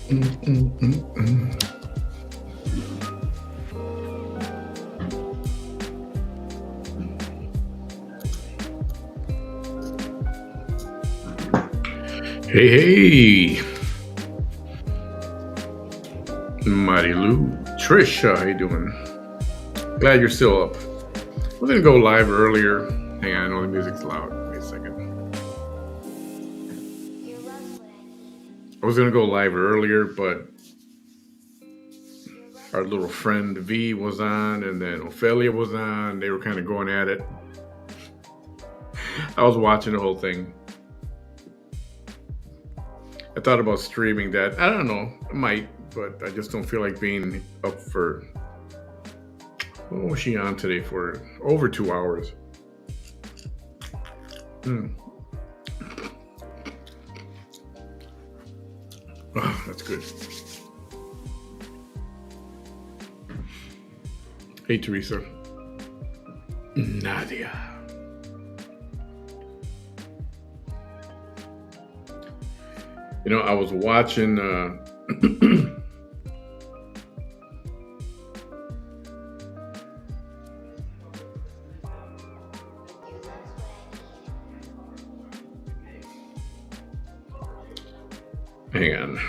Mm, mm, mm, mm. Hey, hey, Marilu, Trish, how you doing? Glad you're still up. I was gonna go live earlier. Hang on, I know the music's loud. Wait a second. I was gonna go live earlier, but our little friend V was on, and then Ophelia was on. They were kind of going at it. I was watching the whole thing. I thought about streaming that. I don't know. I might, but I just don't feel like being up for. What was she on today for? Over 2 hours. Hmm. Oh, that's good. Hey, Teresa. Nadia. I was watching. Hang on.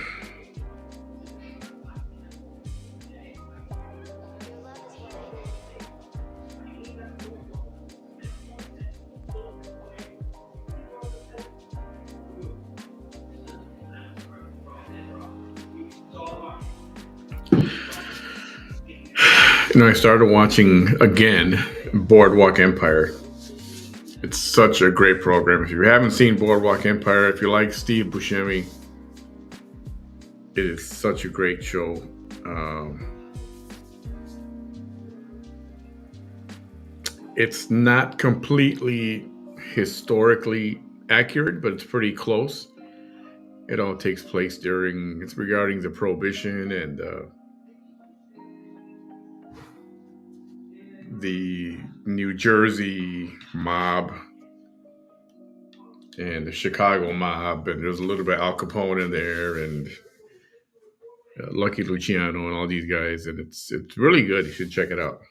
I started watching again Boardwalk Empire. It's such a great program. If you haven't seen Boardwalk Empire, if you like Steve Buscemi, it is such a great show. It's not completely historically accurate, but it's pretty close. It all takes place it's regarding the Prohibition and the New Jersey mob and the Chicago mob, and there's a little bit of Al Capone in there, and Lucky Luciano, and all these guys, and it's really good. You should check it out.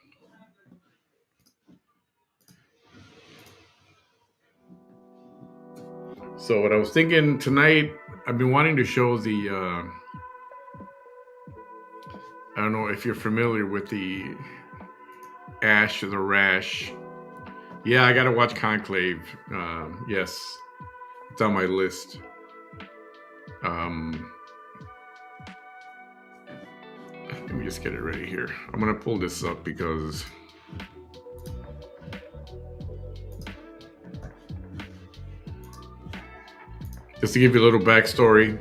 So what I was thinking tonight, I've been wanting to show the. I don't know if you're familiar with the Ash or the Rash. Yeah, I gotta watch Conclave. Yes, it's on my list. Um, Let me just get it ready here. I'm gonna pull this up because just to give you a little backstory,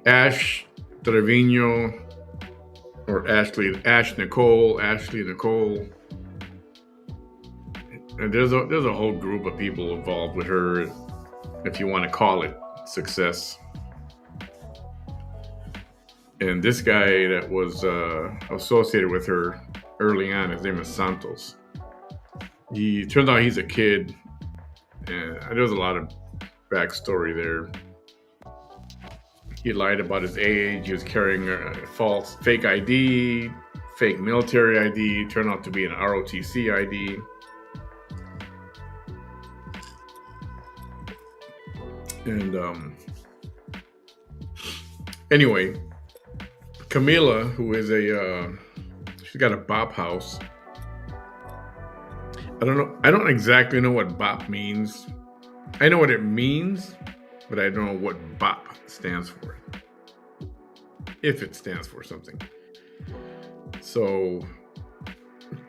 Ash Trevino or Ashley Nicole, and there's a whole group of people involved with her, if you want to call it success. And this guy that was associated with her early on, his name is Santos. He turns out he's a kid, and there's a lot of backstory there. He lied about his age. He was carrying a false fake ID, fake military ID. Turned out to be an ROTC ID. And anyway, Camila, who is she's got a bop house. I don't know. I don't exactly know what bop means. I know what it means, but I don't know what bop stands for. If it stands for something. So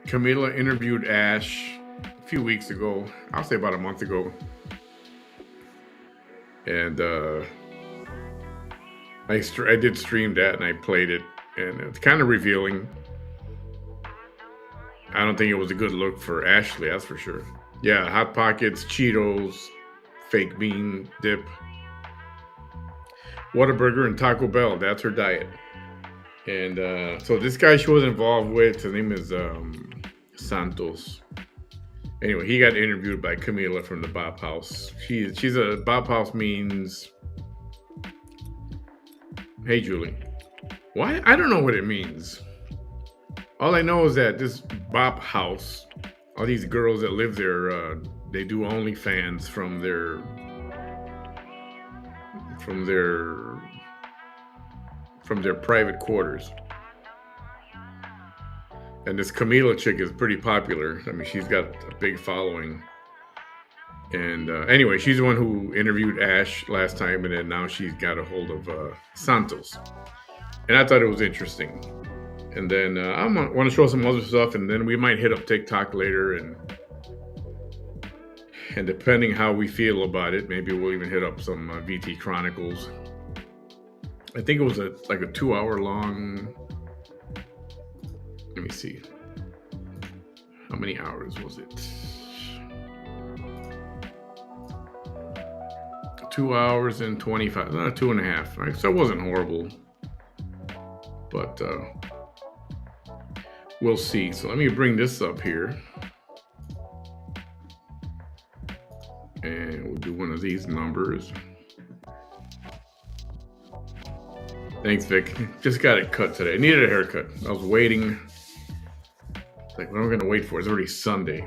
Camila interviewed Ash a few weeks ago. I'll say about a month ago. And I did stream that and I played it, and it's kind of revealing. I don't think it was a good look for Ashley, that's for sure. Yeah, Hot Pockets, Cheetos, fake bean dip, Whataburger, and Taco Bell. That's her diet. And so this guy she was involved with, his name is Santos. Anyway, he got interviewed by Camila from the Bop House. She's a Bop House means, hey Julie. Why? I don't know what it means. All I know is that this Bop House, all these girls that live there, they do OnlyFans from their from their private quarters. And this Camila chick is pretty popular. I mean, she's got a big following. And anyway, she's the one who interviewed Ash last time, and then now she's got a hold of Santos. And I thought it was interesting. And then I want to show some other stuff, and then we might hit up TikTok later, and depending how we feel about it, maybe we'll even hit up some VT Chronicles. I think it was like a 2 hour long. Let me see. How many hours was it? 2 hours and 25. 2.5. Right? So it wasn't horrible. But we'll see. So let me bring this up here. And we'll do one of these numbers. Thanks, Vic. Just got it cut today. I needed a haircut. I was waiting. Like, what am I going to wait for? It's already Sunday.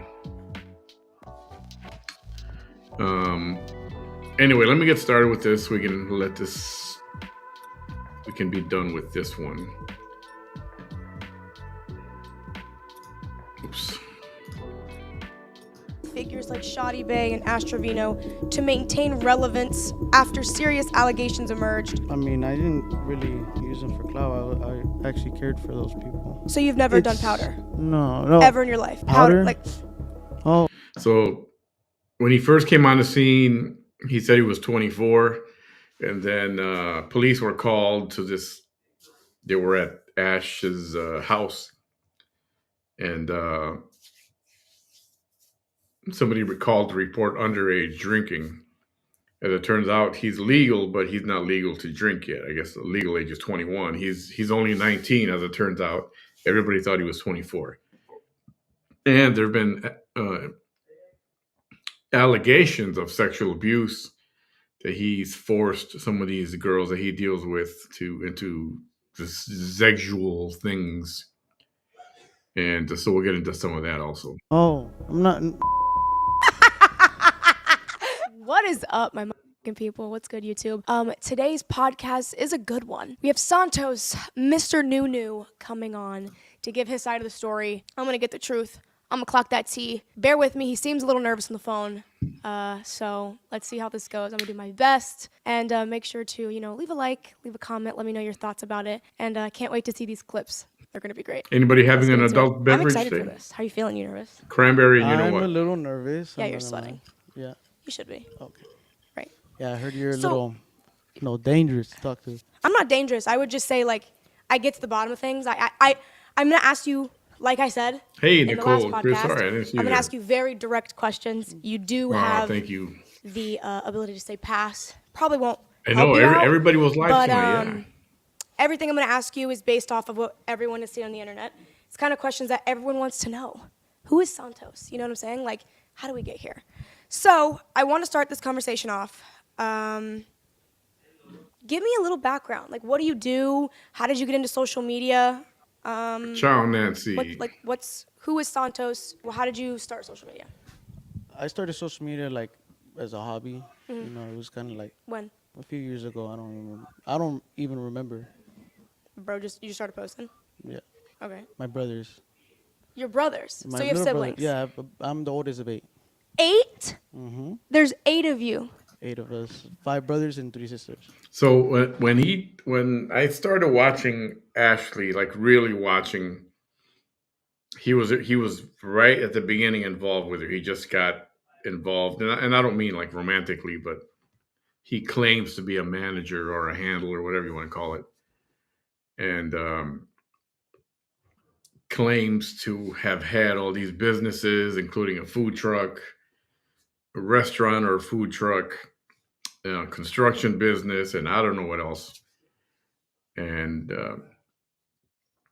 Anyway, let me get started with this. We can be done with this one. Oops. Figures like Shoddy Bay and Astrovino to maintain relevance after serious allegations emerged. I mean, I didn't really use them for clout. I actually cared for those people. So you've never done powder? No. Ever in your life? Powder? Oh. So when he first came on the scene, he said he was 24, and then police were called to this. They were at Ash's house, and somebody called to report underage drinking. As it turns out, he's legal, but he's not legal to drink yet. I guess the legal age is 21. He's only 19, as it turns out. Everybody thought he was 24. And there have been allegations of sexual abuse that he's forced some of these girls that he deals with into sexual things. And so we'll get into some of that also. Oh, I'm not. What is up, my people? What's good, YouTube? Today's podcast is a good one. We have Santos, Mr. New coming on to give his side of the story. I'm gonna get the truth. I'm gonna clock that T. Bear with me. He seems a little nervous on the phone. So let's see how this goes. I'm gonna do my best, and make sure to leave a like, leave a comment, let me know your thoughts about it, and I can't wait to see these clips. They're gonna be great. Anybody having an adult beverage? I'm excited today? for this. How are you feeling? You nervous? Cranberry, you know I'm what? a little nervous. Yeah, you're sweating. Yeah. You should be. Okay. Right. Yeah, I heard you're a little, dangerous to talk to. I'm not dangerous. I would just say, like, I get to the bottom of things. I'm gonna ask you, like I said, Hey, in Nicole. the last Chris, podcast, sorry, I didn't see you I'm gonna there. ask you very direct questions. You do have thank you. the ability to say pass. Probably won't. I know help you out, everybody was live but tonight. everything I'm gonna ask you is based off of what everyone has seen on the internet. It's kind of questions that everyone wants to know. Who is Santos? You know what I'm saying? Like, how do we get here? So I want to start this conversation off. Give me a little background. Like, what do you do? How did you get into social media? Ciao, Nancy. Who is Santos? Well, how did you start social media? I started social media like as a hobby. It was kind of like When? a few years ago. I don't even remember. Bro, you just started posting? Yeah. Okay. My brothers. Your brothers. My So you have little siblings? brother, yeah, I'm the oldest of 8. 8? Mm-hmm. There's 8 of you. 8 of us. 5 brothers and 3 sisters. So when I started watching Ashley, like really watching, he was right at the beginning involved with her. He just got involved, and I don't mean like romantically, but he claims to be a manager or a handler, whatever you want to call it, and claims to have had all these businesses, including a food truck, a restaurant or a food truck, construction business, and I don't know what else. And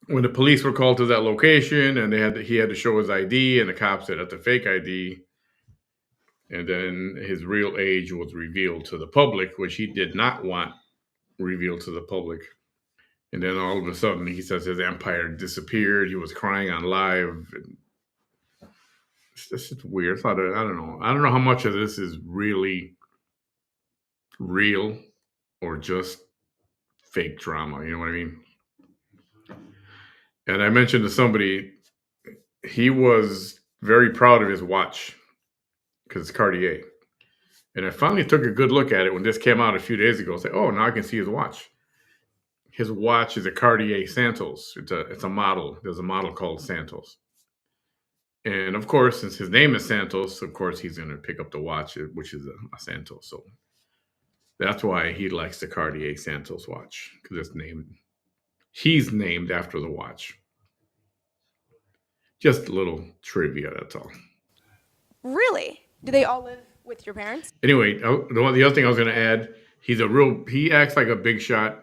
when the police were called to that location, and he had to show his ID, and the cops said that's a fake ID, and then his real age was revealed to the public, which he did not want revealed to the public. And then all of a sudden, he says his empire disappeared. He was crying on live. And it's just weird. I don't know. I don't know how much of this is really real or just fake drama. You know what I mean? And I mentioned to somebody, he was very proud of his watch because it's Cartier. And I finally took a good look at it when this came out a few days ago. I said, oh, now I can see his watch. His watch is a Cartier Santos. It's a model. There's a model called Santos. And of course, since his name is Santos, of course he's going to pick up the watch, which is a Santos. So that's why he likes the Cartier Santos watch because it's named. He's named after the watch. Just a little trivia. That's all. Really? Do they all live with your parents? Anyway, the other thing I was going to add, he acts like a big shot.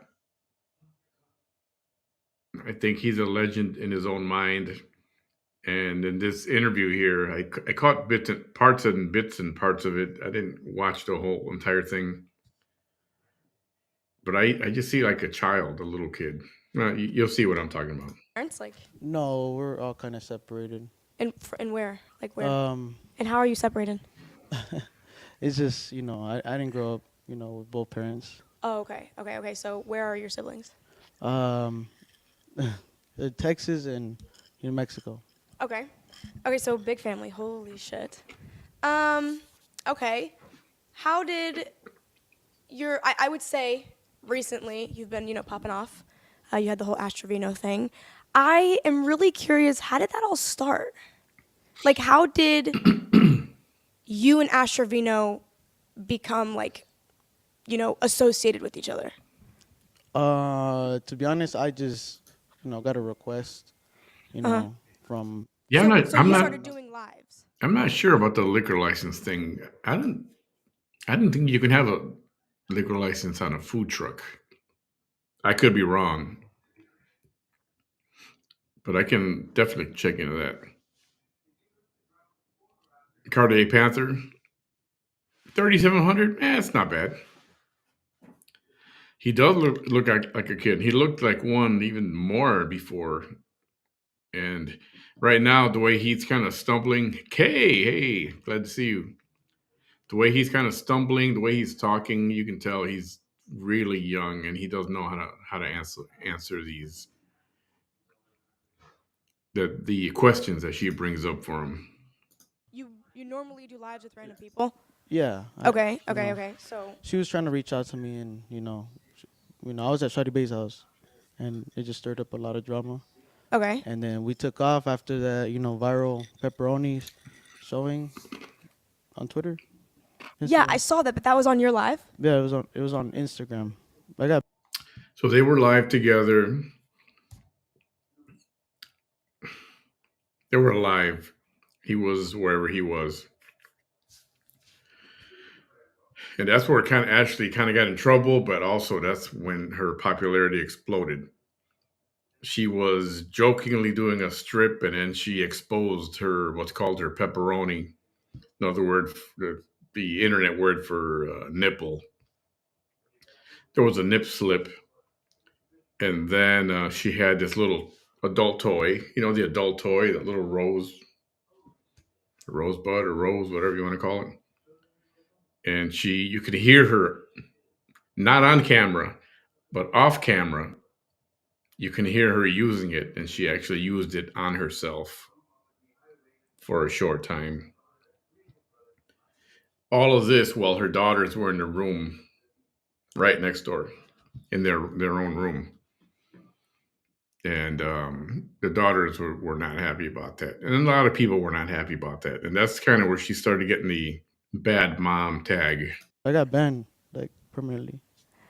I think he's a legend in his own mind. And in this interview here, I caught parts of it. I didn't watch the whole entire thing, but I just see like a child, a little kid. You'll see what I'm talking about. Parents, like, No, we're all kind of separated. and where? Like where? Um, And how are you separated? it's just I didn't grow up with both parents. Oh, okay. So where are your siblings? Um, Texas and New Mexico. Okay. So big family. Holy shit. Okay. How did I would say recently you've been, popping off. You had the whole Astrovino thing. I am really curious, how did that all start? Like, how did you and Astrovino become, like, associated with each other? To be honest, I just got a request, from. Yeah, So I'm you not started doing lives. I'm not sure about the liquor license thing. I didn't think you can have a liquor license on a food truck. I could be wrong, but I can definitely check into that. Cartier Panther, 3,700. It's not bad. He does look like a kid. He looked like one even more before. And right now, the way he's kind of stumbling, hey, glad to see you. The way he's kind of stumbling, the way he's talking, you can tell he's really young and he doesn't know how to answer the questions that she brings up for him. You normally do lives with random people? Yeah. Okay. So She was trying to reach out to me, and I was at Shawty Bay's house, and it just stirred up a lot of drama. okay. And then we took off after that, viral pepperoni showing on Twitter. Yeah, I Instagram. saw that, but that was on your live? Yeah, it was on Instagram. I got So they were live together. They were alive. He was wherever he was. And that's where it kind of got in trouble, but also that's when her popularity exploded. She was jokingly doing a strip, and then she exposed what's called her pepperoni. Another word, the internet word for nipple. There was a nip slip, and then she had this little adult toy. The adult toy, that little rosebud or rose, whatever you want to call it. And you could hear her not on camera, but off camera. You can hear her using it, and she actually used it on herself for a short time. All of this while her daughters were in the room right next door, in their own room. And the daughters were not happy about that. And a lot of people were not happy about that. And that's kind of where she started getting the bad mom tag. I got banned like permanently.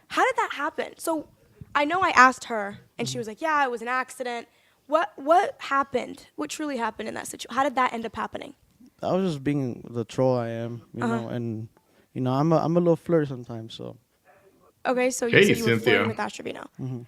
How did that happen? So I know I asked her, and she was like, yeah, it was an accident. What happened? What truly happened in that situation? How did that end up happening? I was just being the troll I am, and I'm a little flirt sometimes. So Okay, so Hey, you were flirting Cynthia. with Astrovino.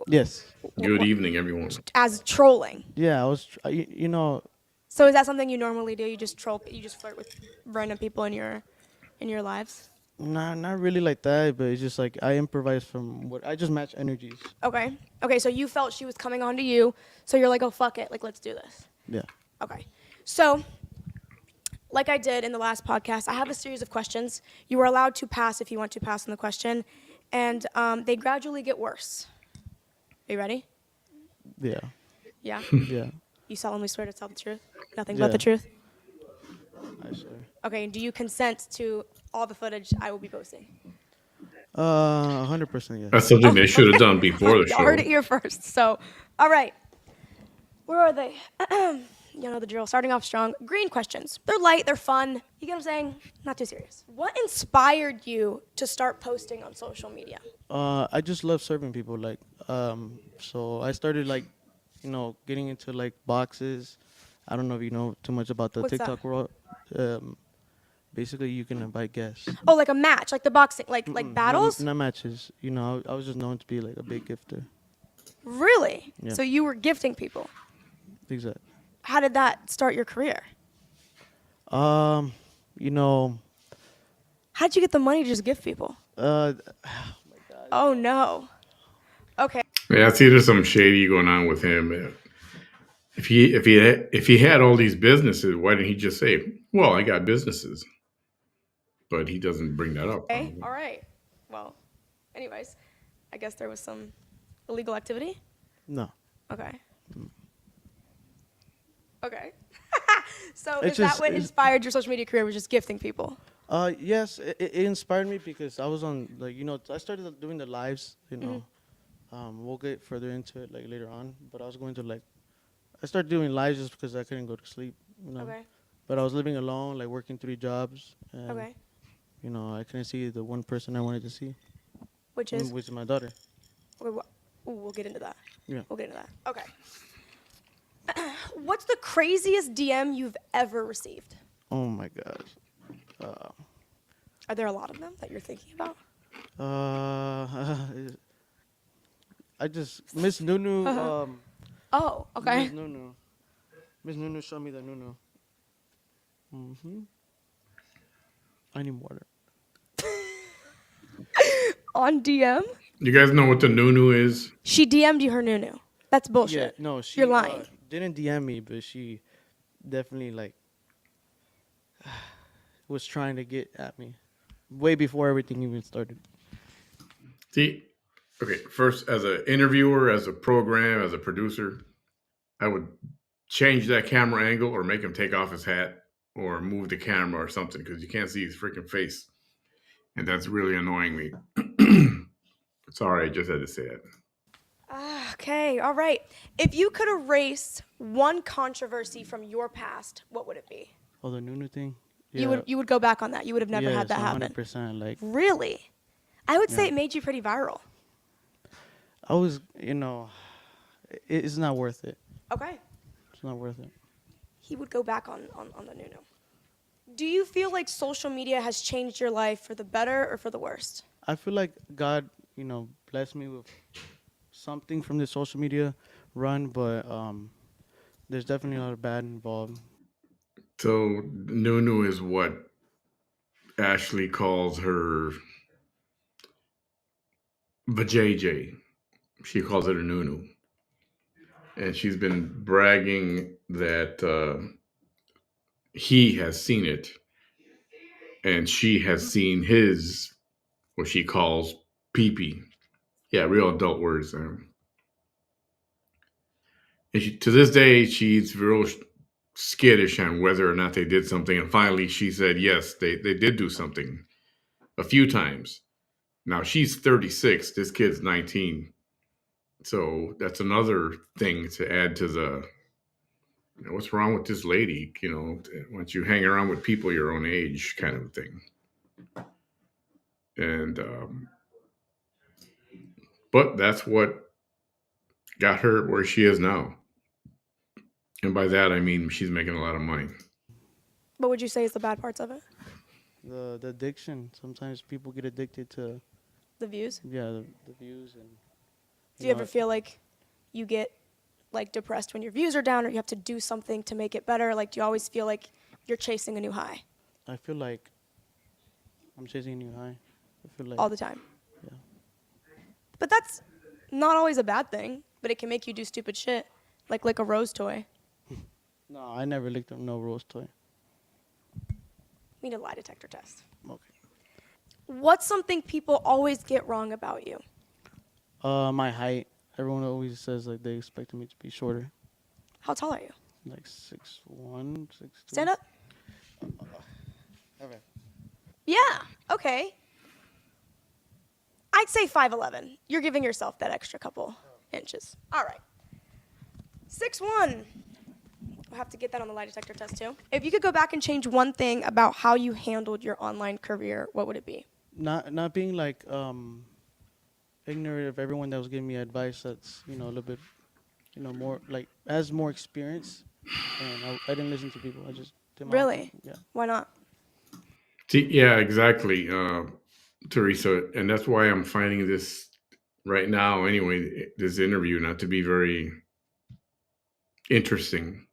yes, Good evening, everyone. As trolling. yeah, I was. You know, So is that something you normally do? You just flirt with random people in your lives? Not really like that, but it's just like I improvise from what I just match energies. Okay. Okay, so you felt she was coming on to you, so you're like, oh, fuck it. Like, let's do this. Yeah. Okay. So, like I did in the last podcast, I have a series of questions. You are allowed to pass if you want to pass on the question, and they gradually get worse. Are you ready? Yeah. Yeah? Yeah. You solemnly swear to tell the truth? Nothing but Yeah. the truth? I swear. Okay, and do you consent to all the footage I will be posting? 100% That's yes. something Oh, they should have okay. done before the Y'all heard show. it here first. So, all right. Where are they? You know the drill. Starting off strong. Green questions. They're light. They're fun. You get what I'm saying? Not too serious. What inspired you to start posting on social media? I just love serving people. Like, so I started like, getting into like boxes. I don't know if you know too much about the What's that? TikTok world. Um, basically, you can invite guests. Oh, like a match, like the boxing, like battles? Not matches. I was just known to be like a big gifter. Really? Yeah. So you were gifting people. Exactly. How did that start your career? Um, you know, How did you get the money to just gift people? uh, Oh no. Okay. Yeah, I see there's some shady going on with him. If he had all these businesses, why didn't he just say, "Well, I got businesses"? But he doesn't bring that up. Okay. All right. Well, anyways, I guess there was some illegal activity. no. Okay. Okay. So It's is that just- what it's- inspired your social media career? Was just gifting people? Yes, it inspired me because I was on I started doing the lives. We'll get further into it like later on. But I was going to I started doing lives just because I couldn't go to sleep. Okay. But I was living alone, like working 3 jobs, and Okay. I couldn't see the one person I wanted to see, Which is? which is my daughter. Okay, ooh, we'll get into that. Yeah. We'll get into that. Okay. What's the craziest DM you've ever received? Oh my gosh. Are there a lot of them that you're thinking about? I just Miss Nunu. Oh, okay. Miss Nunu showed me the Nunu. I need water. On DM? You guys know what the Nunu is? She DM'd you her Nunu. That's bullshit. Yeah, no, she You're lying. didn't DM me, but she definitely was trying to get at me way before everything even started. See, okay, first as an interviewer, as a program, as a producer, I would change that camera angle or make him take off his hat or move the camera or something because you can't see his freaking face. And that's really annoying me. Sorry, I just had to say it. Okay, all right. If you could erase one controversy from your past, what would it be? Oh, the Nunu thing. You would go back on that. You would have never had that happen. 100%. Like Really? I would say Yeah. it made you pretty viral. I was, it's not worth it. Okay. It's not worth it. He would go back on the Nunu. Do you feel like social media has changed your life for the better or for the worst? I feel like God, blessed me with something from this social media run, but there's definitely a lot of bad involved. So Nunu is what Ashley calls her vajayjay. She calls it a Nunu. And she's been bragging that he has seen it and she has seen his, what she calls pee-pee. Yeah, real adult words. And to this day, she's real skittish on whether or not they did something. And finally, she said, yes, they did do something a few times. Now, she's 36. This kid's 19. So that's another thing to add to the, what's wrong with this lady? Once you hang around with people your own age kind of thing. And, but that's what got her where she is now. And by that, I mean she's making a lot of money. What would you say is the bad parts of it? The addiction. Sometimes people get addicted to, The views? the views. And Do you ever feel like you get depressed when your views are down or you have to do something to make it better? Like, do you always feel like you're chasing a new high? I feel like I'm chasing a new high. I feel like all the time. yeah. But that's not always a bad thing, but it can make you do stupid shit, like lick a rose toy. No, I never licked no rose toy. We need a lie detector test. Okay. What's something people always get wrong about you? My height. Everyone always says like they expected me to be shorter, How tall are you? like 6'1", 6'2". Stand up. Okay. Yeah, okay. I'd say 5'11". You're giving yourself that extra couple inches. All right. 6'1". We'll have to get that on the lie detector test too. If you could go back and change one thing about how you handled your online career, what would it be? Not being like ignorant of everyone that was giving me advice. That's a little bit more like has more experience, and I didn't listen to people. I just did my own Really? thing. Yeah. Why not? See, yeah, exactly, Teresa, and that's why I'm finding this right now. Anyway, this interview not to be very interesting.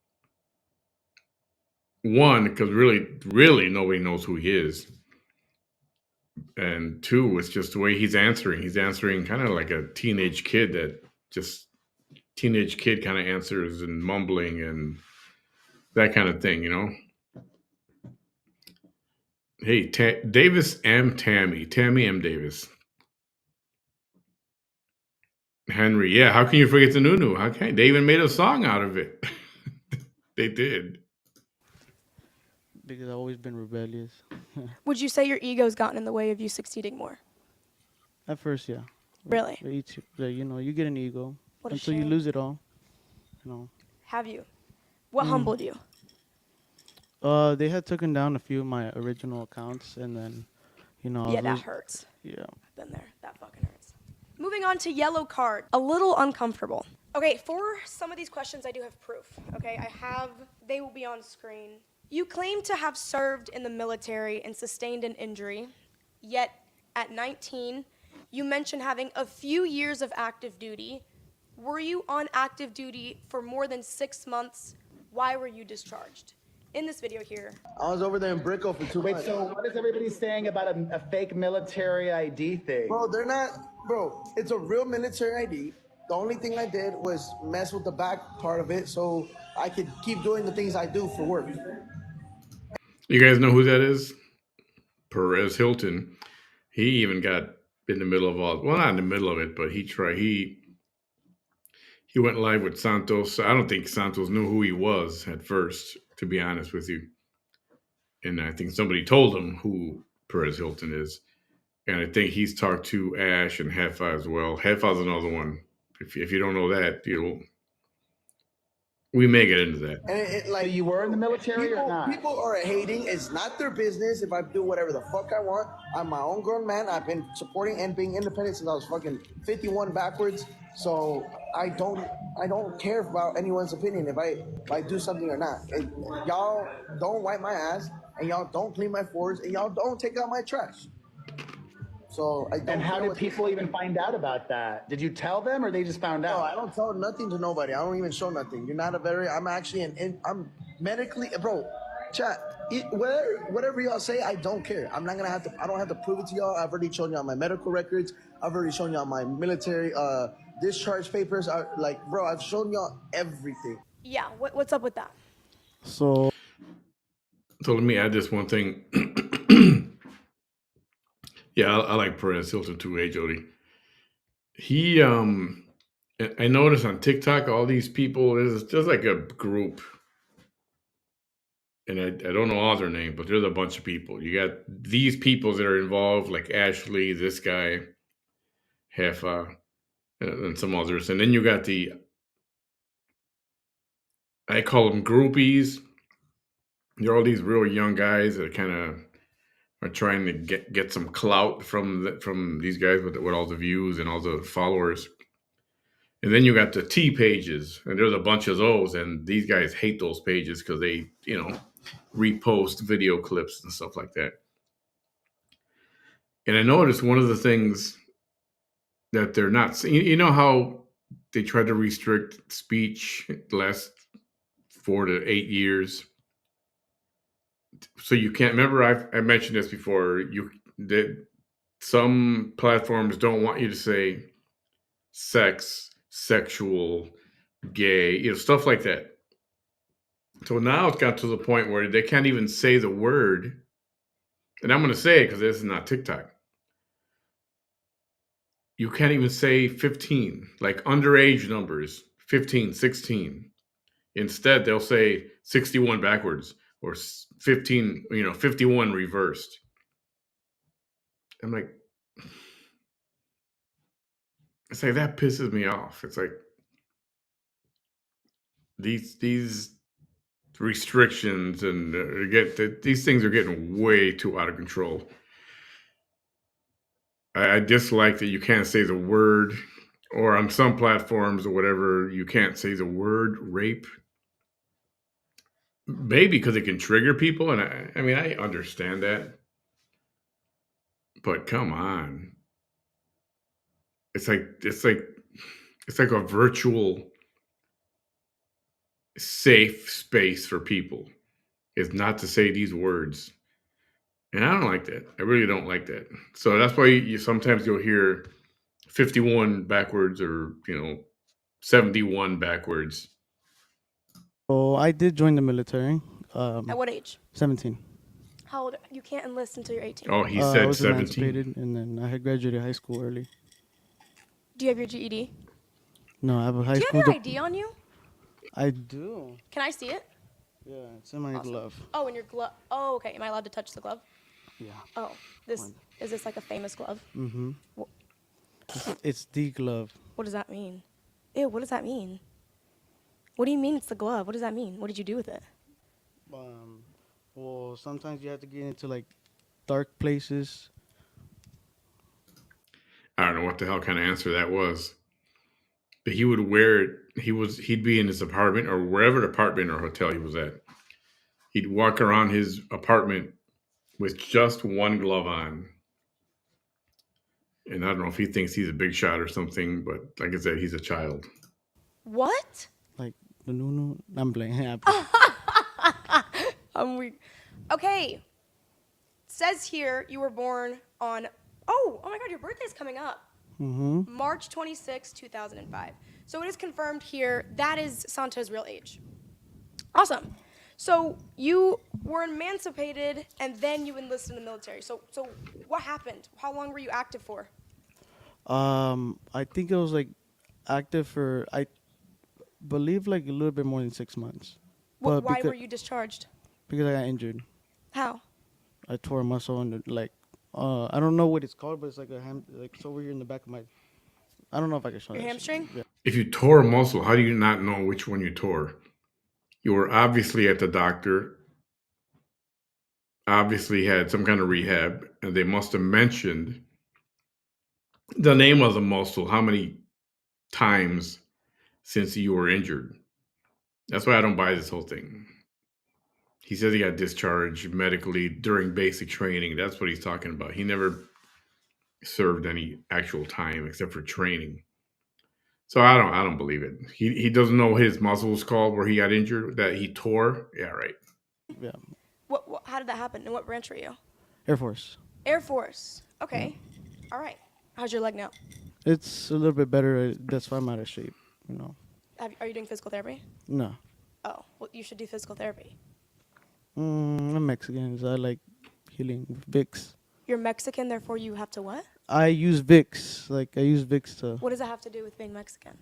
One, because really nobody knows who he is, and two, it's just the way he's answering. He's answering kind of like a teenage kid that just teenage kid kind of answers and mumbling and that kind of thing, you know. Hey, Davis M. Tammy M. Davis. Henry, yeah, how can you forget the Nunu? How can they even made a song out of it? They did. Because I've always been rebellious. Would you say your ego's gotten in the way of you succeeding more? At first, yeah. Really? You get an ego What a until you shame. lose it all. You know. Have you? What humbled you? They had taken down a few of my original accounts, and then, I Yeah, was that hurts. yeah. I've been there. That fucking hurts. Moving on to yellow card. A little uncomfortable. Okay, for some of these questions, I do have proof. Okay, they will be on screen. You claim to have served in the military and sustained an injury, yet at 19, you mention having a few years of active duty. Were you on active duty for more than 6 months? Why were you discharged? In this video here. I was over there in Brickell for 2 months. Wait, so what is everybody saying about a fake military ID thing? Bro, it's a real military ID. The only thing I did was mess with the back part of it so I could keep doing the things I do for work. You guys know who that is? Perez Hilton. He even got in the middle of all. Well, not in the middle of it, but he tried. He went live with Santos. I don't think Santos knew who he was at first, to be honest with you. And I think somebody told him who Perez Hilton is. And I think he's talked to Ash and Hefa as well. Hefa's another one. If you don't know that, we may get into that. And So you were in the military or not? people are hating. It's not their business if I do whatever the fuck I want. I'm my own grown man. I've been supporting and being independent since I was fucking 51 backwards. So I don't care about anyone's opinion if I do something or not. And y'all don't wipe my ass, and y'all don't clean my floors, and y'all don't take out my trash. So I don't. And how care did what people even find out about that? Did you tell them or they just found No, out? I don't tell nothing to nobody. I don't even show nothing. You're not I'm actually I'm medically, bro. Chat, whatever y'all say, I don't care. I don't have to prove it to y'all. I've already shown y'all my medical records. I've already shown y'all my military discharge papers. Bro, I've shown y'all everything. Yeah, what's up with that? So Let me add this one thing. Yeah, I like Perez Hilton too. Hey, Jody. I noticed on TikTok, all these people, there's just like a group, and I don't know all their names, but there's a bunch of people. You got these people that are involved, like Ashley, this guy, Hefa, and some others. And then you got I call them groupies. They're all these real young guys that kind of are trying to get some clout from these guys with all the views and all the followers. And then you got the T pages, and there's a bunch of those, and these guys hate those pages because they, repost video clips and stuff like that. And I noticed one of the things that they're not, you know how they tried to restrict speech the last 4 to 8 years. So you can't, remember I mentioned this before, That some platforms don't want you to say sex, sexual, gay, stuff like that. So now it's got to the point where they can't even say the word. And I'm going to say it because this is not TikTok. You can't even say 15, like underage numbers, 15, 16. Instead, they'll say 61 backwards or 15, 51 reversed. I'm like, it's like that pisses me off. It's like these restrictions and these things are getting way too out of control. I dislike that you can't say the word, or on some platforms or whatever, you can't say the word rape. Maybe because it can trigger people, and I mean I understand that, but come on, it's like a virtual safe space for people is not to say these words, and I don't like that. I really don't like that. So that's why you sometimes you'll hear 51 backwards or 71 backwards. So I did join the military. At what age? 17. How old? You can't enlist until you're 18. Oh, he I said was 17. emancipated, and then I had graduated high school early. Do you have your GED? No, I have a high Do you school. have your ID on you? I do. Can I see it? Yeah, it's in my glove. Oh, in your glove. Oh, okay. Am I allowed to touch the glove? Yeah. Oh, is this like a famous glove? Mm-hmm. Wh- It's the glove. What does that mean? Ew, what does that mean? What do you mean it's the glove? What does that mean? What did you do with it? Well, sometimes you have to get into like dark places. I don't know what the hell kind of answer that was, but he would wear it. He'd be in his apartment or wherever apartment or hotel he was at. He'd walk around his apartment with just one glove on. And I don't know if he thinks he's a big shot or something, but like I said, he's a child. What? Like the no. I'm playing. I'm weak. Okay. Says here you were born on. Oh my God, your birthday's coming up. Mm-hmm. March 26, 2005. So it is confirmed here that is Santo's real age. Awesome. So you were emancipated and then you enlisted in the military. So what happened? How long were you active for? I think it was like active for I believe like a little bit more than 6 months. But Why were you discharged? Because I got injured. How? I tore a muscle and like I don't know what it's called, but it's like like it's over here in the back of my. I don't know if I can show Your that hamstring? Yeah. If you tore a muscle, how do you not know which one you tore? You were obviously at the doctor, obviously had some kind of rehab, and they must have mentioned the name of the muscle how many times since you were injured. That's why I don't buy this whole thing. He says he got discharged medically during basic training. That's what he's talking about. He never served any actual time except for training. So I don't believe it. He doesn't know what his muscle was called where he got injured that he tore. Yeah, right. Yeah. How did that happen? And what branch were you? Air Force. Air Force. Okay. All right. How's your leg now? It's a little bit better. That's why I'm out of shape. Are you doing physical therapy? No. Oh, well, you should do physical therapy. I'm Mexican, so I like healing with Vicks. You're Mexican, therefore you have to what? I use Vicks. Like I use Vicks to. What does that have to do with being Mexican?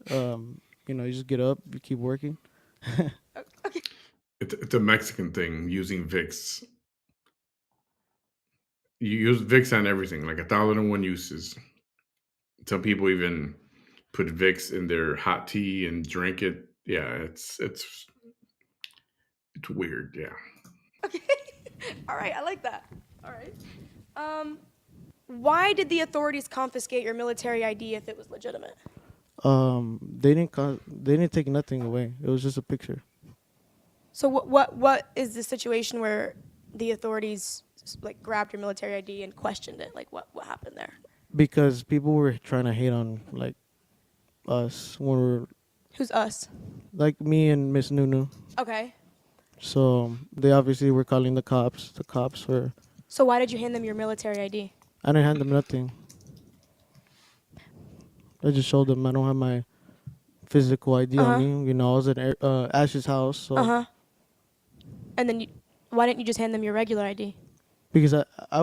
You just get up, you keep working. Okay. It's a Mexican thing using Vicks. You use Vicks on everything, like 1,001 uses. Some people even put Vicks in their hot tea and drink it. Yeah, it's weird. Yeah. Okay. All right, I like that. All right. Why did the authorities confiscate your military ID if it was legitimate? They didn't take nothing away. It was just a picture. So what is the situation where the authorities like grabbed your military ID and questioned it? Like what happened there? Because people were trying to hate on like us when we're Who's us? like me and Miss Nunu. Okay. So they obviously were calling the cops. The cops were So why did you hand them your military ID? I didn't hand them nothing. I just showed them I don't have my physical ID on me. You know, I was at Ash's house, so And then why didn't you just hand them your regular ID? because I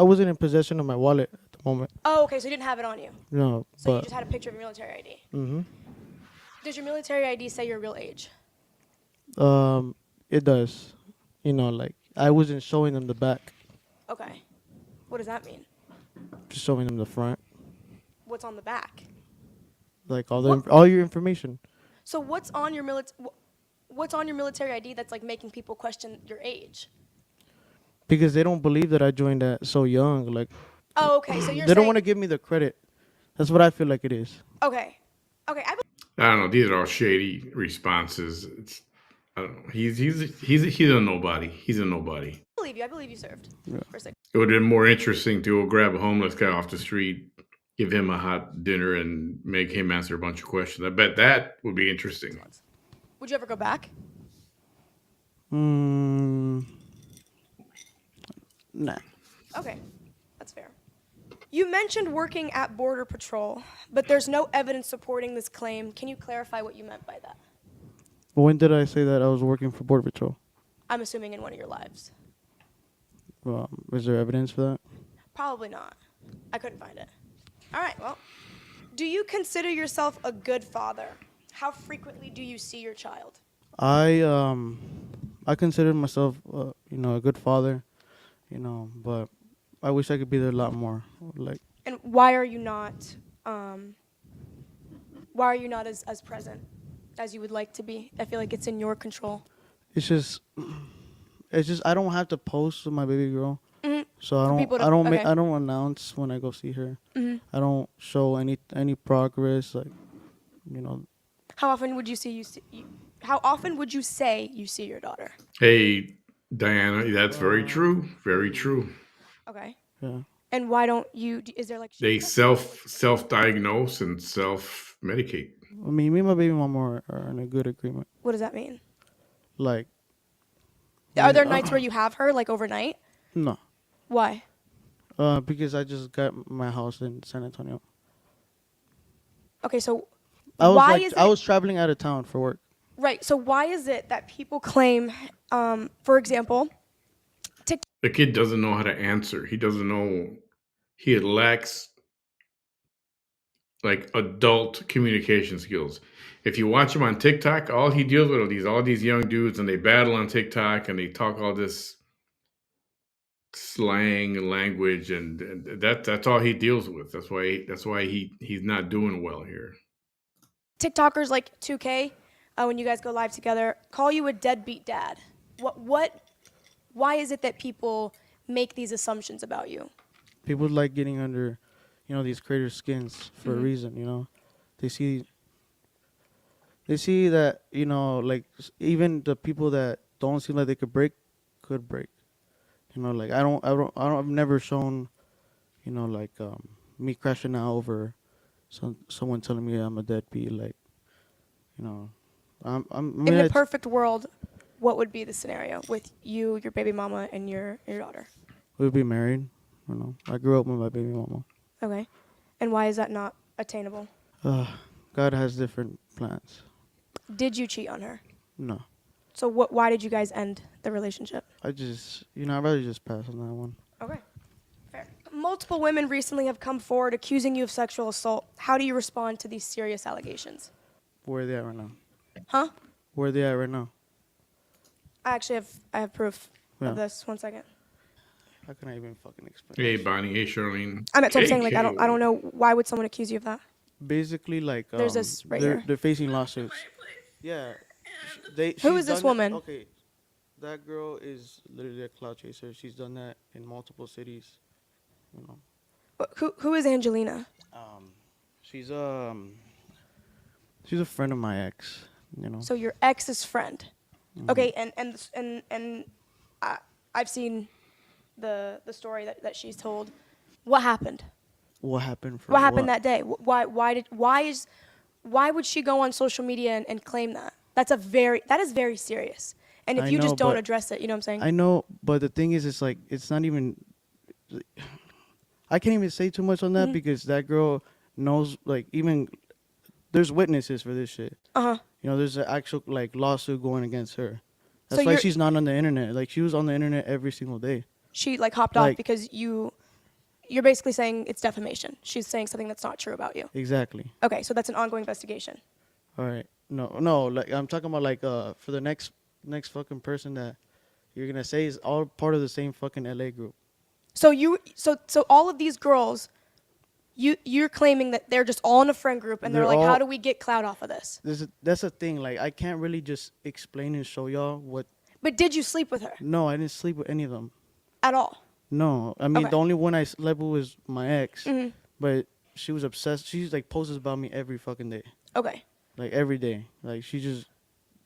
wasn't in possession of my wallet at the moment. Oh, okay, so you didn't have it on you. No, So you but just had a picture of your military ID. mhm. Does your military ID say your real age? It does. You know, like I wasn't showing them the back, Okay. What does that mean? just showing them the front, What's on the back? like all What? all your information. So what's on your military ID that's like making people question your age? Because they don't believe that I joined that so young. Like Oh, okay. So you're they don't saying want to give me the credit. That's what I feel like it is. Okay. Okay, I don't know. These are all shady responses. I don't know. He's a nobody. He's a nobody. believe you. I believe you served for 6. It would have been more interesting to go grab a homeless guy off the street, give him a hot dinner, and make him answer a bunch of questions. I bet that would be interesting. Would you ever go back? Nah. Okay. That's fair. You mentioned working at Border Patrol, but there's no evidence supporting this claim. Can you clarify what you meant by that? But when did I say that I was working for Border Patrol? I'm assuming in one of your lives. Is there evidence for that? Probably not. I couldn't find it. All right, well. Do you consider yourself a good father? How frequently do you see your child? I consider myself, a good father, but I wish I could be there a lot more. Like, And why are you not as present as you would like to be? I feel like it's in your control. it's just I don't have to post with my baby girl, so I people to- don't okay. I don't announce when I go see her. I don't show any progress, like, How often would you how often would you say you see your daughter? Hey, Diana, that's very true. Very true. Okay. yeah. And why don't you? Is there like? They self-diagnose and self-medicate. I mean, me and my baby mama are in a good agreement. What does that mean? Like, Are there nights where you have her like overnight? no, Why? because I just got my house in San Antonio. Okay, so I why is it? I was traveling out of town for work. Right. So why is it that people claim, for example, The kid doesn't know how to answer. He doesn't know. He lacks like adult communication skills. If you watch him on TikTok, all he deals with are all these young dudes, and they battle on TikTok, and they talk all this slang and language, and that's all he deals with. That's why he's not doing well here. TikTokers like 2K, when you guys go live together, call you a deadbeat dad? Why is it that people make these assumptions about you? People like getting under, these creators' skins for a reason. They see that, like even the people that don't seem like they could break. Like I've never shown, like me crashing out over someone telling me I'm a deadbeat. Like, In the perfect world, what would be the scenario with you, your baby mama, and your daughter? we'd be married. I grew up with my baby mama. Okay. And why is that not attainable? God has different plans. Did you cheat on her? No, So why did you guys end the relationship? I just, I'd rather just pass on that one. Okay. Fair. Multiple women recently have come forward accusing you of sexual assault. How do you respond to these serious allegations? Where are they at right now? Huh? Where are they at right now? I have proof Yeah. of this. 1 second. How can I even fucking explain? Hey, Bonnie. Hey, Charlene. I'm saying like Hey, I don't know why would someone accuse you of that? Basically, like There's this right they're, here. they're facing lawsuits. Yeah. Who She's is this done woman? Okay, that girl is literally a cloud chaser. She's done that in multiple cities. Who is Angelina? She's a friend of my ex. So your ex's friend. Okay, and I've seen the story that she's told. What happened? What happened? What happened that day? Why would she go on social media and claim that? That is very serious. And if I you know, just don't but address it, you know what I'm saying? I know, but the thing is, it's like it's not even. I can't even say too much on that because that girl knows. Like even there's witnesses for this shit. Uh-huh. You know, there's an actual like lawsuit going against her. So That's why you're- she's not on the internet. Like she was on the internet every single day. She like hopped off Like- because you're basically saying it's defamation. She's saying something that's not true about you. Exactly. Okay, so that's an ongoing investigation. All right. No. Like I'm talking about like for the next fucking person that you're gonna say is all part of the same fucking LA group. So so all of these girls, you're claiming that they're just all in a friend group and they're They're like, all- how do we get clout off of this? That's the thing. Like I can't really just explain and show y'all what. But did you sleep with her No, I didn't sleep with any of them. at all? No, I mean Okay. the only one I slept with was my ex, Mhm. but she was obsessed. She's like posts about me every fucking day, Okay. like every day. Like she just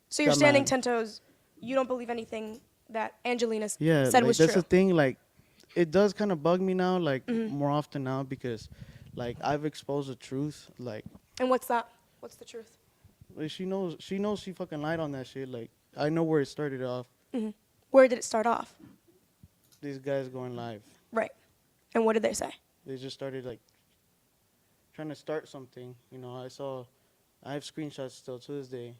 So you're Got standing mad. 10 toes. You don't believe anything that Angelina said like, was that's true. the thing. Like it does kind of bug me now, like Mm-hmm. more often now because like I've exposed the truth. Like And what's that? What's the truth? she knows she fucking lied on that shit. Like I know where it started off. Where did it start off? These guys going live. Right. And what did they say? They just started like trying to start something. You know, I have screenshots still to this day,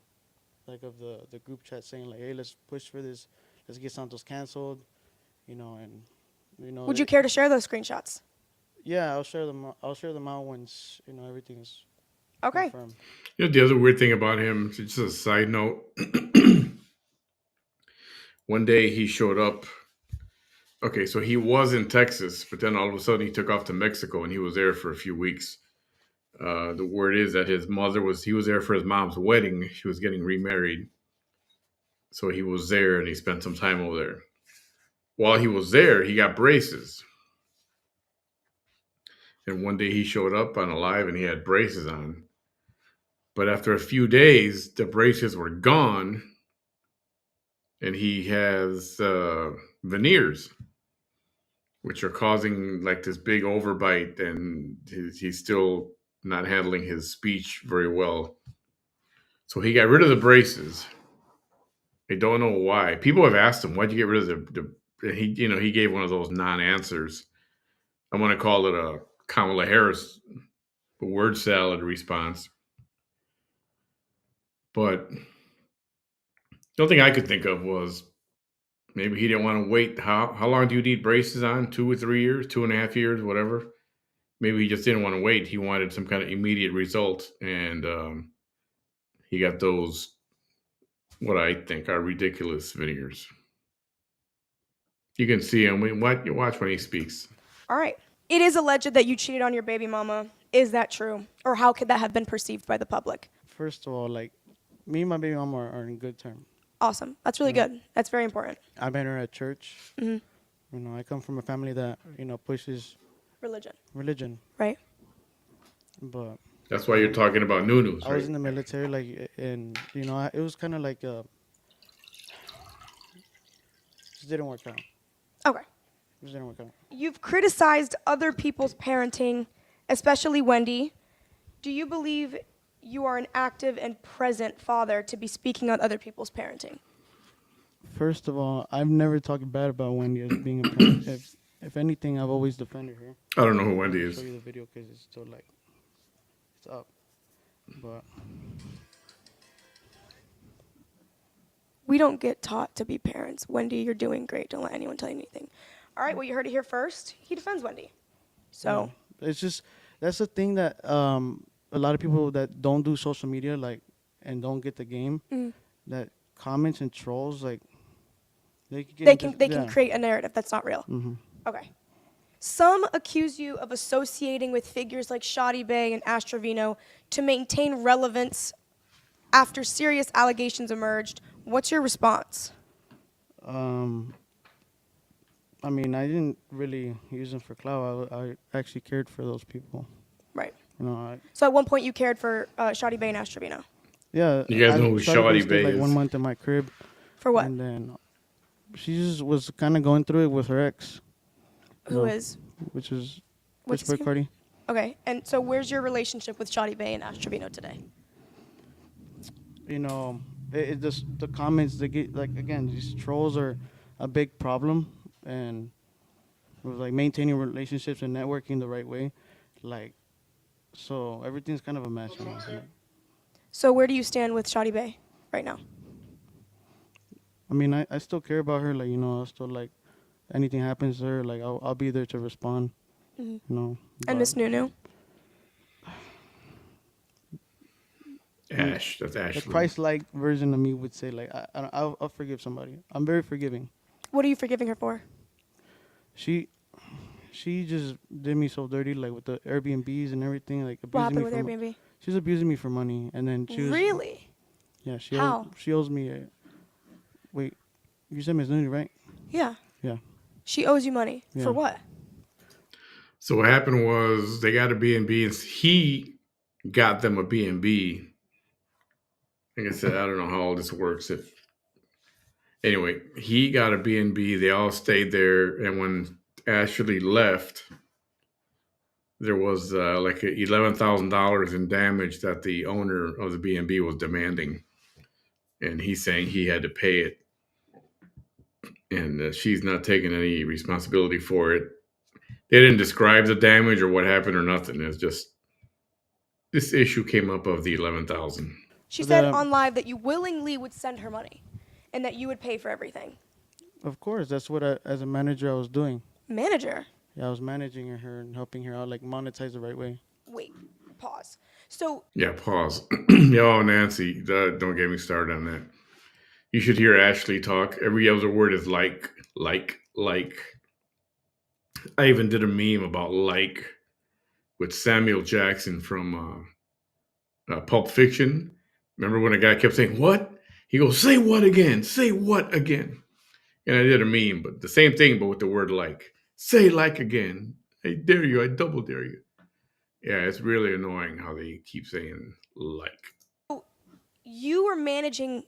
like of the group chat saying like, hey, let's push for this, let's get Santos canceled, you know, and you know. Would you care to share those screenshots? Yeah, I'll share them. I'll share them out once you know everything is Okay. confirmed. You know, the other weird thing about him, just a side note, one day he showed up. Okay, so he was in Texas, but then all of a sudden he took off to Mexico and he was there for a few weeks. The word is that he was there for his mom's wedding. She was getting remarried. So he was there and he spent some time over there. While he was there, he got braces. And one day he showed up on a live and he had braces on. But after a few days, the braces were gone and he has veneers, which are causing like this big overbite, and he's still not handling his speech very well. So he got rid of the braces. I don't know why. People have asked him, "Why'd you get rid of the?" He gave one of those non-answers. I want to call it a Kamala Harris word salad response, but the only thing I could think of was maybe he didn't want to wait. How long do you need braces on? 2 or 3 years, 2.5 years, whatever. Maybe he just didn't want to wait. He wanted some kind of immediate result, and he got those, what I think are ridiculous veneers. You can see him. You watch when he speaks. All right. It is alleged that you cheated on your baby mama. Is that true? Or how could that have been perceived by the public? First of all, like me and my baby mama are in good terms. Awesome. That's really good. That's very important. I met her at church. You know, I come from a family that pushes religion, Right? but That's why you're talking about Nunus, I was right? in the military, like, and it was kind of like just didn't work out. Okay. Just didn't work out. You've criticized other people's parenting, especially Wendy. Do you believe you are an active and present father to be speaking on other people's parenting? First of all, I've never talked bad about Wendy as being a parent. If anything, I've always defended her. I don't know who Wendy I'll is. show you the video because it's still like it's up, but We don't get taught to be parents. Wendy, you're doing great. Don't let anyone tell you anything. All right, well, you heard it here first. He defends Wendy. So, it's just that's the thing that a lot of people that don't do social media and don't get the game that comments and trolls like they can create a narrative that's not real. Okay. Some accuse you of associating with figures like Shoddy Bay and Astrovino to maintain relevance after serious allegations emerged. What's your response? I mean, I didn't really use them for clout. I actually cared for those people. Right. You know, So at one point you cared for Shoddy Bay and Astrovino. yeah. You guys know who Shoddy stayed Bay like is? 1 month in my crib. For what? And then she just was kind of going through it with her ex, Who is? which is What's his Pittsburgh name? Cardi. Okay. And so where's your relationship with Shoddy Bay and Astrovino today? You know, it just the comments they get, like, again, these trolls are a big problem, and with like maintaining relationships and networking the right way, like, so everything's kind of a mess. You know? Like, So where do you stand with Shadi Bay right now? I mean, I still care about her. Like, I'll still, like, anything happens to her, like, I'll be there to respond. Mhm. You know. And Miss Nunu? Ash, that's The Ashley. Christ-like version of me would say, like, I'll forgive somebody. I'm very forgiving. What are you forgiving her for? She just did me so dirty, like with the Airbnbs and everything, like What abusing happened me with for Airbnb? She was abusing me for money, and then she was Really? yeah. How? She owes me. Wait, you said Miss Nudie, right? Yeah. Yeah. She owes you money. Yeah. For what? So what happened was they got a B&B, and he got them a B&B. Like I said, I don't know how all this works. Anyway, he got a B&B. They all stayed there, and when Ashley left, there was like $11,000 in damage that the owner of the B&B was demanding, and he's saying he had to pay it, and she's not taking any responsibility for it. They didn't describe the damage or what happened or nothing. It's just this issue came up of the 11,000. She But said on live that you willingly would send her money and that you would pay for everything. Of course, that's what as a manager I was doing. Manager? Yeah, I was managing her and helping her out, like, monetize the right way. Wait, pause. So, Yeah, pause. Yo, Nancy, don't get me started on that. You should hear Ashley talk. Every other word is like. I even did a meme about like with Samuel Jackson from Pulp Fiction. Remember when a guy kept saying, "What?" He goes, "Say what again? Say what again?" And I did a meme, but the same thing, but with the word like. Say like again. I dare you. I double dare you. Yeah, it's really annoying how they keep saying like. you were managing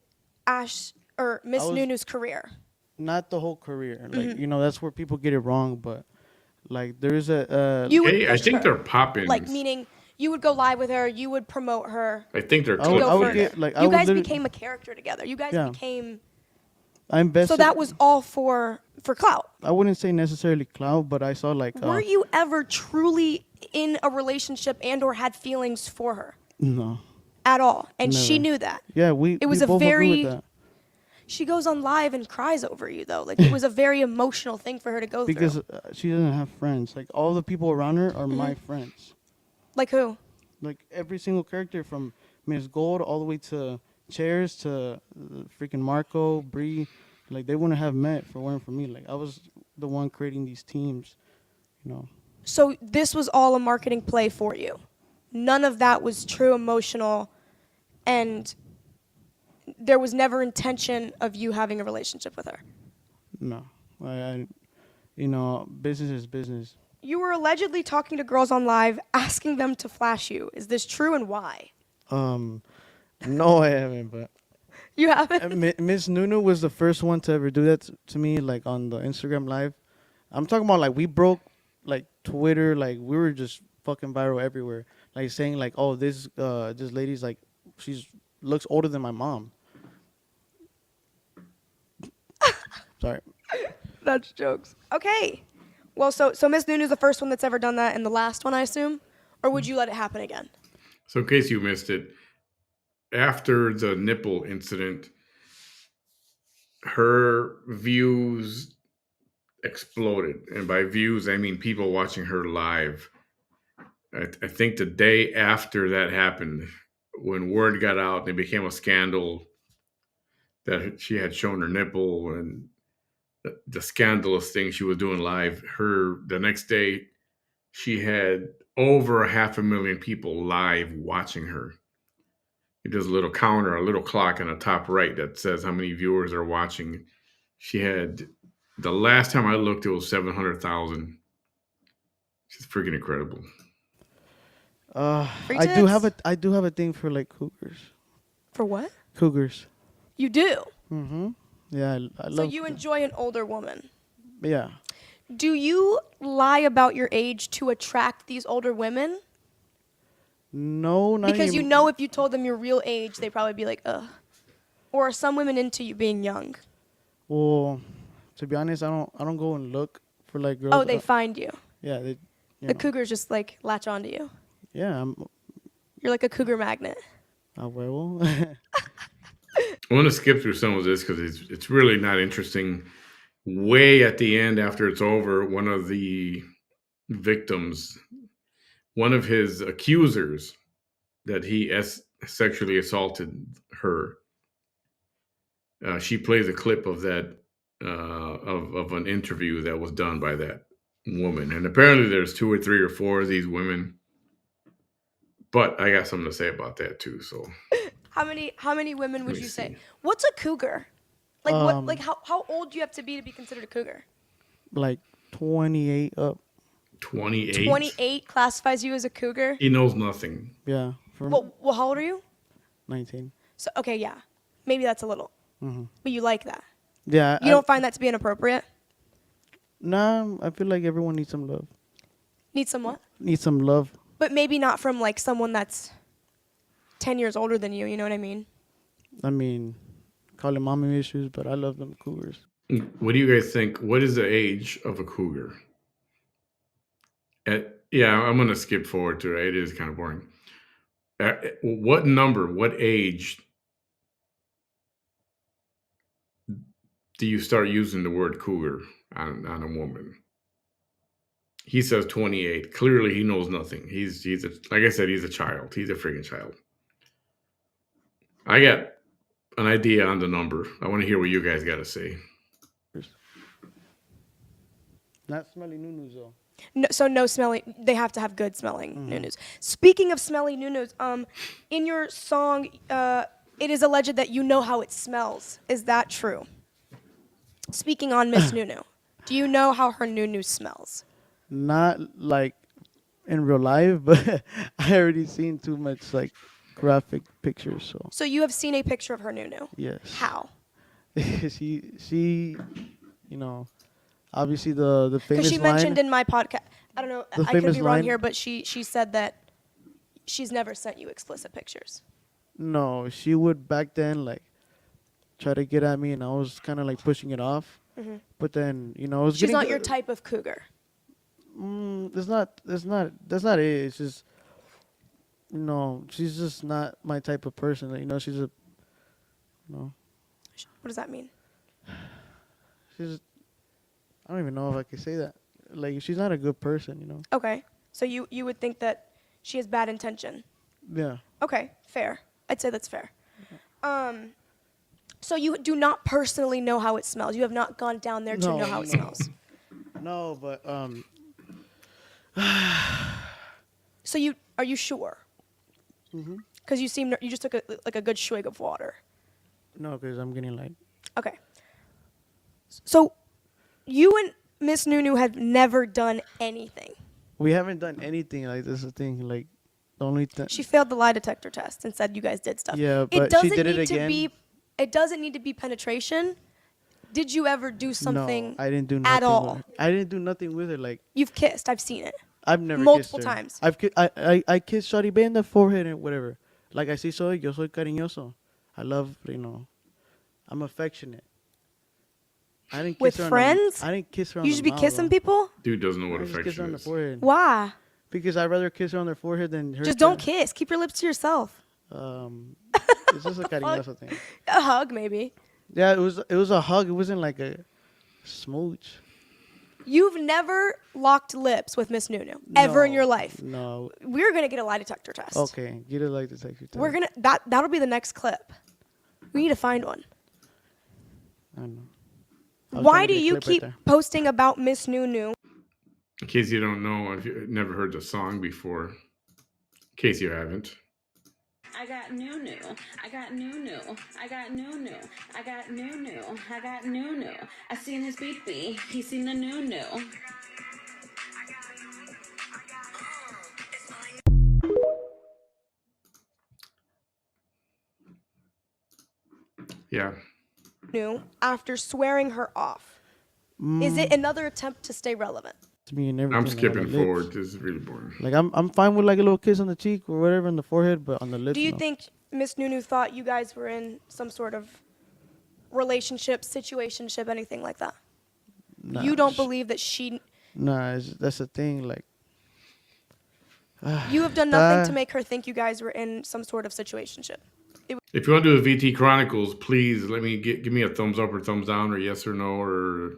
Ash or Miss was- Nunu's career. Not the whole career, like, Mm-hmm. that's where people get it wrong. But, like, there is a You would Hey, I push think her. they're popping. Like, meaning you would go live with her, you would promote her. I think they're I would- Go I would further. get, like, I you would guys literally- became a character together. You guys Yeah. became. I invested. So that was all for clout. I wouldn't say necessarily clout, but I saw, like, Were you ever truly in a relationship and or had feelings for her no. at all? And she Never. knew that. Yeah, we. It was we a both agree very- with that. She goes on live and cries over you though. Like it was a very emotional thing for her to go Because through. she doesn't have friends. Like, all the people around her are my friends. Like who? Like, every single character from Miss Gold all the way to Chairs to freaking Marco, Bree, like, they wouldn't have met if it weren't for me. Like, I was the one creating these teams, So this was all a marketing play for you. None of that was true emotional, and there was never intention of you having a relationship with her. No, business is business. You were allegedly talking to girls on live, asking them to flash you. Is this true, and why? No, I haven't. But You haven't. Miss Nunu was the first one to ever do that to me, like, on the Instagram live. I'm talking about, like, we broke, like, Twitter, like, we were just fucking viral everywhere, like, saying, like, oh, this lady's, like, she's looks older than my mom. Sorry. That's jokes. Okay. Well, so Miss Nunu's the first one that's ever done that, and the last one, I assume, or would you let it happen again? So, in case you missed it, after the nipple incident, her views exploded. And by views, I mean people watching her live. I think the day after that happened, when word got out and it became a scandal that she had shown her nipple and the scandalous thing she was doing live, the next day, she had over 500,000 people live watching her. It does a little counter, a little clock on the top right that says how many viewers are watching. She had, the last time I looked, it was 700,000. She's freaking incredible. Free I tits? do have a thing for, like, cougars. For what? Cougars. You do. Yeah, I So love. you enjoy an older woman. Yeah. Do you lie about your age to attract these older women? No, not Because you even- know if you told them your real age, they'd probably be like, ugh. Or are some women into you being young? Well, to be honest, I don't go and look for like girls. Oh, they find you. Yeah, they. The cougars just like latch onto you. Yeah, You're like a cougar magnet. a huevo. I want to skip through some of this because it's really not interesting. Way at the end, after it's over, one of the victims, one of his accusers that he sexually assaulted her, she plays a clip of that of an interview that was done by that woman, and apparently there's 2 or 3 or 4 of these women. But I got something to say about that too. So How many women would me you say? see. What's a cougar? Like what? Like how old do you have to be considered a cougar? like 28 up. 28. 28 classifies you as a cougar. He knows nothing. Yeah, for Well, how old are you? 19. So okay, yeah, maybe that's a little, but you like that. Yeah, You don't find that to be inappropriate? Nah, I feel like everyone needs some love. Need some what? Needs some love. But maybe not from like someone that's 10 years older than you. You know what I mean? I mean, call it mommy issues, but I love them cougars. What do you guys think? What is the age of a cougar? Yeah, I'm going to skip forward to it. It is kind of boring. What number, what age do you start using the word cougar on a woman? He says 28. Clearly, he knows nothing. He's like I said, he's a child. He's a freaking child. I got an idea on the number. I want to hear what you guys got to say. Not smelly nunus though. No, so no smelly. They have to have good smelling nunus. Speaking of smelly nunus, in your song, it is alleged that you know how it smells. Is that true? Speaking on Miss Nunu, do you know how her nunu smells? Not like in real life, but I already seen too much like graphic pictures. So So you have seen a picture of her nunu. yes. How? she, you know, obviously the Because famous she line. mentioned in my podcast, I don't know, The I could famous be wrong line- here, but she said that she's never sent you explicit pictures. No, she would back then like try to get at me, and I was kind of like pushing it off. But then I was She's getting not your type of cougar. That's not it. It's just she's just not my type of person. Like, she's a What does that mean? she's I don't even know if I could say that. Like, she's not a good person. Okay. So you would think that she has bad intention. Yeah. Okay, fair. I'd say that's fair. So you do not personally know how it smells. You have not gone down there to No, know how it no. smells. No, but So are you sure? Because you just took a good swig of water. no, because I'm getting like Okay. So you and Miss Nunu have never done anything. we haven't done anything like this. The thing like the only thing. She failed the lie detector test and said you guys did stuff. Yeah, it but doesn't she did it need to again. be. It doesn't need to be penetration. Did you ever do something? No, I didn't do nothing at all. With her. I didn't do nothing with her. Like, You've kissed. I've seen it. I've never Multiple kissed her. times. I kissed Shawty Bay in the forehead and whatever. Like, I say, yo soy cariñoso. I love, I'm affectionate. I didn't With kiss her friends? I didn't kiss her on You the should be mouth, kissing though. people. Dude doesn't know what I just kiss her on affection the is. forehead. Why? Because I'd rather kiss her on the forehead than her. Just don't kiss. Keep your lips to yourself. It's just a cariñoso thing. A hug, maybe. Yeah, it was a hug. It wasn't like a smooch. You've never locked lips with Miss Nunu ever in No, your life. No. We're gonna get a lie detector test. Okay, get it like the text. We're gonna that'll be the next clip. We need to find one. I don't know. I was trying Why to do get a you clip right keep there. posting about Miss Nunu? In case you don't know, if you've never heard the song before, in case you haven't. I got new. I got new. I got new. I got new. I got new. I seen his beepy. He seen the new. Yeah. Nunu after swearing her off. Is it another attempt to stay relevant? To me and everything. I'm like, on skipping the lips. forward. This is really boring. Like, I'm fine with like a little kiss on the cheek or whatever on the forehead, but on the lips. Do you no. think Miss Nunu thought you guys were in some sort of relationship, situationship, anything like that? Nah, You don't believe that she... Nah, that's the thing. Like, You have done nothing to make her think you guys were in some sort of situationship. If you want to do a VT Chronicles, please let me give me a thumbs up or thumbs down or yes or no. Or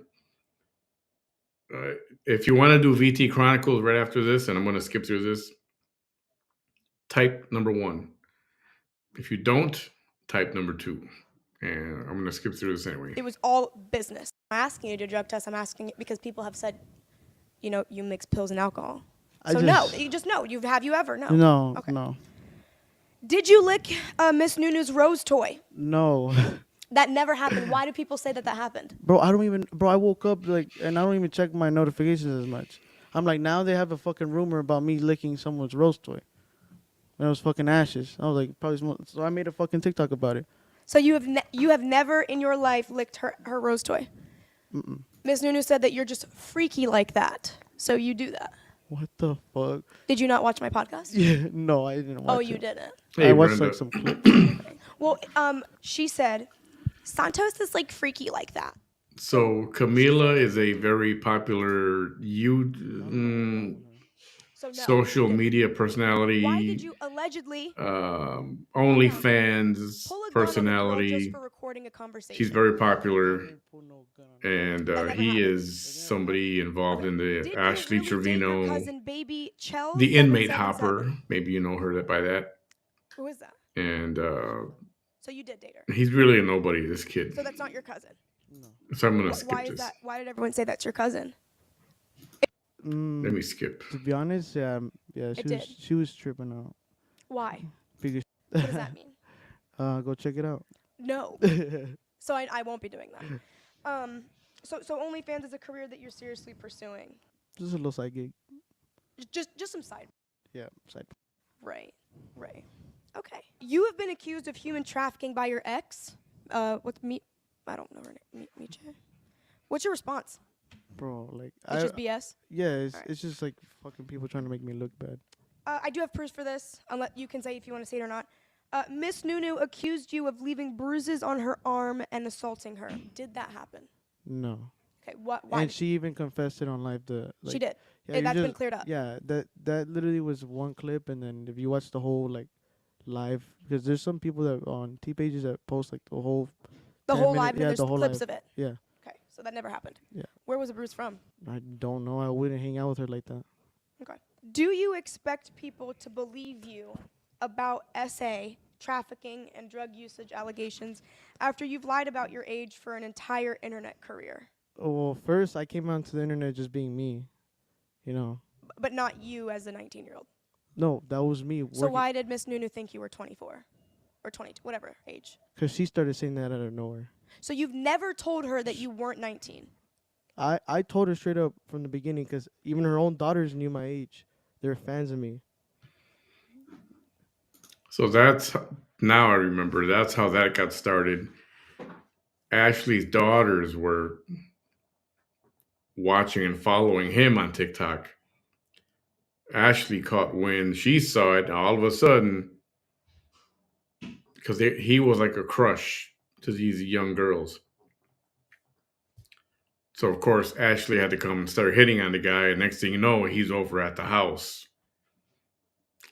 if you want to do VT Chronicles right after this, and I'm going to skip through this, type number 1. If you don't, type number 2. And I'm going to skip through this anyway. It was all business. I'm asking you to do a drug test. I'm asking it because people have said, you know, you mix pills and alcohol. So no, you just know. Have you ever? No. No, Okay. no, Did you lick Miss Nunu's rose toy? no. That never happened. Why do people say that happened? Bro, I woke up like, and I don't even check my notifications as much. I'm like, now they have a fucking rumor about me licking someone's rose toy. And it was fucking ashes. I was like, probably so I made a fucking TikTok about it. So you have never in your life licked her rose toy? Mm-mm. Miss Nunu said that you're just freaky like that. So you do that. What the fuck? Did you not watch my podcast? Yeah, no, I didn't watch it. Oh, you didn't. Hey, I watched Brenda. like some clips. Okay. Well, she said, Santos is like freaky like that. So Camila is a very popular So no. social media personality. Why did you allegedly OnlyFans pull a gun on the girl just personality. for recording a conversation? She's very popular, and That never he happened. is somebody involved in the Did Ashley you really date your Trevino, cousin, baby Chell, the inmate 777? hopper. Maybe you know her by that. Who is that? And So you did date her. he's really a nobody, this kid. So that's not your cousin. So I'm gonna skip Why is this. that? Why did everyone say that's your cousin? Let me skip. To be honest, yeah, did. she was tripping out. Why? Because What does that mean? go check it out. No. So I won't be doing that. So OnlyFans is a career that you're seriously pursuing. Just a little side gig. Just some side. Yeah, side. Right. Okay. You have been accused of human trafficking by your ex. What's me? I don't know her name. Miche. What's your response? Bro, like It's just BS. Yeah, Alright. it's just like fucking people trying to make me look bad. I do have proofs for this. Unless you can say if you want to say it or not. Miss Nunu accused you of leaving bruises on her arm and assaulting her. Did that happen? No. Okay. Why? And she even confessed it on live. She did. Yeah, That's been cleared up. Yeah, that literally was one clip, and then if you watch the whole like live, because there's some people that on T pages that post like the whole. The 10 whole minute- live, and yeah, there's the whole clips live. of it. Yeah, Okay, so that never happened. Yeah. Where was the bruise from? I don't know. I wouldn't hang out with her like that. Okay. Do you expect people to believe you about SA, trafficking, and drug usage allegations after you've lied about your age for an entire internet career? Oh, well, first I came onto the internet just being me, you know. But not you as a 19-year-old. No, that was me. So why did Miss Nunu think you were 24? Or 22, whatever age. Because she started saying that out of nowhere. So you've never told her that you weren't 19? I told her straight up from the beginning, because even her own daughters knew my age. They were fans of me. So now I remember. That's how that got started. Ashley's daughters were watching and following him on TikTok. Ashley caught wind. She saw it. All of a sudden, because he was like a crush to these young girls. So, of course, Ashley had to come and start hitting on the guy. And next thing you know, he's over at the house.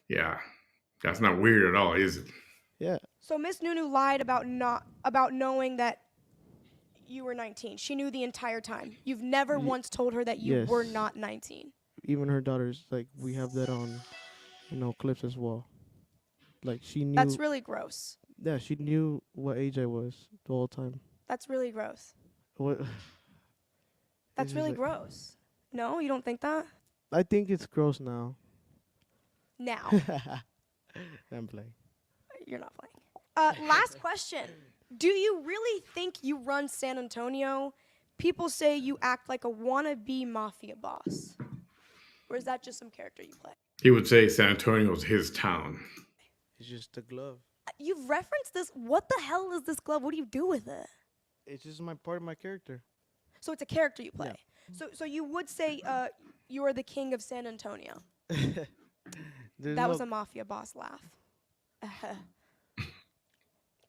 Yeah, that's not weird at all, is it? Yeah. So Miss Nunu lied about knowing that you were 19. She knew the entire time. You've never once told her that you Yes. were not 19. Even her daughters, like, we have that on, clips as well. Like, she knew. That's really gross. Yeah, she knew what age I was the whole time. That's really gross. What? That's It's just really like- gross. No, you don't think that? I think it's gross now. Now. I'm playing. You're not playing. Last question. Do you really think you run San Antonio? People say you act like a wannabe mafia boss. Or is that just some character you play? He would say San Antonio's his town. It's just the glove. You've referenced this. What the hell is this glove? What do you do with it? It's just my part of my character. So it's a character you play. So you would say you are the king of San Antonio. That was a mafia boss laugh.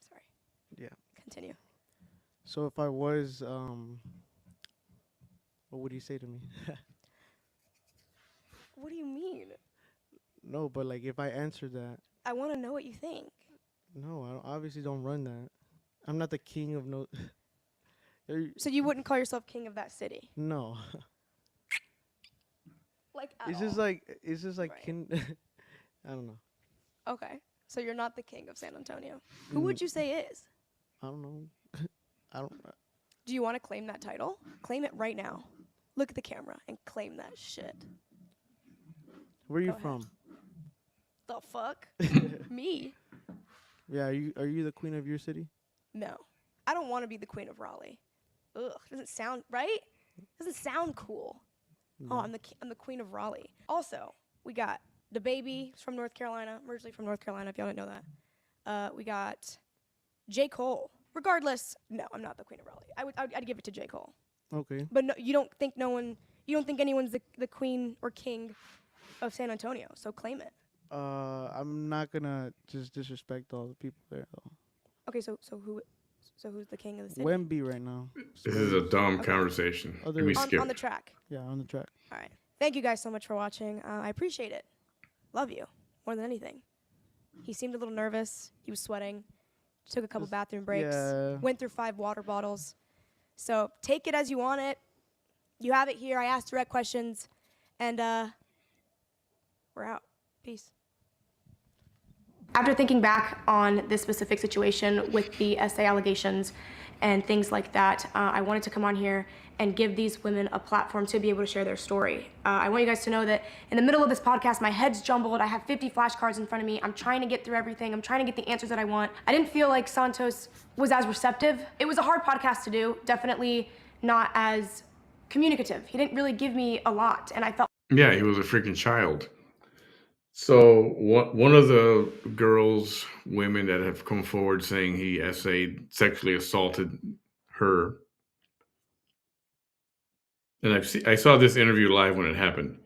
Sorry. Yeah. Continue. So if I was, what would you say to me? What do you mean? No, but like if I answered that, I want to know what you think. no, obviously don't run that. I'm not the king of no. So you wouldn't call yourself king of that city? No, Like at it's all? just like Right. I don't know. Okay. So you're not the king of San Antonio. Who would you say is? I don't know. I don't. Do you want to claim that title? Claim it right now. Look at the camera and claim that shit. Where are you Go ahead. from? The fuck? Me? Yeah, are you the queen of your city? No. I don't want to be the queen of Raleigh. Ugh, doesn't sound right? Doesn't sound cool. Oh, I'm the queen of Raleigh. Also, we got the baby from North Carolina. I'm originally from North Carolina, if y'all didn't know that. We got J. Cole. Regardless, no, I'm not the queen of Raleigh. I'd give it to J. Cole. Okay. But no, you don't think anyone's the queen or king of San Antonio, so claim it. I'm not gonna just disrespect all the people there though. Okay, so who's the king of the city? Wemby right now. This is a dumb conversation. Other- Can we On- skip? On the track. Yeah, on the track. All right. Thank you guys so much for watching. I appreciate it. Love you more than anything. He seemed a little nervous. He was sweating. Took a couple bathroom breaks. yeah. Went through 5 water bottles. So take it as you want it. You have it here. I asked direct questions. And we're out. Peace. After thinking back on this specific situation with the essay allegations and things like that, I wanted to come on here and give these women a platform to be able to share their story. I want you guys to know that in the middle of this podcast, my head's jumbled. I have 50 flashcards in front of me. I'm trying to get through everything. I'm trying to get the answers that I want. I didn't feel like Santos was as receptive. It was a hard podcast to do, definitely not as communicative. He didn't really give me a lot, and I felt Yeah, he was a freaking child. So one of the girls, women that have come forward saying he sexually assaulted her, and I saw this interview live when it happened.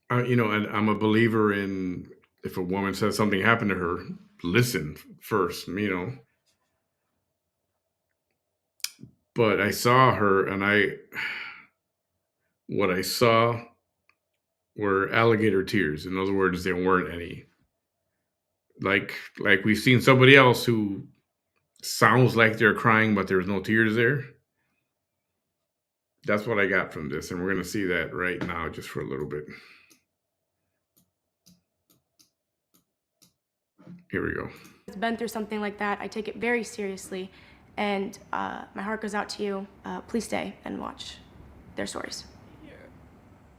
And I'm a believer in if a woman says something happened to her, listen first, But I saw her, and what I saw were alligator tears. In other words, there weren't any. Like we've seen somebody else who sounds like they're crying, but there's no tears there. That's what I got from this, and we're going to see that right now just for a little bit. Here we go. been through something like that. I take it very seriously, and my heart goes out to you. Please stay and watch their stories.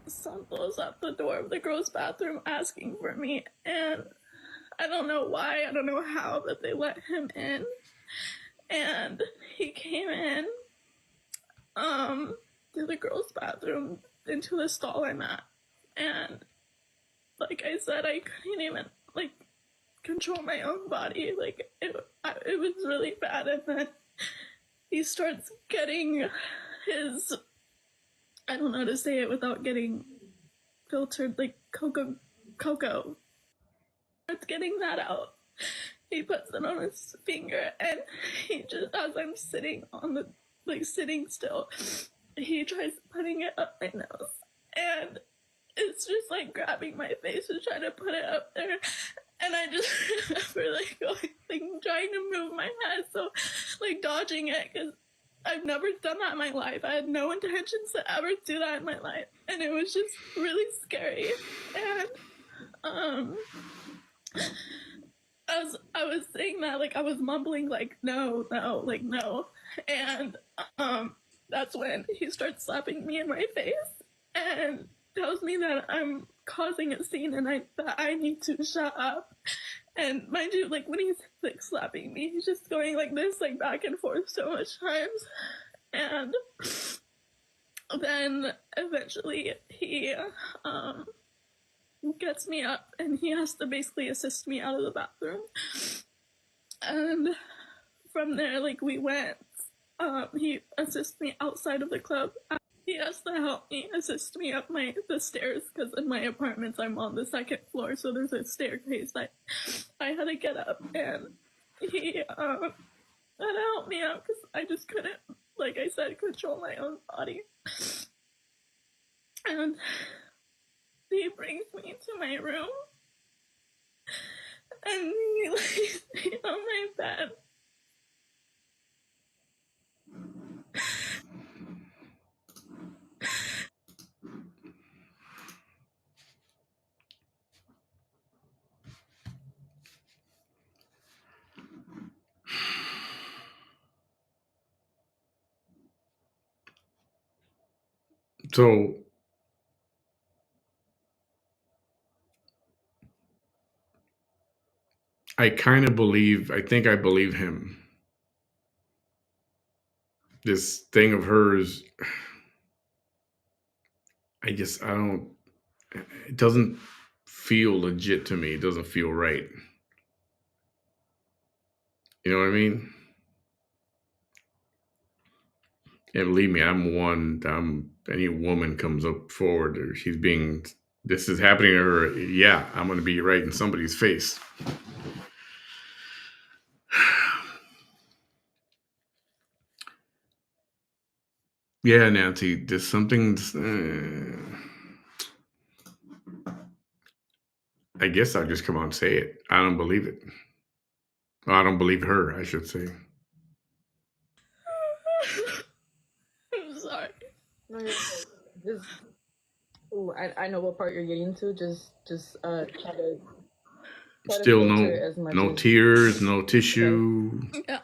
Santos at the door of the girls' bathroom asking for me, and I don't know why, I don't know how, but they let him in, and he came in, to the girls' bathroom, into the stall I'm at, and like I said, I couldn't even, control my own body, it was really bad, and then he starts getting his, I don't know how to say it without getting filtered, cocoa. Starts getting that out. He puts it on his finger, and he just, as I'm sitting on the, sitting still, he tries putting it up my nose, and it's just, grabbing my face and trying to put it up there, and I just remember, going, trying to move my head, so, dodging it, because I've never done that in my life. I had no intentions to ever do that in my life, and it was just really scary, and, as I was saying that, I was mumbling, no, no, and, that's when he starts slapping me in my face, and tells me that I'm causing a scene, and that I need to shut up, and mind you, when he's, slapping me, he's just going like this, back and forth so much times, and then eventually he, gets me up, and he has to basically assist me out of the bathroom, and from there, we went, he assists me outside of the club, he has to help me, assist me up the stairs, because in my apartments I'm on the second floor, so there's a staircase that I had to get up, and he had to help me out because I just couldn't, like I said, control my own body. And he brings me to my room, and he lays me on my bed. So I think I believe him. This thing of hers, I don't, it doesn't feel legit to me. It doesn't feel right. You know what I mean? And believe me, any woman comes up forward or this is happening to her. Yeah, I'm going to be right in somebody's face. Yeah, Nancy, there's something. I guess I'll just come out and say it. I don't believe it. Well, I don't believe her, I should say. I'm sorry. No, you're good. Just, I know what part you're getting to. Just try to Still filter it as much no as tears, no tissue. Yeah.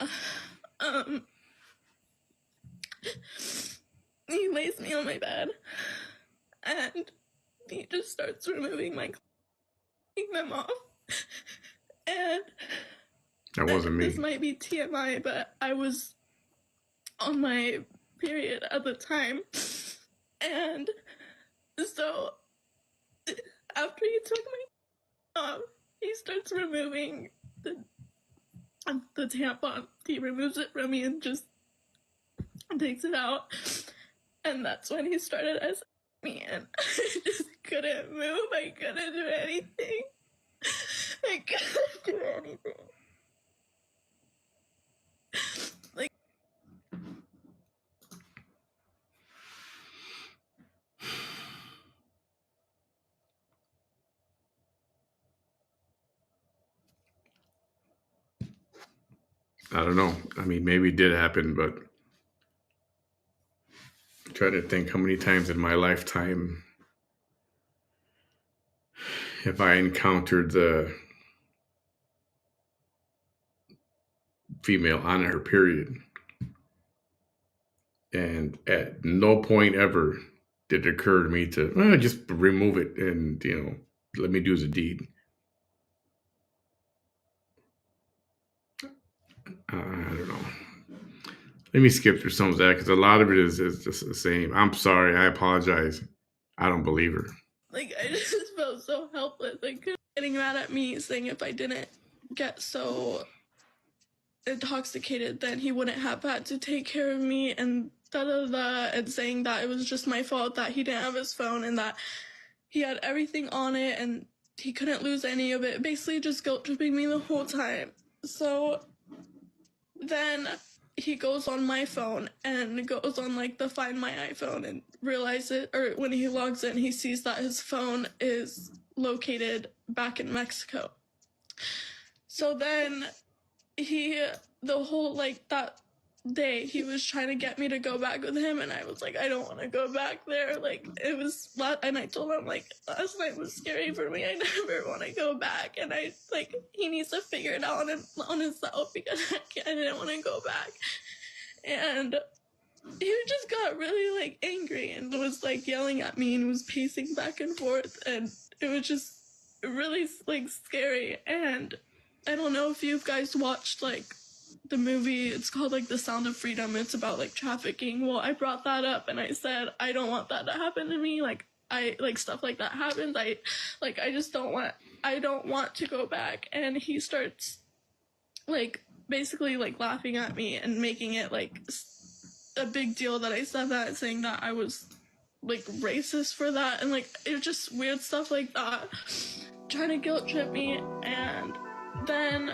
He lays me on my bed, and he just starts removing my clothes, taking them off. And That wasn't me. This might be TMI, but I was on my period at the time. And so after he took me off, he starts removing the tampon. He removes it from me and just takes it out. And that's when he started asking me, and I just couldn't move. I couldn't do anything. I couldn't do anything. Like, I don't know. I mean, maybe it did happen, but I'm trying to think how many times in my lifetime have I encountered the female on her period. And at no point ever did it occur to me to just remove it and, let me do the deed. I don't know. Let me skip through some of that because a lot of it is just the same. I'm sorry. I apologize. I don't believe her. like I just felt so helpless. Like, getting mad at me, saying if I didn't get so intoxicated, then he wouldn't have had to take care of me, and and saying that it was just my fault that he didn't have his phone and that he had everything on it and he couldn't lose any of it. Basically just guilt tripping me the whole time. So then he goes on my phone and goes on like the Find My iPhone and realizes, or when he logs in, he sees that his phone is located back in Mexico. So then the whole like that day, he was trying to get me to go back with him, and I was like, I don't want to go back there. Like, it was, and I told him, like, last night was scary for me. I never want to go back, and he needs to figure it out on himself because I didn't want to go back. And he just got really like angry and was like yelling at me and was pacing back and forth, and it was just really like scary. And I don't know if you guys watched like the movie, it's called like The Sound of Freedom. It's about like trafficking. Well, I brought that up and I said I don't want that to happen to me. Like, I like stuff like that happens. I don't want to go back. And he starts like basically like laughing at me and making it like a big deal that I said that, saying that I was like racist for that, and like it was just weird stuff like that, trying to guilt trip me. And then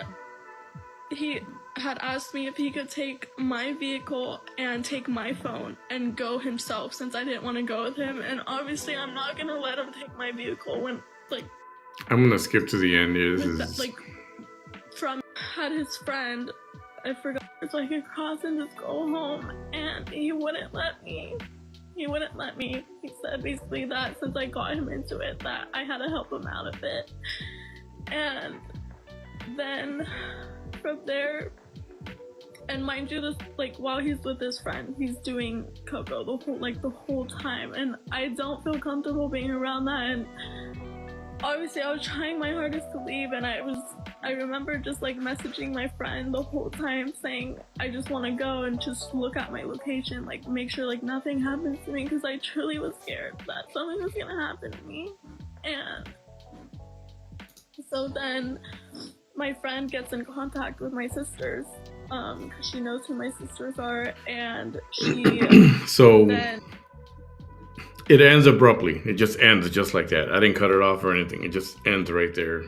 he had asked me if he could take my vehicle and take my phone and go himself, since I didn't want to go with him. And obviously I'm not gonna let him take my vehicle when like I'm gonna skip to the end. This is like from had his friend, I forgot, so I could cross and just go home, and he wouldn't let me. He wouldn't let me. He said basically that since I got him into it, that I had to help him out a bit. And then from there, and mind you, this like while he's with his friend, he's doing cocoa the whole time, and I don't feel comfortable being around that. And obviously I was trying my hardest to leave, and I remember just like messaging my friend the whole time saying I just want to go and just look at my location, like make sure like nothing happens to me, because I truly was scared that something was gonna happen to me. And so then my friend gets in contact with my sisters, because she knows who my sisters are, and she so then it ends abruptly. It just ends just like that. I didn't cut it off or anything. It just ends right there.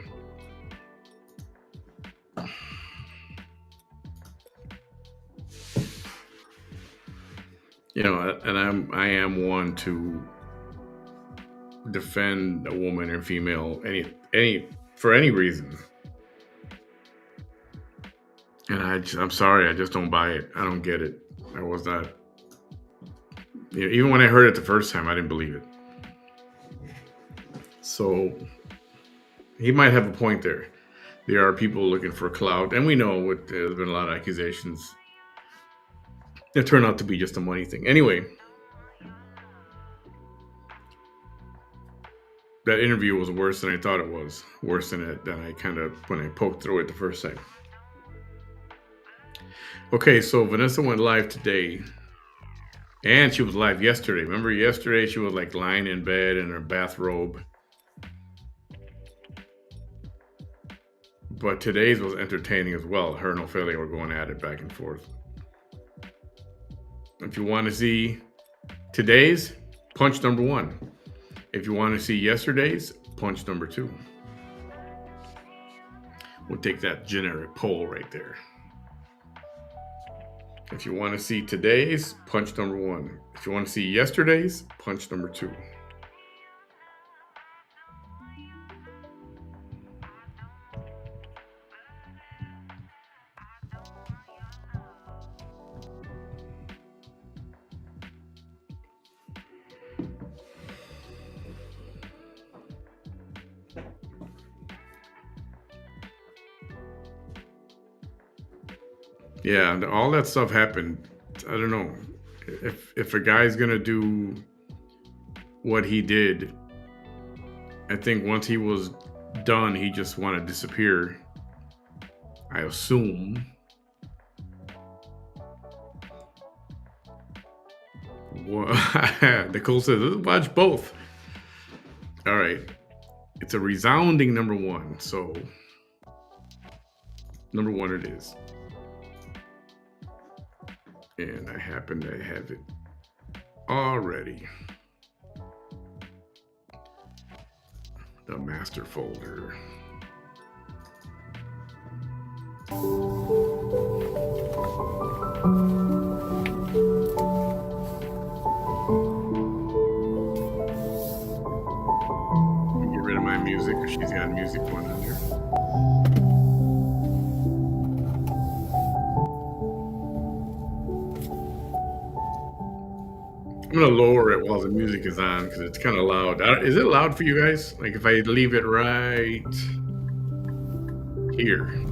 You know, and I am one to defend a woman or female any for any reason. And I'm sorry, I just don't buy it. I don't get it. I was not. You know, even when I heard it the first time, I didn't believe it. So he might have a point there. There are people looking for clout, and we know there's been a lot of accusations. It turned out to be just a money thing. Anyway, that interview was worse than I thought it was. Worse than I kind of when I poked through it the first time. Okay, so Vanessa went live today, and she was live yesterday. Remember yesterday she was like lying in bed in her bathrobe. But today's was entertaining as well. Her and Ophelia were going at it back and forth. If you want to see today's, punch number 1. If you want to see yesterday's, punch number 2. We'll take that generic poll right there. If you want to see today's, punch number 1. If you want to see yesterday's, punch number 2. Yeah, all that stuff happened. I don't know. If a guy's gonna do what he did, I think once he was done, he just wanted to disappear. I assume. Nicole says, let's watch both. All right. It's a resounding number 1. So, number 1 it is. And I happen to have it already. The master folder. Get rid of my music, because she's got music going on there. I'm gonna lower it while the music is on because it's kind of loud. Is it loud for you guys? Like if I leave it right here.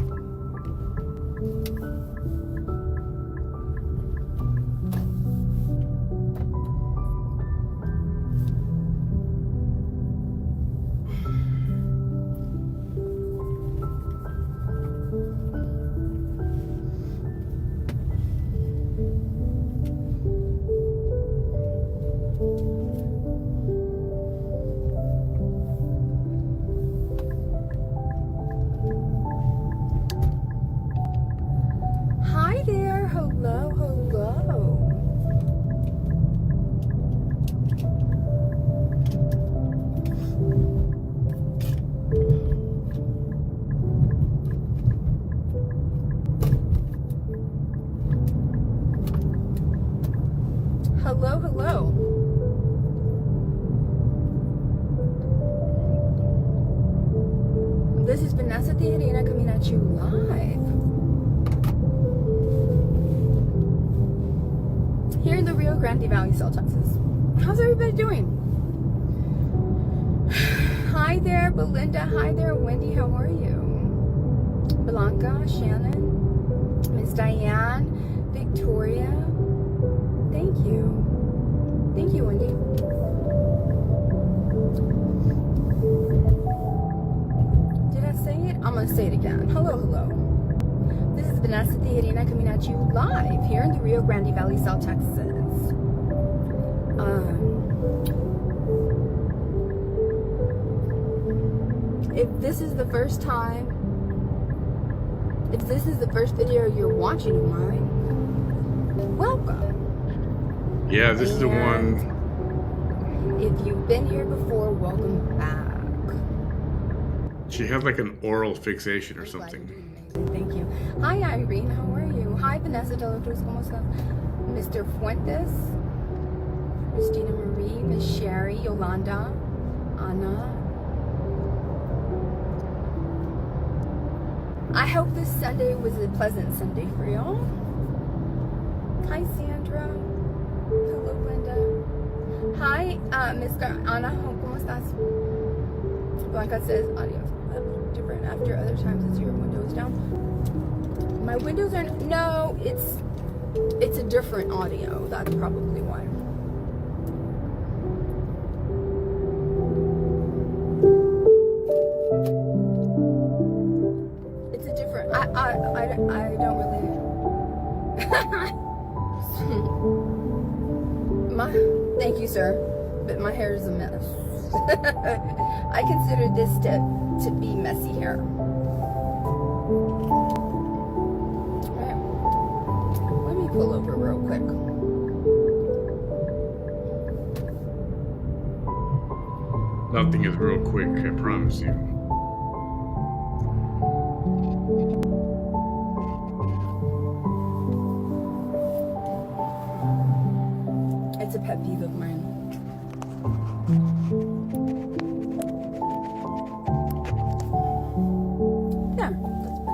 Hello, hello. This is Vanessa Tijerina coming at you live here in the Rio Grande Valley, South Texas. How's everybody doing? Hi there, Belinda. Hi there, Wendy. How are you? Blanca, Shannon, Miss Diane, Victoria. Thank you. Thank you, Wendy. Did I say it? I'm gonna say it again. Hello, hello. This is Vanessa Tijerina coming at you live here in the Rio Grande Valley, South Texas. If this is the first time, if this is the first video you're watching of mine, welcome. Yeah, this is the one. If you've been here before, welcome back. She had like an oral fixation or something. Thank you. Hi, Irene. How are you? Hi, Vanessa de la Cruz. ¿Cómo estás? Mr. Fuentes, Christina Marie, Miss Sherry, Yolanda, Anna. I hope this Sunday was a pleasant Sunday for y'all. Hi, Sandra. Hello, Linda. Hi, Mr. Anna. ¿Cómo estás? Blanca says audio different after other times. Is your windows down? My windows are no. It's a different audio. That's probably why. It's a different. I don't really. Thank you, sir. But my hair is a mess. I consider this to be messy hair. Right. Let me pull over real quick. Nothing is real quick, I promise you. It's a pet peeve of mine. Yeah, that's better.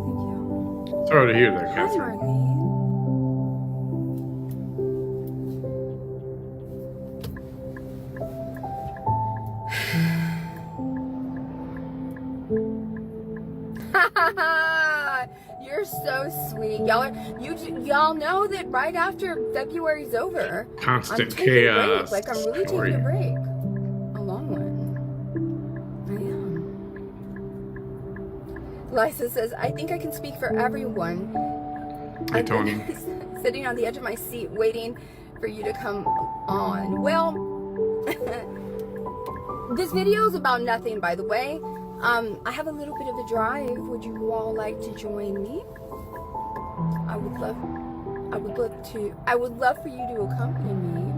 Thank you. Sorry to hear that, Hi, Catherine. Marlene. You're so sweet. Y'all know that right after February's over, Constant I'm taking a break. chaos. Like, I'm really Sorry. taking a break. A long one. I am. Lysa says, I think I can speak for everyone. Hey, I've Tony. been sitting on the edge of my seat waiting for you to come on. Well, this video is about nothing, by the way. I have a little bit of a drive. Would you all like to join me? I would love for you to accompany me.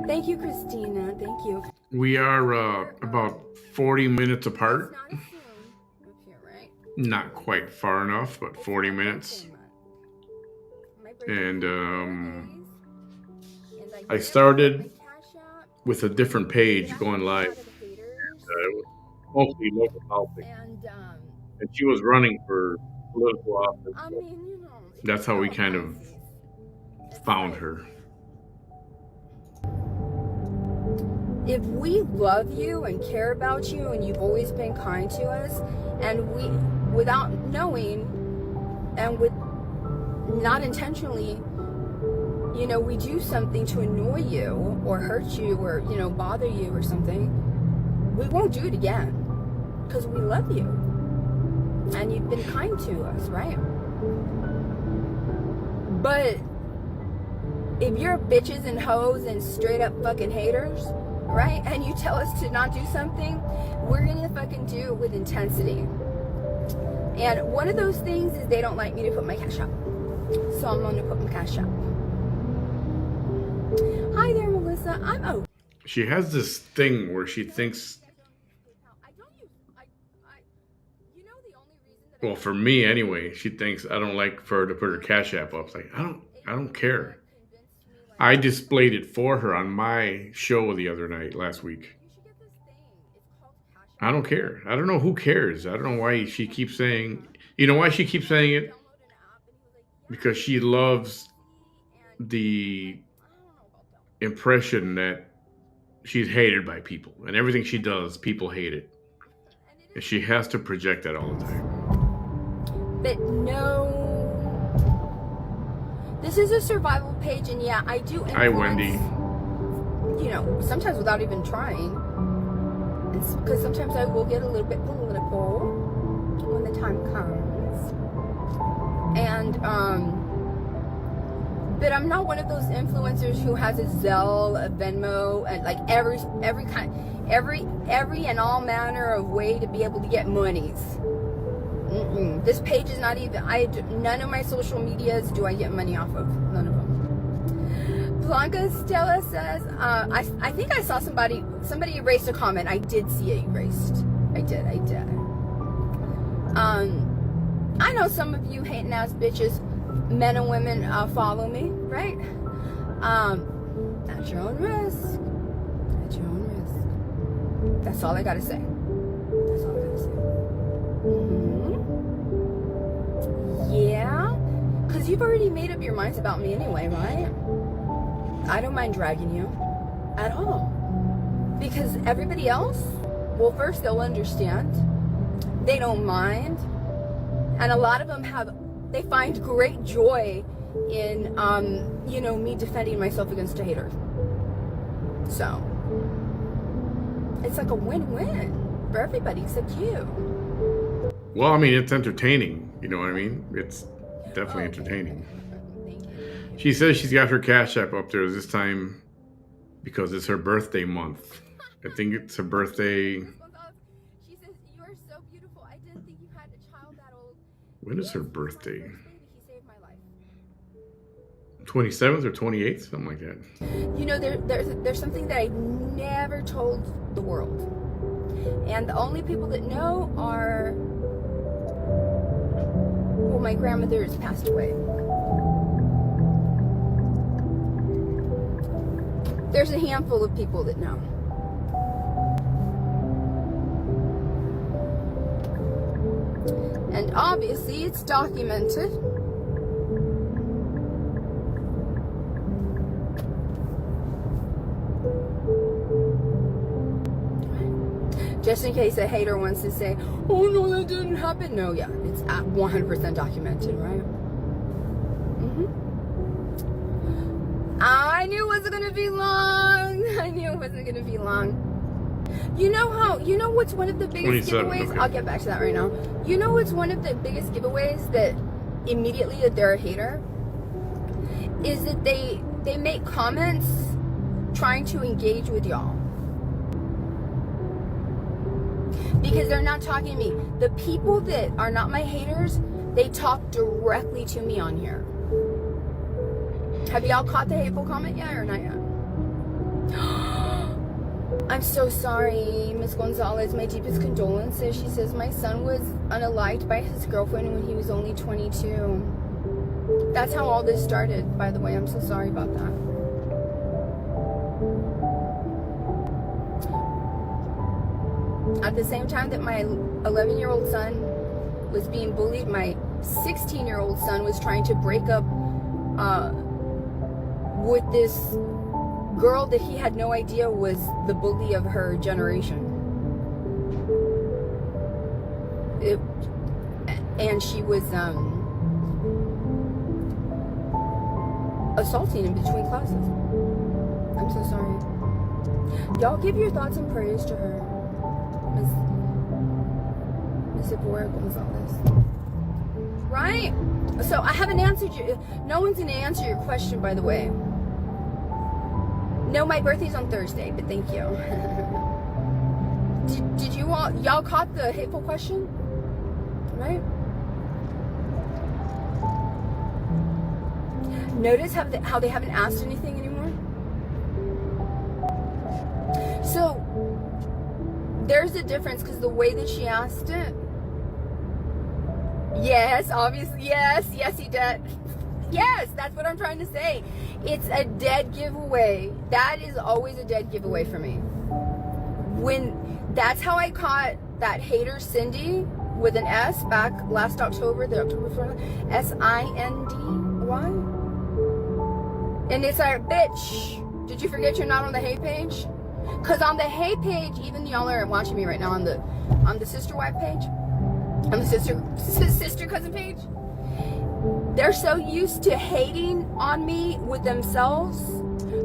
Thank you, Christina. Thank you. We are about 40 minutes apart. It's not as soon up here, right? Not quite far enough, but 40 minutes. And I started with a different page going live. Mostly local politics. And she was running for political office. I mean, you know, That's how we kind of found her. If we love you and care about you and you've always been kind to us, and we, without knowing and with not intentionally, you know, we do something to annoy you or hurt you or, you know, bother you or something, we won't do it again because we love you and you've been kind to us, right? But if you're bitches and hoes and straight up fucking haters, right, and you tell us to not do something, we're gonna fucking do it with intensity. And one of those things is they don't like me to put my cash up, so I'm gonna put my cash up. Hi there, Melissa. I'm open. She has this thing where she thinks Well, for me anyway, she thinks I don't like for her to put her Cash App up. It's like I don't care. I displayed it for her on my show the other night, last week. I don't care. I don't know who cares. I don't know why she keeps saying. You know why she keeps saying it? Because she loves the impression that she's hated by people, and everything she does, people hate it, and she has to project that all the time. But no, this is a survival page, and yeah, I do influence, Hi, Wendy. you know, sometimes without even trying. It's because sometimes I will get a little bit political when the time comes. And, but I'm not one of those influencers who has a Zelle, a Venmo, and like every and all manner of way to be able to get monies. This page is not even, none of my social medias do I get money off of. None of them. Blanca Stella says, I think I saw somebody erased a comment. I did see it erased. I did. I know some of you hating ass bitches, men and women, follow me, right? At your own risk. At your own risk. That's all I gotta say. That's all I gotta say. Yeah, because you've already made up your minds about me anyway, right? I don't mind dragging you at all. Because everybody else, well, first they'll understand. They don't mind. And a lot of them they find great joy in, you know, me defending myself against a hater. So, it's like a win-win for everybody except you. Well, I mean, it's entertaining. You know what I mean? It's definitely entertaining. She says she's got her Cash App up there this time because it's her birthday month. I think it's her birthday. She says, "You are so beautiful. I didn't think you had a child that old." When is her birthday? He saved my life. 27th or 28th? Something like that. You know, there's something that I never told the world. And the only people that know are, well, my grandmother has passed away. There's a handful of people that know. And obviously it's documented. Just in case a hater wants to say, "Oh no, that didn't happen." No, yeah, it's 100% documented, right? I knew it wasn't gonna be long. I knew it wasn't gonna be long. You know what's one of the biggest giveaways? Okay. I'll get back to that right now. You know what's one of the biggest giveaways that immediately that they're a hater? Is that they make comments trying to engage with y'all. Because they're not talking to me. The people that are not my haters, they talk directly to me on here. Have y'all caught the hateful comment yet or not yet? I'm so sorry, Miss Gonzalez. My deepest condolences. She says my son was unalived by his girlfriend when he was only 22. That's how all this started, by the way. I'm so sorry about that. At the same time that my 11-year-old son was being bullied, my 16-year-old son was trying to break up with this girl that he had no idea was the bully of her generation. And she was assaulting in between classes. I'm so sorry. Y'all give your thoughts and prayers to her. Miss Ivora Gonzalez. Right? So I haven't answered you. No one's gonna answer your question, by the way. No, my birthday's on Thursday, but thank you. Did you y'all caught the hateful question? Right? Notice how they haven't asked anything anymore? So there's a difference because the way that she asked it, Yes, obviously. Yes, he did. Yes, that's what I'm trying to say. It's a dead giveaway. That is always a dead giveaway for me. That's how I caught that hater Cindy with an S back last October, the October 4th, Sindy. And it's like, bitch, did you forget you're not on the hate page? Because on the hate page, even y'all are watching me right now on the sister wife page, on the sister cousin page, they're so used to hating on me with themselves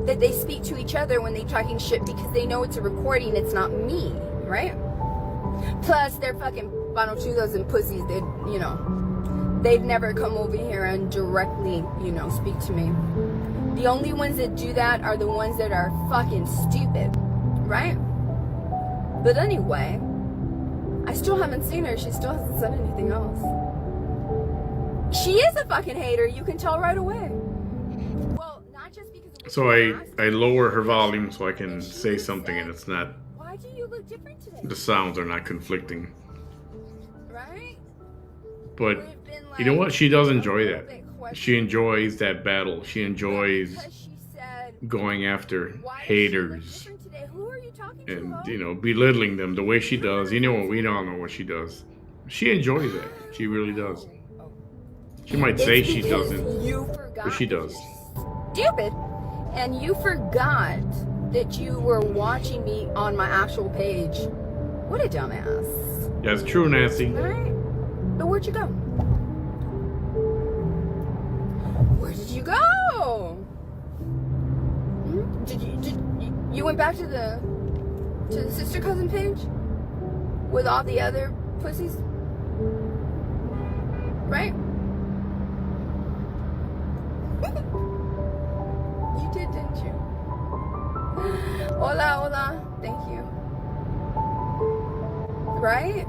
that they speak to each other when they're talking shit because they know it's a recording, it's not me, right? Plus, they're fucking panochudos and pussies. They've never come over here and directly, speak to me. The only ones that do that are the ones that are fucking stupid, right? But anyway, I still haven't seen her. She still hasn't said anything else. She is a fucking hater. You can tell right away. Well, not just because of So I lower her volume so I can say something and it's not. Why do you look different today? The sounds are not conflicting. Right? But you know what? She does enjoy that. She enjoys that battle. She enjoys going after haters and belittling them the way she does. We all know what she does. She enjoys that. She really does. She might say she doesn't, but she does. Stupid. And you forgot that you were watching me on my actual page. What a dumbass. That's true, Nancy. All right. But where'd you go? Where did you go? Did you went back to the sister cousin page with all the other pussies? Right? You did, didn't you? Hola. Thank you. Right?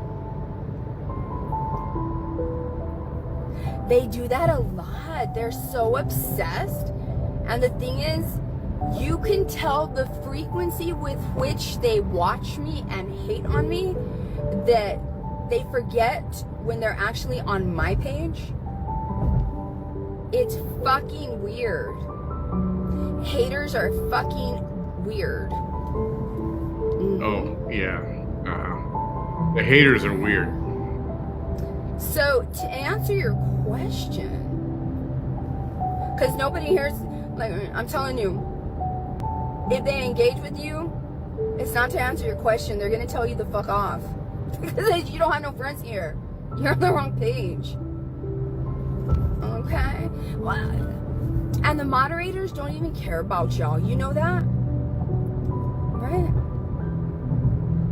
They do that a lot. They're so obsessed. And the thing is, you can tell the frequency with which they watch me and hate on me that they forget when they're actually on my page. It's fucking weird. Haters are fucking weird. Oh, yeah. The haters are weird. So, to answer your question, because nobody here's, like, I'm telling you, if they engage with you, it's not to answer your question. They're going to tell you to fuck off. Because you don't have no friends here. You're on the wrong page. Okay? Well, and the moderators don't even care about y'all. You know that? Right?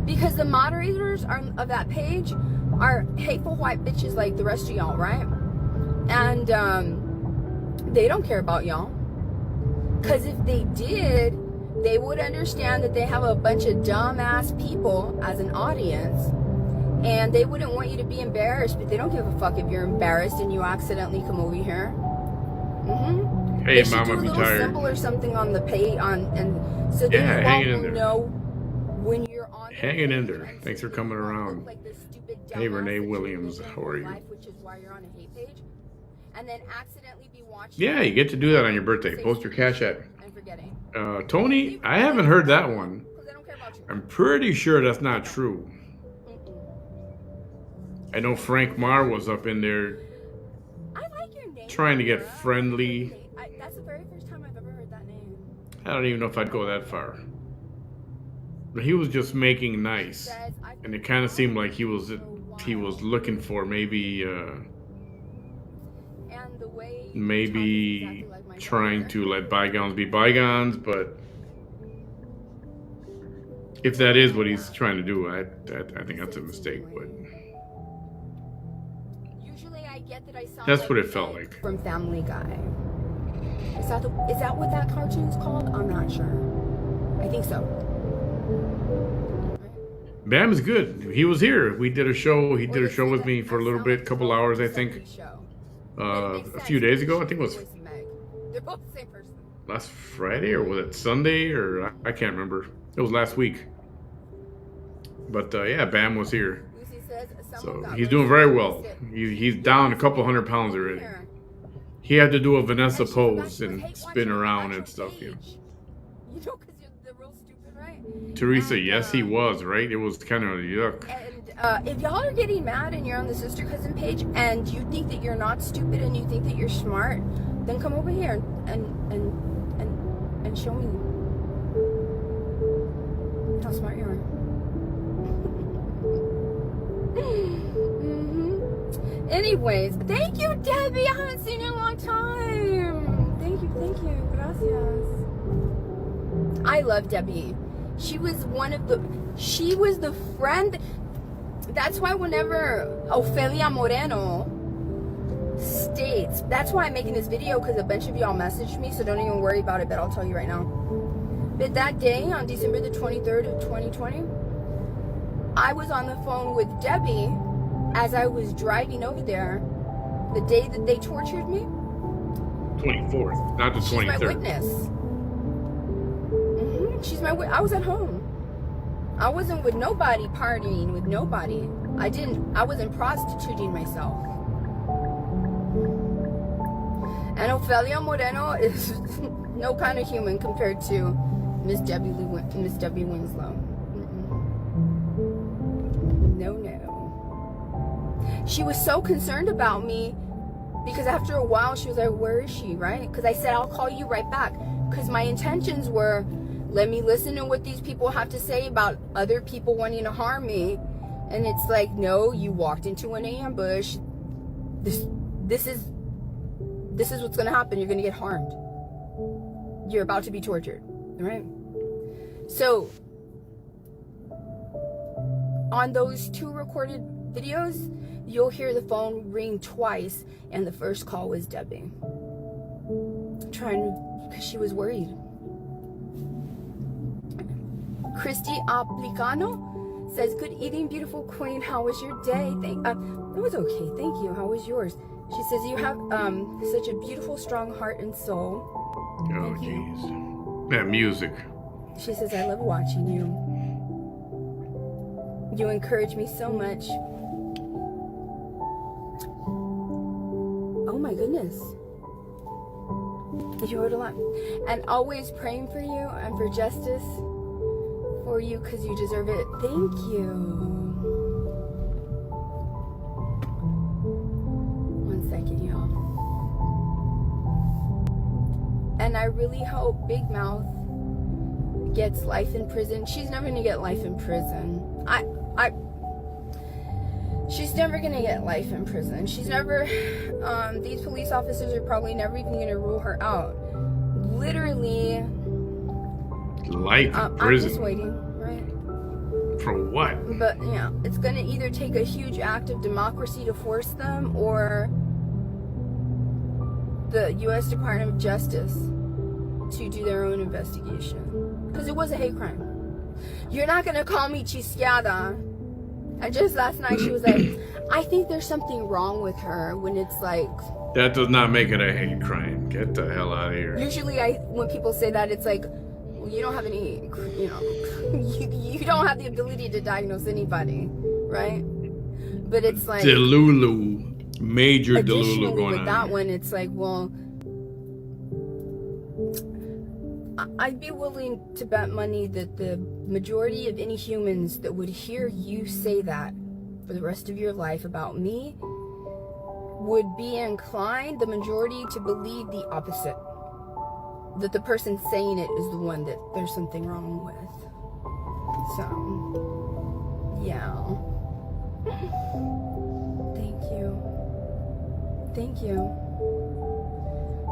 Because the moderators of that page are hateful white bitches like the rest of y'all, right? And they don't care about y'all. Because if they did, they would understand that they have a bunch of dumbass people as an audience, and they wouldn't want you to be embarrassed, but they don't give a fuck if you're embarrassed and you accidentally come over here. Hey, they Mama, should do a be little tired. symbol or something on the page, and so that Yeah, you hang all it in will there. know when you're on. Hanging in there. Thanks for coming around. Like this stupid Hey, dumbass Renee that you Williams, live in how are your you? life, which is why you're on a hate page, and then accidentally be watching. Yeah, you get to do that on your birthday. Post your cash app. And forgetting. Tony, I haven't heard that one. Because I don't care about you. I'm pretty sure that's not true. I know Frank Marr was up in there I like your name. trying to get Laura. friendly. That's the very first time I've ever heard that name. I don't even know if I'd go that far. But he was just making nice. And it kind of seemed like he was looking for maybe trying to let bygones be bygones, but if that is what he's trying to do, I think that's a mistake, but Usually I get that I sound that's like what it felt like. From Family Guy. Is that what that cartoon's called? I'm not sure. I think so. Bam is good. He was here. We did a show. He did a show with me for a little bit, couple hours, I think. A few days ago. I think it was They're both the same person. last Friday, or was it Sunday, or I can't remember. It was last week. But yeah, Bam was here. Lucy So he's doing very well. He's down a couple 100 pounds already. He had to do a Vanessa pose and spin around and stuff, you know. You know, because they're real stupid, right? Teresa, And, yes, he was, right? It was kind of yuck. And if y'all are getting mad and you're on the sister cousin page and you think that you're not stupid and you think that you're smart, then come over here and show me how smart you are. Anyways, thank you, Debbie. I haven't seen you in a long time. Thank you. Gracias. I love Debbie. She was the friend. That's why whenever Ofelia Moreno states, that's why I'm making this video, because a bunch of y'all messaged me, so don't even worry about it, but I'll tell you right now. But that day, on December the 23rd of 2020, I was on the phone with Debbie as I was driving over there the day that they tortured me. 24th, not the 23rd. She's my witness. She's my witness. I was at home. I wasn't with nobody partying with nobody. I wasn't prostituting myself. And Ofelia Moreno is no kind of human compared to Miss Debbie Winslow. No. She was so concerned about me because after a while she was like, where is she, right? Because I said, I'll call you right back. Because my intentions were, let me listen to what these people have to say about other people wanting to harm me. And it's like, no, you walked into an ambush. This is what's going to happen. You're going to get harmed. You're about to be tortured, right? So, on those 2 recorded videos, you'll hear the phone ring twice, and the first call was Debbie. Because she was worried. Christy Aplicano says, good evening, beautiful queen. How was your day? It was okay, thank you. How was yours? She says, you have such a beautiful, strong heart and soul. Oh, jeez. That music. She says, I love watching you. You encourage me so much. Oh my goodness. You wrote a lot. And always praying for you and for justice for you because you deserve it. Thank you. One second, y'all. And I really hope Big Mouth gets life in prison. She's never gonna get life in prison. She's never gonna get life in prison. She's never, these police officers are probably never even gonna rule her out. Literally. Life in prison? I'm just waiting, right? For what? But, yeah, it's gonna either take a huge act of democracy to force them, or the U.S. Department of Justice to do their own investigation. Because it was a hate crime. You're not gonna call me chisqueada. And just last night she was like, I think there's something wrong with her, when it's like... That does not make it a hate crime. Get the hell out of here. Usually when people say that, it's like, well, you don't have any, you don't have the ability to diagnose anybody, right? But it's like... Delulu. Major Delulu going with on that here. one, it's like, well... I'd be willing to bet money that the majority of any humans that would hear you say that for the rest of your life about me would be inclined, the majority, to believe the opposite. That the person saying it is the one that there's something wrong with. So, yeah. Thank you. Thank you.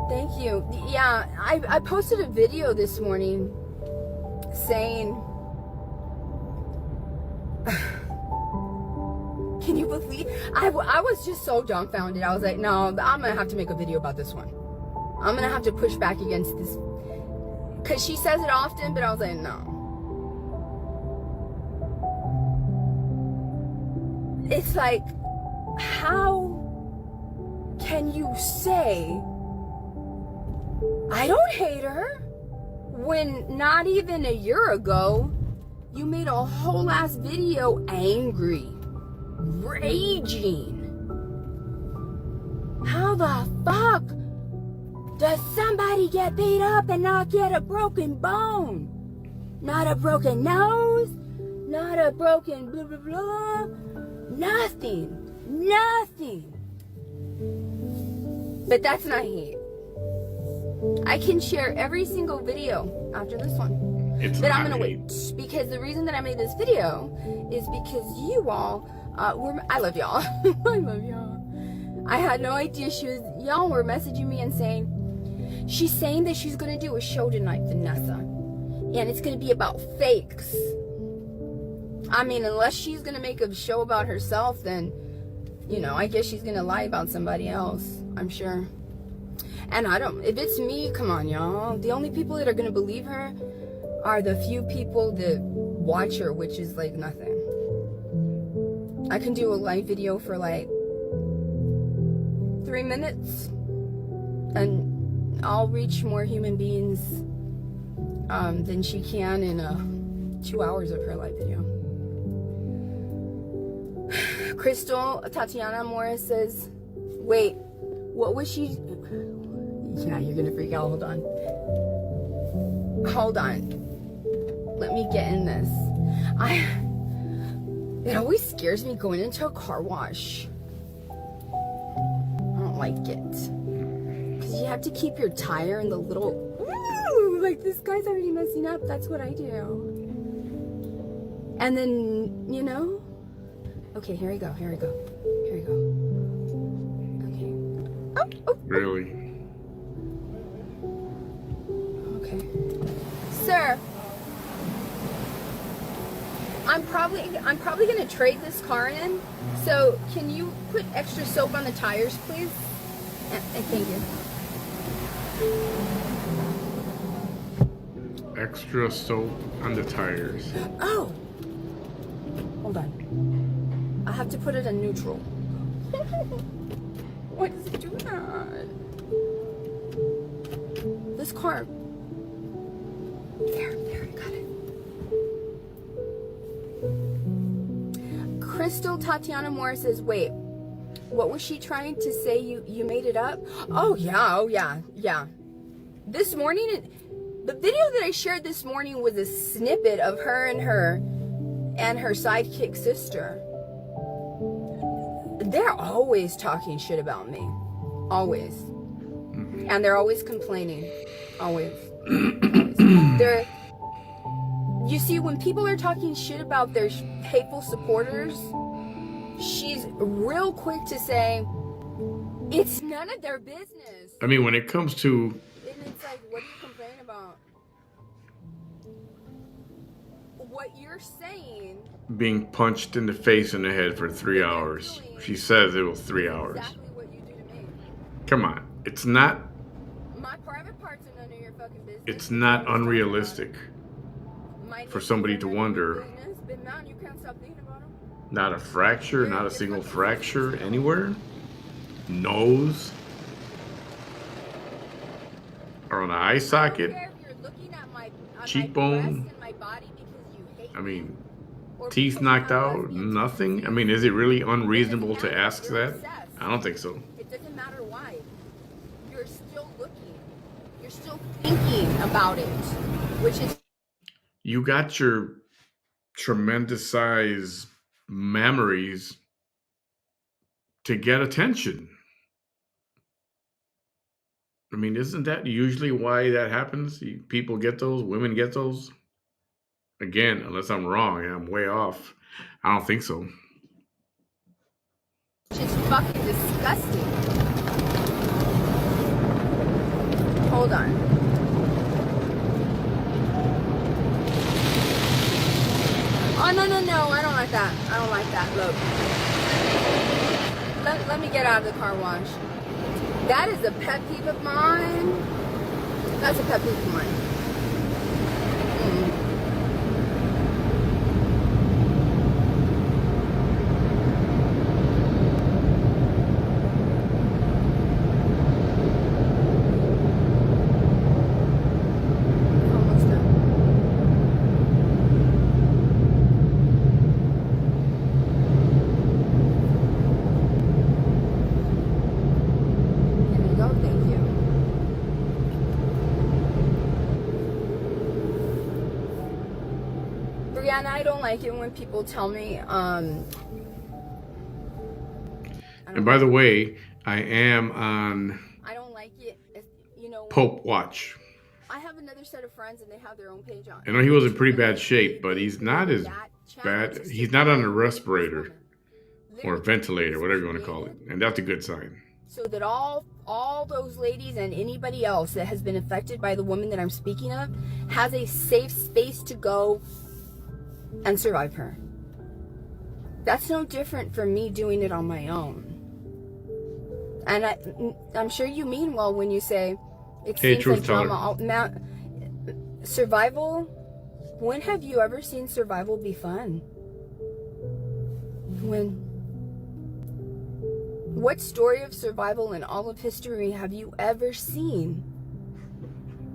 Thank you. Yeah, I posted a video this morning saying, can you believe, I was just so dumbfounded. I was like, no, I'm gonna have to make a video about this one. I'm gonna have to push back against this. Because she says it often, but I was like, no. It's like, how can you say I don't hate her when not even a year ago you made a whole ass video angry raging. How the fuck does somebody get beat up and not get a broken bone? Not a broken nose, not a broken blah blah blah, nothing. But that's not hate. I can share every single video after this one. But I'm gonna wait, because the reason that I made this video is because you all I love y'all. I love y'all. I had no idea y'all were messaging me and saying, she's saying that she's gonna do a show tonight, Vanessa, and it's gonna be about fakes. I mean, unless she's gonna make a show about herself, then, you know, I guess she's gonna lie about somebody else, I'm sure. And if it's me, come on, y'all. The only people that are gonna believe her are the few people that watch her, which is like nothing. I can do a live video for like 3 minutes and I'll reach more human beings than she can in 2 hours of her live video. Crystal Tatiana Morris says, wait, what was she? Yeah, you're gonna freak out. Hold on. Let me get in this. It always scares me going into a car wash. I don't like it. Because you have to keep your tire in the little, ooh, like this guy's already messing up. That's what I do. And then, you know, okay, here we go. Okay. Oh. Really? Okay. Sir, I'm probably gonna trade this car in. So can you put extra soap on the tires, please? And thank you. Extra soap on the tires. Oh, hold on. I have to put it in neutral. Why does it do that? This car. There, got it. Crystal Tatiana Morris says, wait, what was she trying to say? You made it up? Oh yeah. This morning, the video that I shared this morning was a snippet of her and her sidekick sister. They're always talking shit about me. Always. And they're always complaining. Always. You see, when people are talking shit about their hateful supporters, she's real quick to say, it's none of their business. I mean, when it comes to... And it's like, what are you complaining about? What you're saying... being punched in the face and the head for 3 hours. She says it was 3 hours. Exactly what you do to me. Come on. It's not... My private parts are none of your fucking business. It's not unrealistic for somebody to wonder. But now you can't stop thinking about them. Not a fracture, not a single fracture anywhere. Nose. Or on the eye socket. Cheekbone. I mean, teeth knocked out, nothing. I mean, is it really unreasonable to ask that? I don't think so. It doesn't matter why. You're still looking. You're still thinking about it, which is... You got your tremendous size memories to get attention. I mean, isn't that usually why that happens? People get those, women get those. Again, unless I'm wrong, I'm way off. I don't think so. It's fucking disgusting. Hold on. Oh, no, I don't like that. Look. Let me get out of the car wash. That is a pet peeve of mine. That's a pet peeve of mine. And I don't like it when people tell me, And by the way, I am on I don't like it, you know, Pope Watch. I have another set of friends and they have their own page on. I know he was in pretty bad shape, but he's not as bad. He's not on a respirator or a ventilator, whatever you want to call it. And that's a good sign. So that all those ladies and anybody else that has been affected by the woman that I'm speaking of has a safe space to go and survive her. That's no different from me doing it on my own. And I'm sure you mean well when you say it seems like drama. Survival. When have you ever seen survival be fun? When? What story of survival in all of history have you ever seen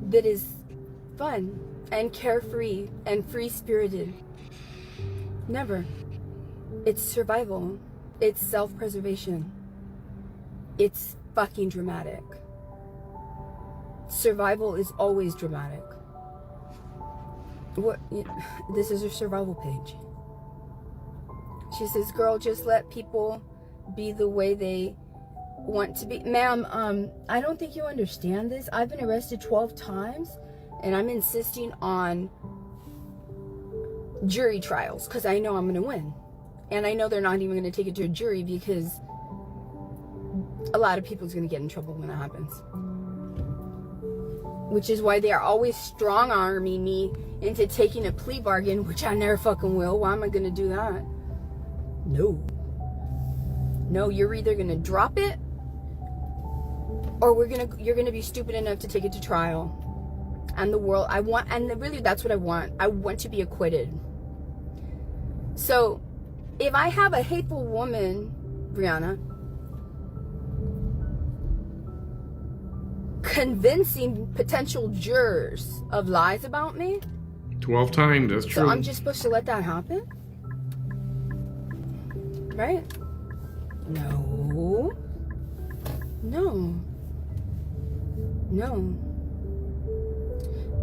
that is fun and carefree and free-spirited? Never. It's survival. It's self-preservation. It's fucking dramatic. Survival is always dramatic. What? This is her survival page. She says, girl, just let people be the way they want to be. Ma'am, I don't think you understand this. I've been arrested 12 times and I'm insisting on jury trials because I know I'm going to win. And I know they're not even going to take it to a jury because a lot of people's going to get in trouble when that happens. Which is why they are always strong-arming me into taking a plea bargain, which I never fucking will. Why am I going to do that? No. No, you're either going to drop it or you're going to be stupid enough to take it to trial. And the world, really that's what I want. I want to be acquitted. So, if I have a hateful woman, Brianna, convincing potential jurors of lies about me, 12 times, that's true. so I'm just supposed to let that happen? Right? No.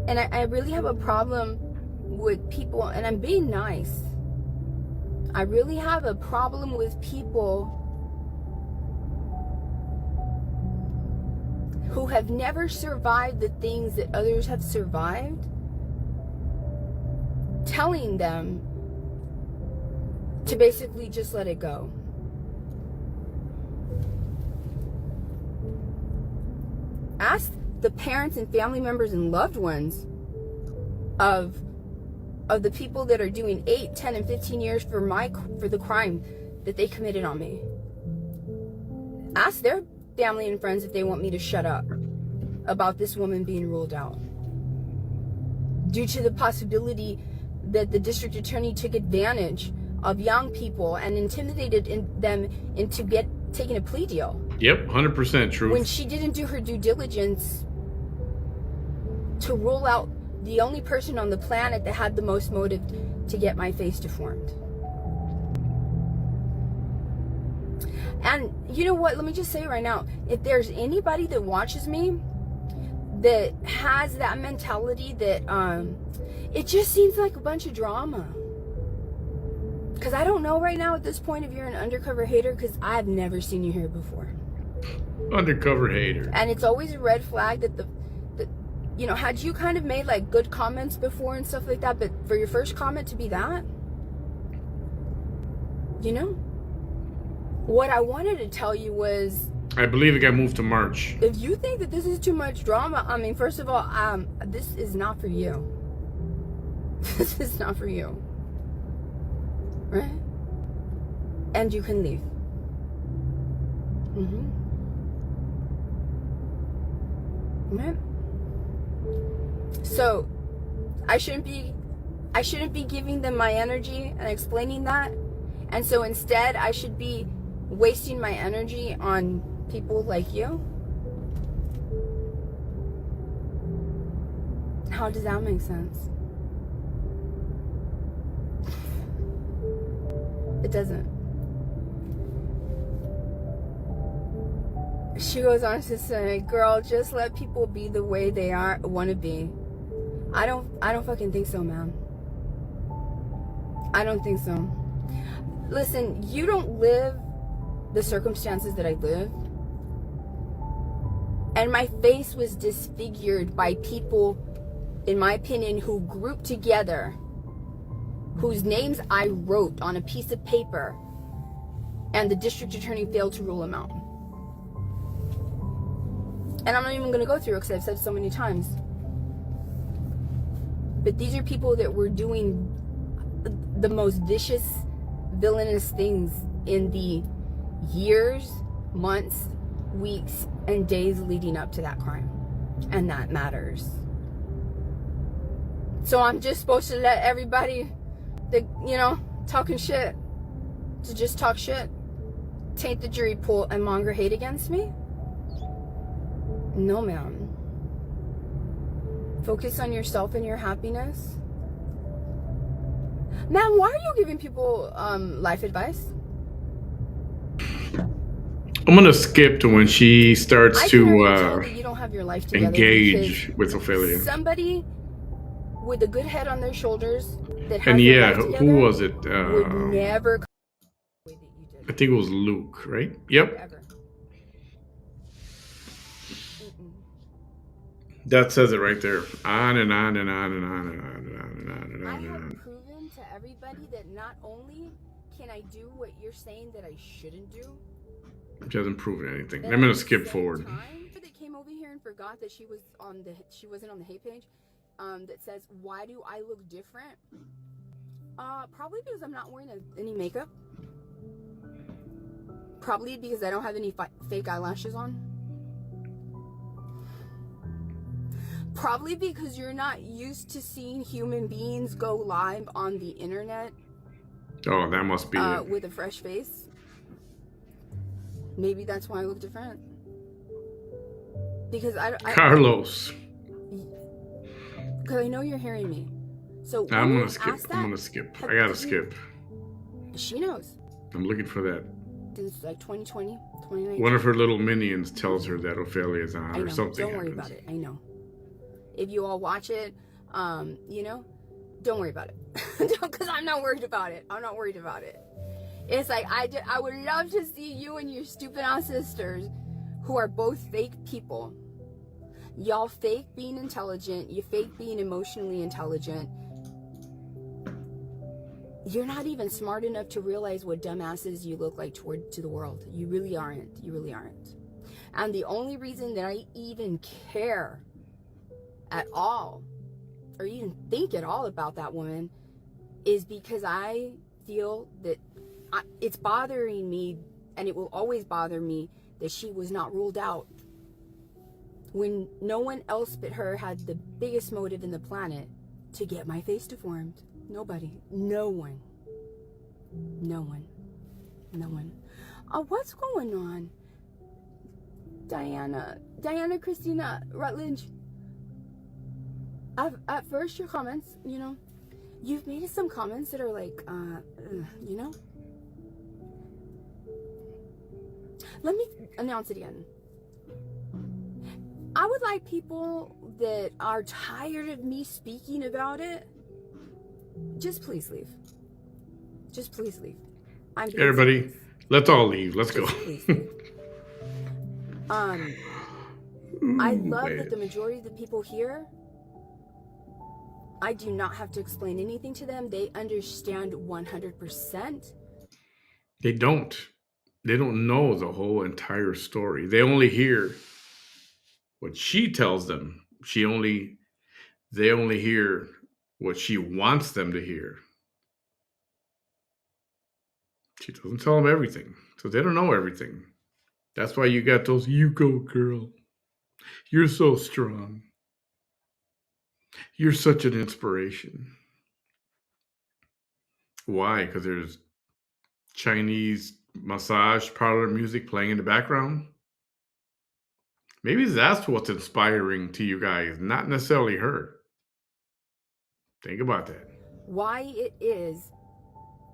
And I really have a problem with people, and I'm being nice. I really have a problem with people who have never survived the things that others have survived, telling them to basically just let it go. Ask the parents and family members and loved ones of the people that are doing 8, 10, and 15 years for the crime that they committed on me. Ask their family and friends if they want me to shut up about this woman being ruled out due to the possibility that the district attorney took advantage of young people and intimidated them into taking a plea deal. Yep, 100% true. When she didn't do her due diligence to rule out the only person on the planet that had the most motive to get my face deformed. And you know what? Let me just say right now, if there's anybody that watches me that has that mentality that it just seems like a bunch of drama. Because I don't know right now at this point if you're an undercover hater, because I've never seen you here before. Undercover hater. And it's always a red flag that you know, had you kind of made like good comments before and stuff like that, but for your first comment to be that, you know? What I wanted to tell you was, I believe it got moved to March. if you think that this is too much drama, I mean, first of all, this is not for you. This is not for you. Right? And you can leave. Right? So, I shouldn't be giving them my energy and explaining that. And so instead, I should be wasting my energy on people like you. How does that make sense? It doesn't. She goes on to say, girl, just let people be the way they want to be. I don't fucking think so, man. I don't think so. Listen, you don't live the circumstances that I live. And my face was disfigured by people, in my opinion, who grouped together, whose names I wrote on a piece of paper, and the district attorney failed to rule them out. And I'm not even going to go through it because I've said so many times. But these are people that were doing the most vicious, villainous things in the years, months, weeks, and days leading up to that crime. And that matters. So I'm just supposed to let everybody that, talking shit, to just talk shit, taint the jury pool and monger hate against me? No, ma'am. Focus on yourself and your happiness. Ma'am, why are you giving people life advice? I'm gonna skip to when she starts I to can already tell that you don't have your life together. engage with Ophelia. Somebody with a good head on their shoulders that has And their yeah, life together who was it? would never the way that you did. I think it was Luke, right? Yep. Ever. That says it right there. On and on and on and on and on and on and on and I on and have on. proven to everybody that not only can I do what you're saying that I shouldn't do. She hasn't proven anything. I'm gonna skip forward. That came over here and forgot that she wasn't on the hate page. That says, why do I look different? Probably because I'm not wearing any makeup. Probably because I don't have any fake eyelashes on. Probably because you're not used to seeing human beings go live on the internet. Oh, that must be it. With a fresh face. Maybe that's why I look different. Because Carlos. Because I know you're hearing me. So I'm gonna skip. I'm gonna skip. I gotta skip. She knows. I'm looking for that. Since like 2020, 2019. One of her little minions tells her that Ophelia is on, or something. Don't worry about it. I know. If you all watch it, don't worry about it. Because I'm not worried about it. I'm not worried about it. It's like, I would love to see you and your stupid ass sisters, who are both fake people. Y'all fake being intelligent. You fake being emotionally intelligent. You're not even smart enough to realize what dumbasses you look like to the world. You really aren't. You really aren't. And the only reason that I even care at all, or even think at all about that woman, is because I feel that it's bothering me, and it will always bother me, that she was not ruled out when no one else but her had the biggest motive in the planet to get my face deformed. Nobody. No one. No one. No one. What's going on? Diana Christina Rutledge. At first, your comments, you've made some comments that are like, Let me announce it again. I would like people that are tired of me speaking about it, just please leave. Just please leave. Everybody, serious. Let's all leave. Let's go. Please leave. I love that the majority of the people here, I do not have to explain anything to them. They understand 100%. They don't. They don't know the whole entire story. They only hear what she tells them. They only hear what she wants them to hear. She doesn't tell them everything. So they don't know everything. That's why you got those, you go girl. You're so strong. You're such an inspiration. Why? Because there's Chinese massage parlor music playing in the background? Maybe that's what's inspiring to you guys, not necessarily her. Think about that. Why it is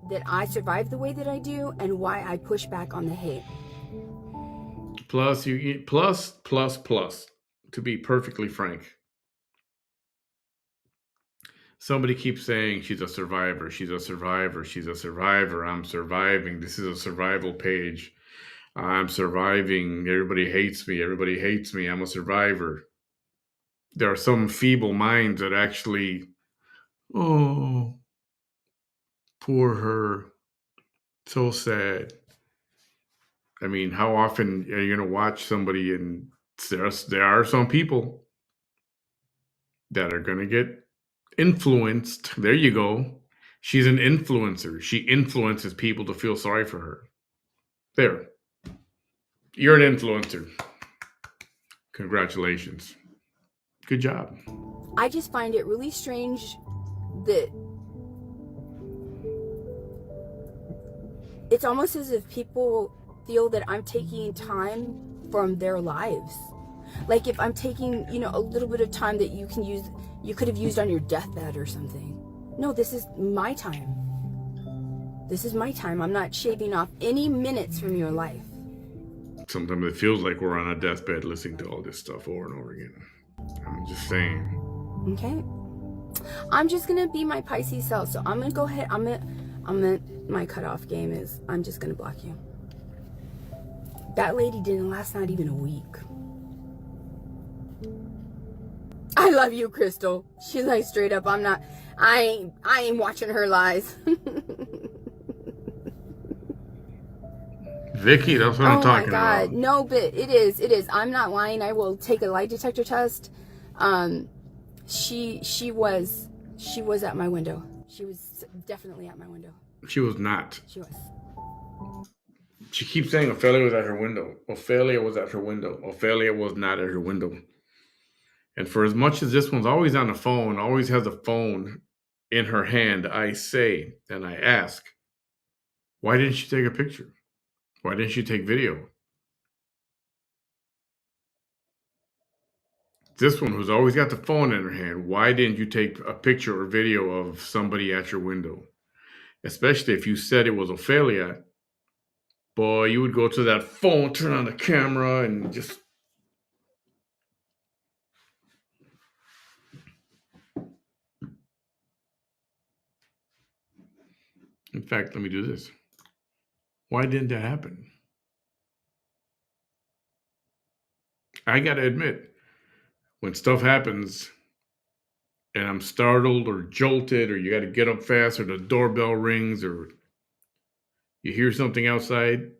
that I survive the way that I do, and why I push back on the hate. Plus, to be perfectly frank, Somebody keeps saying she's a survivor, she's a survivor, she's a survivor. I'm surviving. This is a survival page. I'm surviving. Everybody hates me. Everybody hates me. I'm a survivor. There are some feeble minds that actually, oh, poor her. So sad. I mean, how often are you going to watch somebody and there are some people that are going to get influenced. There you go. She's an influencer. She influences people to feel sorry for her. There. You're an influencer. Congratulations. Good job. I just find it really strange that it's almost as if people feel that I'm taking time from their lives. Like if I'm taking, a little bit of time that you could have used on your deathbed or something. No, this is my time. This is my time. I'm not shaving off any minutes from your life. Sometimes it feels like we're on a deathbed listening to all this stuff over and over again. I'm just saying. Okay. I'm just gonna be my Pisces self. So I'm gonna go ahead. My cutoff game is I'm just gonna block you. That lady didn't last not even a week. I love you, Crystal. She's like straight up. I ain't watching her lies. Vicky, that's what I'm talking about. Oh my God. No, but it is. I'm not lying. I will take a lie detector test. She was at my window. She was definitely at my window. She was not. She was. She keeps saying Ophelia was at her window. Ophelia was at her window. Ophelia was not at her window. And for as much as this one's always on the phone, always has a phone in her hand, I say, and I ask, why didn't she take a picture? Why didn't she take video? This one who's always got the phone in her hand, why didn't you take a picture or video of somebody at your window? Especially if you said it was Ophelia, boy, you would go to that phone, turn on the camera, and just... In fact, let me do this. Why didn't that happen? I got to admit, when stuff happens and I'm startled or jolted or you got to get up fast or the doorbell rings or you hear something outside,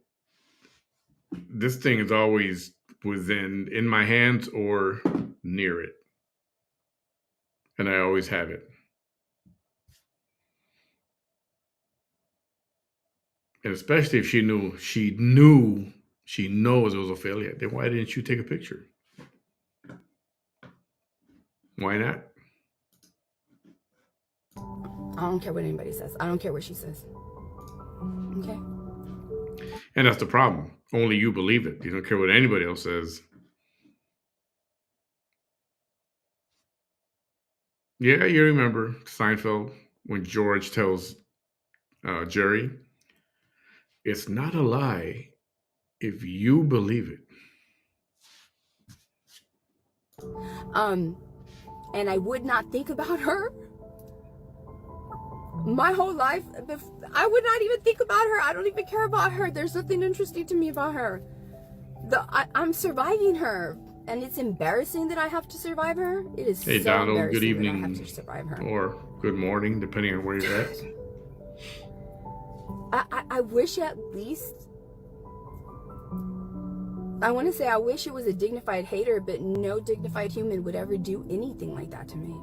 this thing is always in my hands or near it. And I always have it. And especially if she knows it was Ophelia, then why didn't you take a picture? Why not? I don't care what anybody says. I don't care what she says. Okay? And that's the problem. Only you believe it. You don't care what anybody else says. Yeah, you remember Seinfeld when George tells Jerry, it's not a lie if you believe it. And I would not think about her. My whole life, I would not even think about her. I don't even care about her. There's nothing interesting to me about her. I'm surviving her. And it's embarrassing that I have to survive her. It is Hey, so Donald, embarrassing good evening, that I have to survive her. or good morning, depending on where you're at. I wish at least... I want to say I wish it was a dignified hater, but no dignified human would ever do anything like that to me.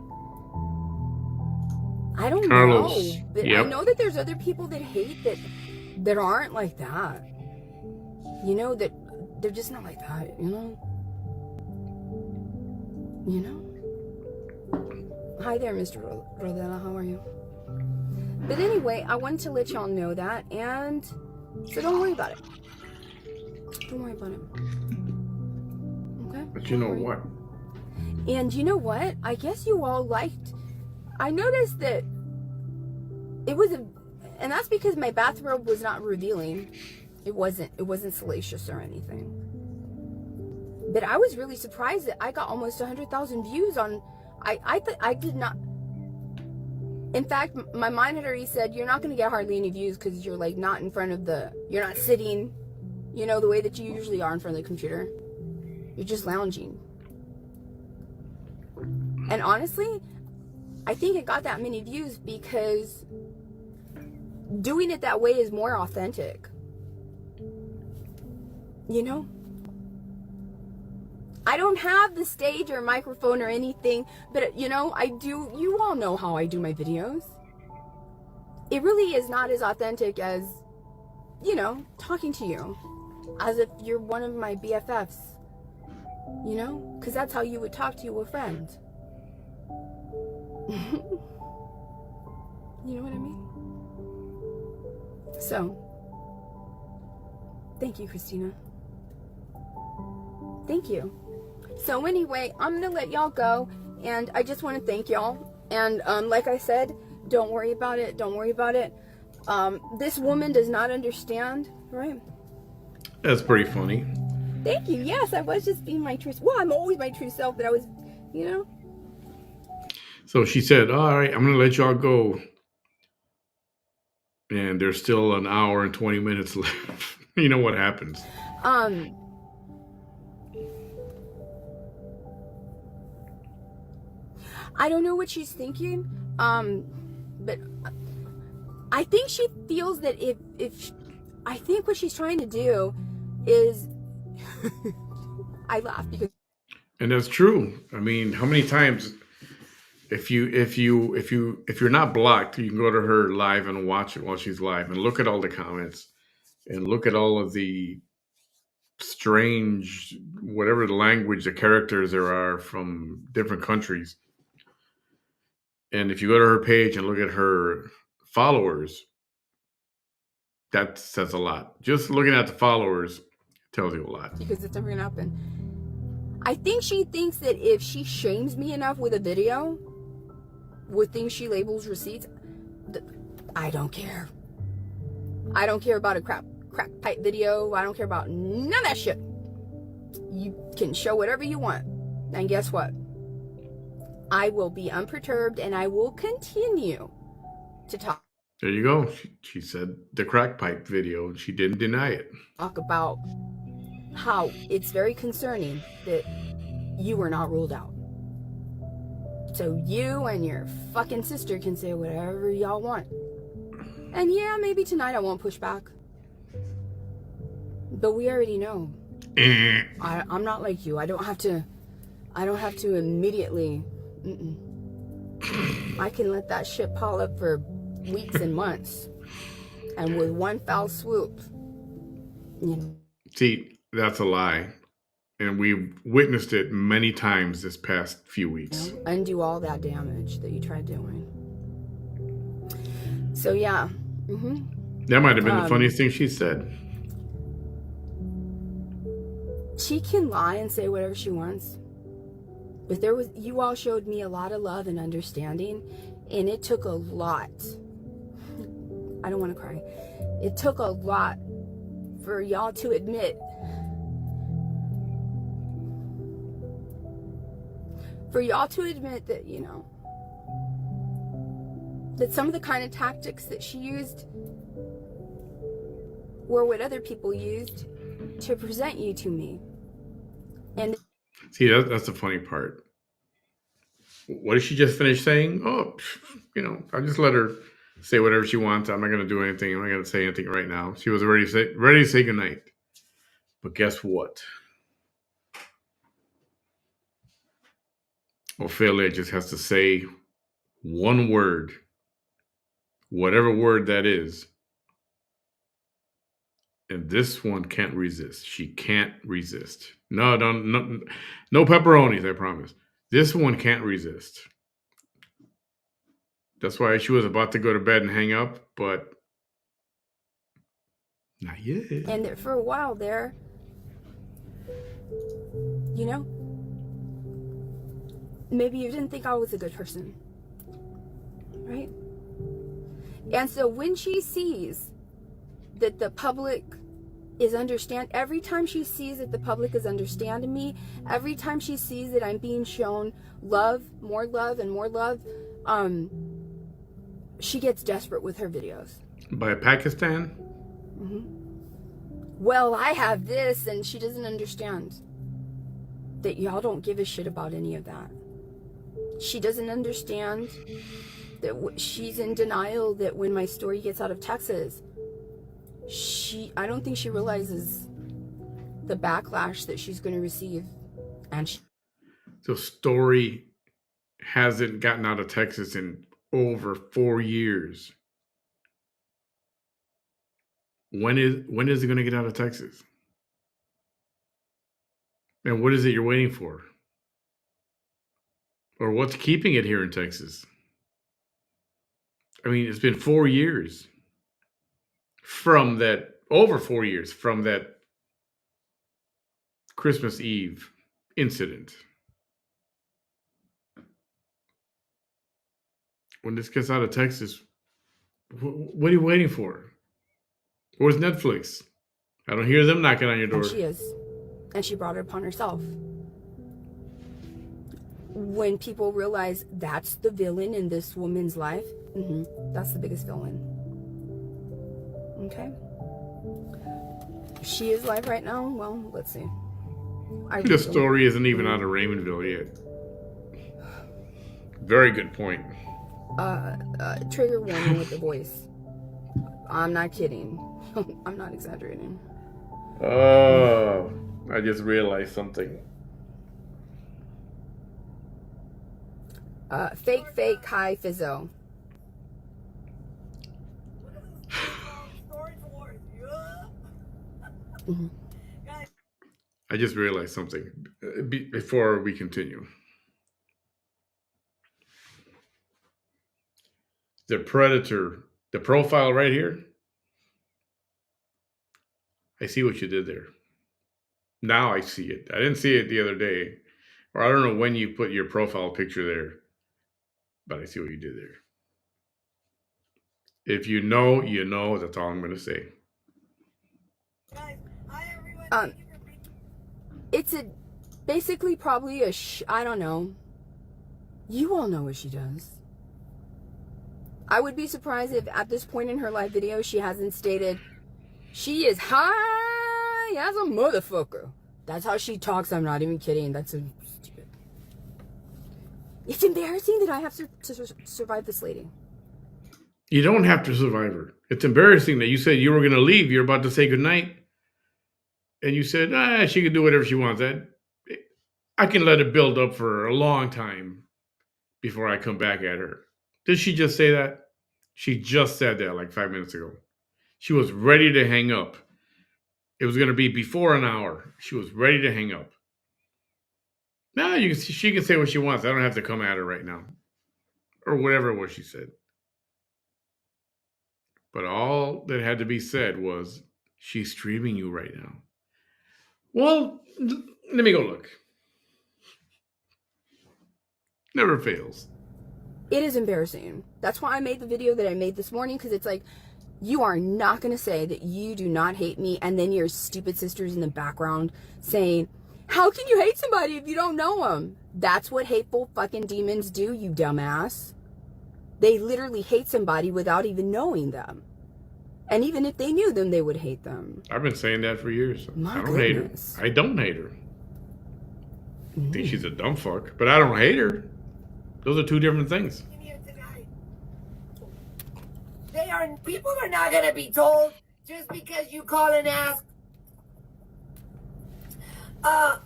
I don't Carlos, know. But yep. I know that there's other people that hate that aren't like that. That they're just not like that, Hi there, Mr. Rodella. How are you? But anyway, I wanted to let y'all know that, and so don't worry about it. Don't worry about it. Okay? But you know what? And you know what? I guess you all liked... I noticed that it was and that's because my bathrobe was not revealing. It wasn't salacious or anything. But I was really surprised that I got almost 100,000 views on... I did not... In fact, my mind had already said, you're not going to get hardly any views because you're like not in front of you're not sitting, you know, the way that you usually are in front of the computer. You're just lounging. And honestly, I think it got that many views because doing it that way is more authentic. You know? I don't have the stage or microphone or anything, but you know, you all know how I do my videos. It really is not as authentic as, you know, talking to you. As if you're one of my BFFs. You know? Because that's how you would talk to a friend. You know what I mean? So, thank you, Christina. Thank you. So anyway, I'm going to let y'all go. And I just want to thank y'all. And like I said, don't worry about it. Don't worry about it. This woman does not understand, right? That's pretty funny. Thank you. Yes, I was just being my true self. Well, I'm always my true self, but I was, you know. So she said, all right, I'm going to let y'all go. And there's still an hour and 20 minutes left. You know what happens. I don't know what she's thinking. But I think she feels that I think what she's trying to do is I laugh because, and that's true. I mean, how many times if you're not blocked, you can go to her live and watch it while she's live and look at all the comments and look at all of the strange, whatever the language, the characters there are from different countries. And if you go to her page and look at her followers, that says a lot. Just looking at the followers tells you a lot. because it's never gonna happen. I think she thinks that if she shames me enough with a video, with things she labels receipts, I don't care. I don't care about a crack pipe video. I don't care about none of that shit. You can show whatever you want. And guess what? I will be unperturbed and I will continue to talk. There you go. She said the crack pipe video and she didn't deny it. Talk about how it's very concerning that you were not ruled out. So you and your fucking sister can say whatever y'all want. And yeah, maybe tonight I won't push back. But we already know. I'm not like you. I don't have to immediately. I can let that shit pile up for weeks and months. And with one foul swoop, you know. See, that's a lie. And we've witnessed it many times this past few weeks. You know, undo all that damage that you tried doing. So yeah. That might have been the funniest thing she said. She can lie and say whatever she wants. But you all showed me a lot of love and understanding, and it took a lot. I don't want to cry. It took a lot for y'all to admit. For y'all to admit that, you know, that some of the kind of tactics that she used were what other people used to present you to me. And see, that's the funny part. What did she just finish saying? Oh, you know, I'll just let her say whatever she wants. I'm not going to do anything. I'm not going to say anything right now. She was ready to say goodnight. But guess what? Ophelia just has to say one word, whatever word that is. And this one can't resist. She can't resist. No pepperonis, I promise. This one can't resist. That's why she was about to go to bed and hang up, but not yet. And for a while there, you know, maybe you didn't think I was a good person, right? And so when she sees that the public is every time she sees that the public is understanding me, every time she sees that I'm being shown love, more love and more love, she gets desperate with her videos. By Pakistan? Well, I have this, and she doesn't understand that y'all don't give a shit about any of that. She doesn't understand that she's in denial that when my story gets out of Texas, I don't think she realizes the backlash that she's going to receive. And The story hasn't gotten out of Texas in over 4 years. When is it going to get out of Texas? And what is it you're waiting for? Or what's keeping it here in Texas? I mean, it's been 4 years from that, over 4 years from that Christmas Eve incident. When this gets out of Texas, what are you waiting for? Where's Netflix? I don't hear them knocking on your door. And she is. And she brought it upon herself. When people realize that's the villain in this woman's life, that's the biggest villain. Okay? She is live right now? Well, let's see. The story isn't even out of Raymondville yet. Very good point. Trigger warning with the voice. I'm not kidding. I'm not exaggerating. Oh, I just realized something. Fake, hi, Fizzo. I just realized something before we continue. The Predator, the profile right here. I see what you did there. Now I see it. I didn't see it the other day. Or I don't know when you put your profile picture there. But I see what you did there. If you know, you know. That's all I'm going to say. It's basically probably I don't know. You all know what she does. I would be surprised if at this point in her live video she hasn't stated she is high as a motherfucker. That's how she talks. I'm not even kidding. That's stupid. It's embarrassing that I have to survive this lady. You don't have to survive her. It's embarrassing that you said you were going to leave. You're about to say goodnight. And you said, she can do whatever she wants. I can let it build up for a long time before I come back at her. Did she just say that? She just said that like 5 minutes ago. She was ready to hang up. It was going to be before an hour. She was ready to hang up. Now she can say what she wants. I don't have to come at her right now. Or whatever it was she said. But all that had to be said was, she's streaming you right now. Well, let me go look. Never fails. It is embarrassing. That's why I made the video that I made this morning, because it's like, you are not going to say that you do not hate me, and then your stupid sister's in the background saying, how can you hate somebody if you don't know them? That's what hateful fucking demons do, you dumbass. They literally hate somebody without even knowing them. And even if they knew them, they would hate them. I've been saying that for years. My I don't hate her. I don't hate her. I think she's a dumb fuck, but I don't hate her. Those are two different things. People are not going to be told just because you call and ask,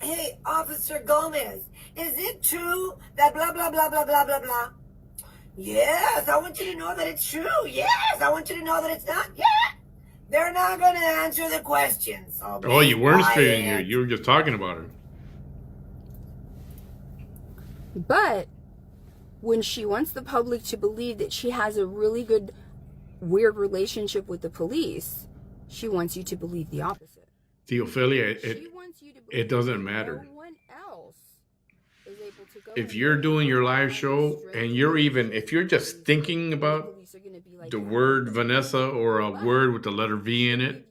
hey, Officer Gomez, is it true that blah, blah, blah, blah, blah, blah, blah? Yes, I want you to know that it's true. Yes, I want you to know that it's not. Yeah. They're not going to answer the questions. Oh, you weren't streaming here. You were just talking about her. But when she wants the public to believe that she has a really good, weird relationship with the police, she wants you to believe the opposite. Theophilia, it doesn't matter. No one else is able to go. If you're doing your live show and if you're just thinking about the word Vanessa or a word with the letter V in it,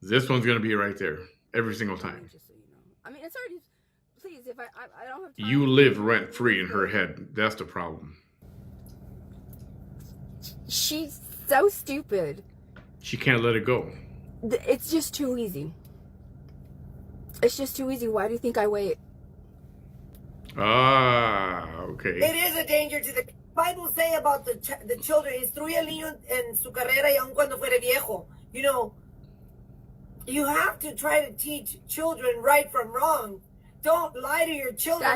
this one's going to be right there every single time. I mean, it's already, please, if I don't have time. You live rent free in her head. That's the problem. She's so stupid. She can't let it go. It's just too easy. It's just too easy. Why do you think I wait? Ah, okay. It is a danger to the Bible say about the children. Instruye al niño en su carrera y aun cuando fuere viejo. You know, you have to try to teach children right from wrong. Don't lie to your children.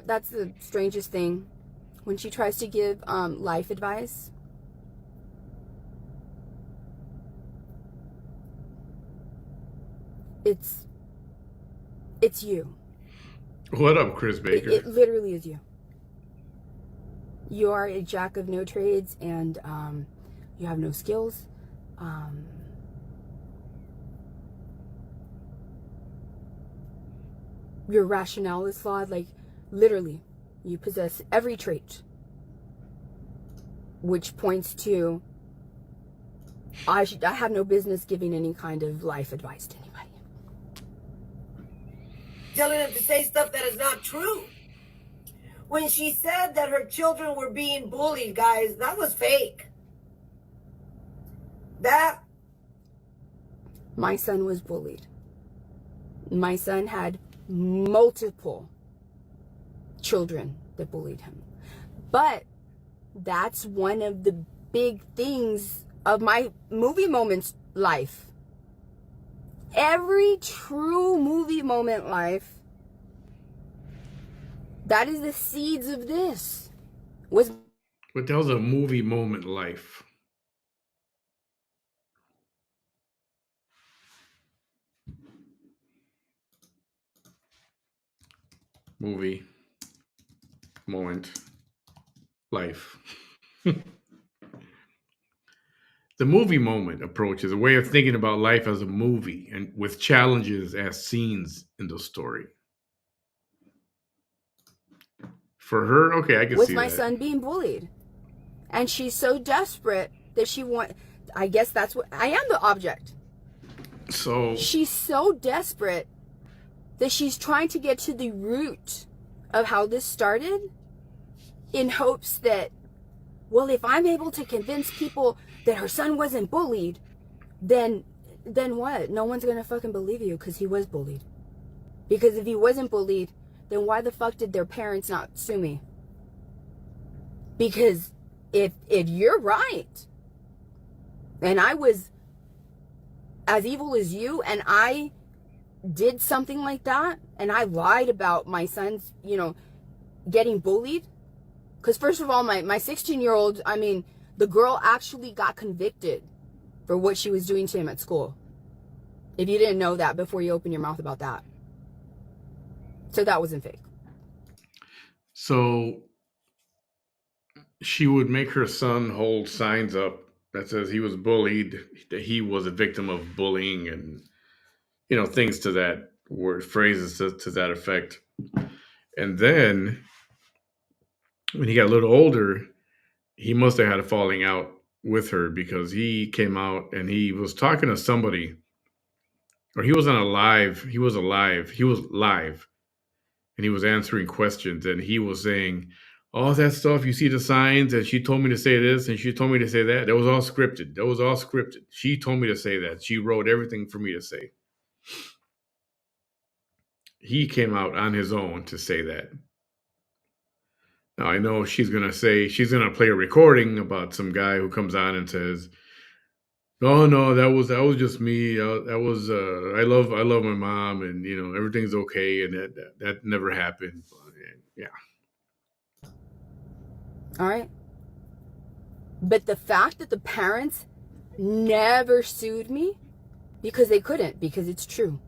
That's the strangest thing. When she tries to give life advice, it's you. What up, Chris Baker? It literally is you. You are a jack of no trades, and you have no skills. Your rationale is flawed. Like, literally, you possess every trait, which points to I have no business giving any kind of life advice to anybody. Telling them to say stuff that is not true. When she said that her children were being bullied, guys, that was fake. My son was bullied. My son had multiple children that bullied him. But that's one of the big things of my movie moments life. Every true movie moment life, that is the seeds of this. But that was a movie moment life. Movie moment life. The movie moment approach is a way of thinking about life as a movie and with challenges as scenes in the story. For her, okay, I can see that. With my son being bullied. And she's so desperate that I guess that's what, I am the object. So she's so desperate that she's trying to get to the root of how this started in hopes that, well, if I'm able to convince people that her son wasn't bullied, then what? No one's gonna fucking believe you because he was bullied. Because if he wasn't bullied, then why the fuck did their parents not sue me? Because if you're right, and I was as evil as you, and I did something like that, and I lied about my son's, getting bullied, because first of all, my 16-year-old, I mean, the girl actually got convicted for what she was doing to him at school. If you didn't know that before you open your mouth about that. So that wasn't fake. So she would make her son hold signs up that says he was bullied, that he was a victim of bullying, and things to that word, phrases to that effect. And then when he got a little older, he must have had a falling out with her because he came out and he was talking to somebody, or he was live, and he was answering questions, and he was saying, all that stuff, you see the signs, and she told me to say this, and she told me to say that. That was all scripted. She told me to say that. She wrote everything for me to say. He came out on his own to say that. Now, I know she's going to play a recording about some guy who comes on and says, no, that was just me. I love my mom, and everything's okay, and that never happened. Yeah. All right. But the fact that the parents never sued me, because they couldn't, because it's true.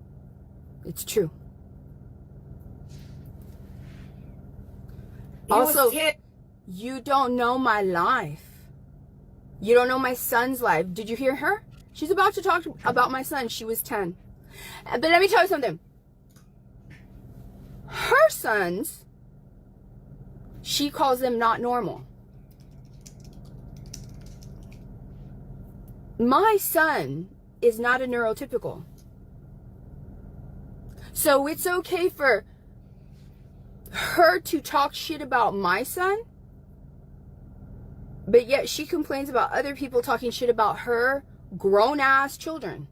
It's true. Also, you don't know my life. You don't know my son's life. Did you hear her? She's about to talk about my son. She was 10. But let me tell you something. Her sons, she calls them not normal. My son is not a neurotypical. So it's okay for her to talk shit about my son But yet she complains about other people talking shit about her grown-ass children.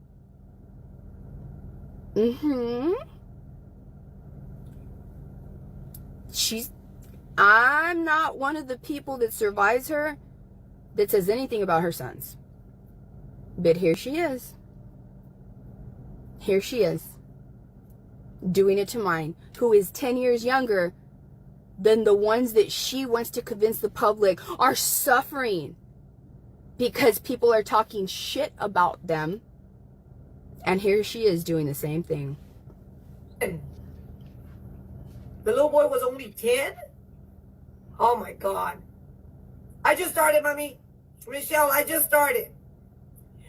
I'm not one of the people that survives her that says anything about her sons. But here she is. Here she is. Doing it to mine, who is 10 years younger than the ones that she wants to convince the public are suffering because people are talking shit about them. And here she is doing the same thing. The little boy was only 10? Oh my God. I just started, Mommy. Michelle, I just started.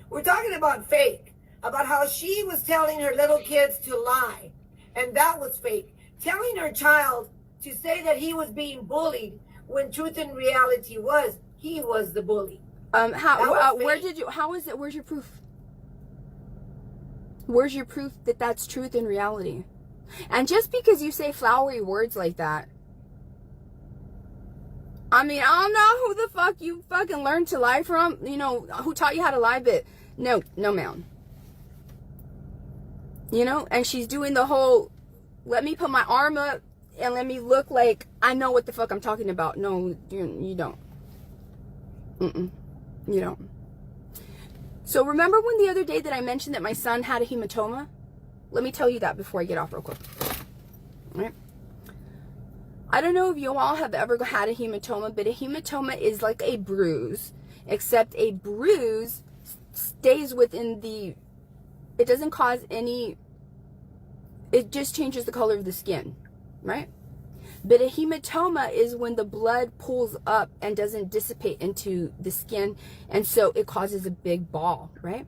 We're talking about fake. About how she was telling her little kids to lie. And that was fake. Telling her child to say that he was being bullied when truth and reality was he was the bully. Where's your proof? Where's your proof that that's truth and reality? And just because you say flowery words like that, I mean, I don't know who the fuck you fucking learned to lie from, you know, who taught you how to lie, but no, ma'am. You know, and she's doing the whole, let me put my arm up and let me look like I know what the fuck I'm talking about. No, you don't. You don't. So remember when the other day that I mentioned that my son had a hematoma? Let me tell you that before I get off real quick. All right. I don't know if you all have ever had a hematoma, but a hematoma is like a bruise, except a bruise stays within the, it doesn't cause any, it just changes the color of the skin, right? But a hematoma is when the blood pulls up and doesn't dissipate into the skin, and so it causes a big ball, right?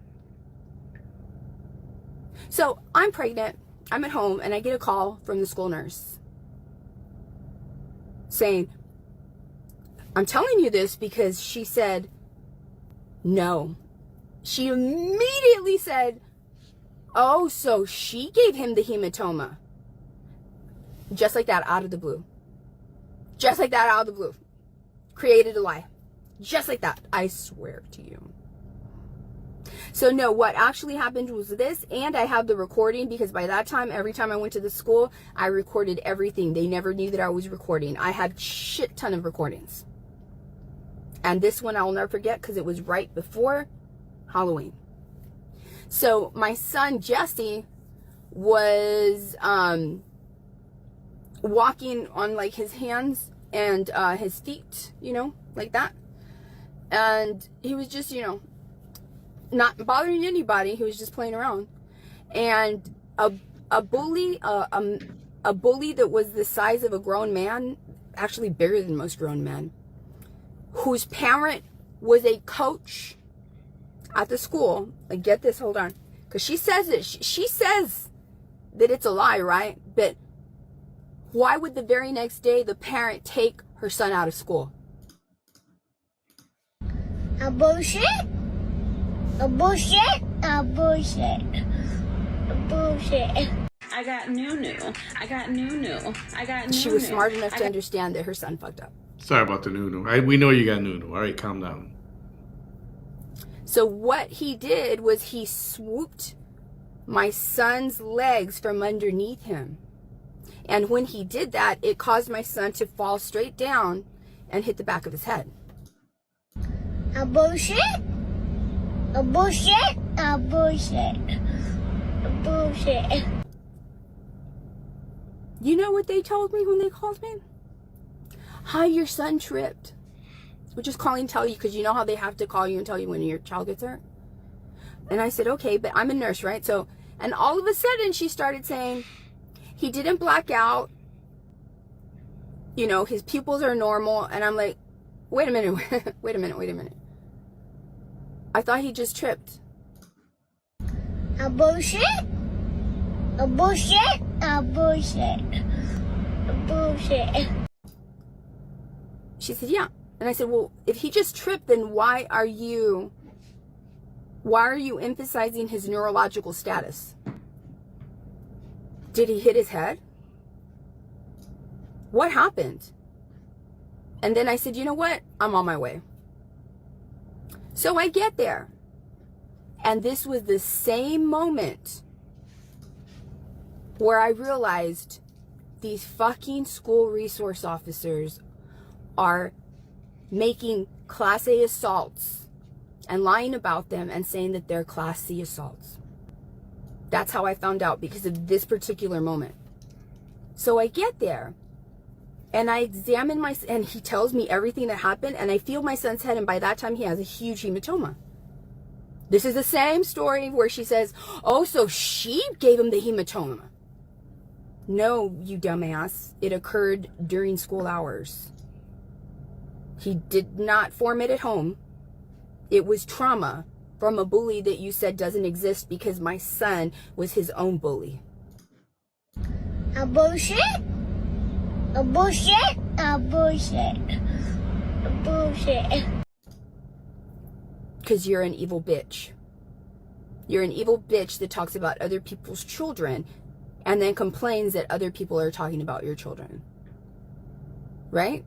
So I'm pregnant, I'm at home, and I get a call from the school nurse saying, I'm telling you this because she said no. She immediately said, oh, so she gave him the hematoma. Just like that, out of the blue. Just like that, out of the blue. Created a lie. Just like that, I swear to you. So no, what actually happened was this, and I have the recording because by that time, every time I went to the school, I recorded everything. They never knew that I was recording. I had shit ton of recordings. And this one I'll never forget because it was right before Halloween. So my son, Jesse, was walking on like his hands and his feet, you know, like that. And he was just, you know, not bothering anybody. He was just playing around. And a bully that was the size of a grown man, actually bigger than most grown men, whose parent was a coach at the school. Like, get this, hold on. Because she says it. She says that it's a lie, right? But why would the very next day the parent take her son out of school? A bullshit? A bullshit? A bullshit. A bullshit. I got new. I got new. I got new. She was smart enough to understand that her son fucked up. Sorry about the new. We know you got new. All right, calm down. So what he did was he swooped my son's legs from underneath him. And when he did that, it caused my son to fall straight down and hit the back of his head. A bullshit? A bullshit? A bullshit. A bullshit. You know what they told me when they called me? Hi, your son tripped. Which is calling to tell you, because you know how they have to call you and tell you when your child gets hurt? And I said, okay, but I'm a nurse, right? So, and all of a sudden she started saying, he didn't black out. You know, his pupils are normal. And I'm like, wait a minute, wait a minute. I thought he just tripped. A bullshit? A bullshit? A bullshit. A bullshit. She said, yeah. And I said, well, if he just tripped, then why are you emphasizing his neurological status? Did he hit his head? What happened? And then I said, you know what? I'm on my way. So I get there. And this was the same moment where I realized these fucking school resource officers are making Class A assaults and lying about them and saying that they're Class C assaults. That's how I found out, because of this particular moment. So I get there and I examine and he tells me everything that happened, and I feel my son's head, and by that time he has a huge hematoma. This is the same story where she says, oh, so she gave him the hematoma. No, you dumbass. It occurred during school hours. He did not form it at home. It was trauma from a bully that you said doesn't exist, because my son was his own bully. A bullshit? A bullshit? A bullshit. A bullshit. Because you're an evil bitch. You're an evil bitch that talks about other people's children and then complains that other people are talking about your children. Right?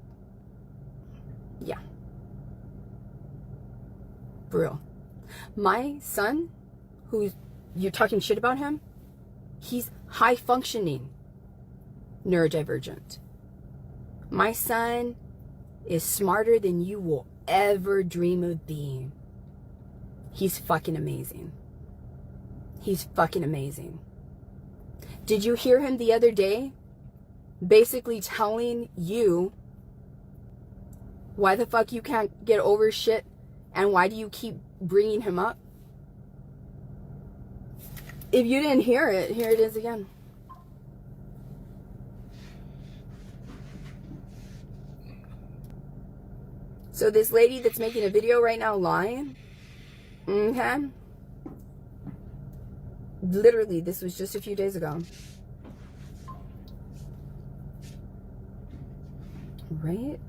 Yeah. For real. My son, who's, you're talking shit about him, he's high functioning neurodivergent. My son is smarter than you will ever dream of being. He's fucking amazing. He's fucking amazing. Did you hear him the other day basically telling you why the fuck you can't get over shit and why do you keep bringing him up? If you didn't hear it, here it is again. So this lady that's making a video right now lying, okay? Literally, this was just a few days ago. Right?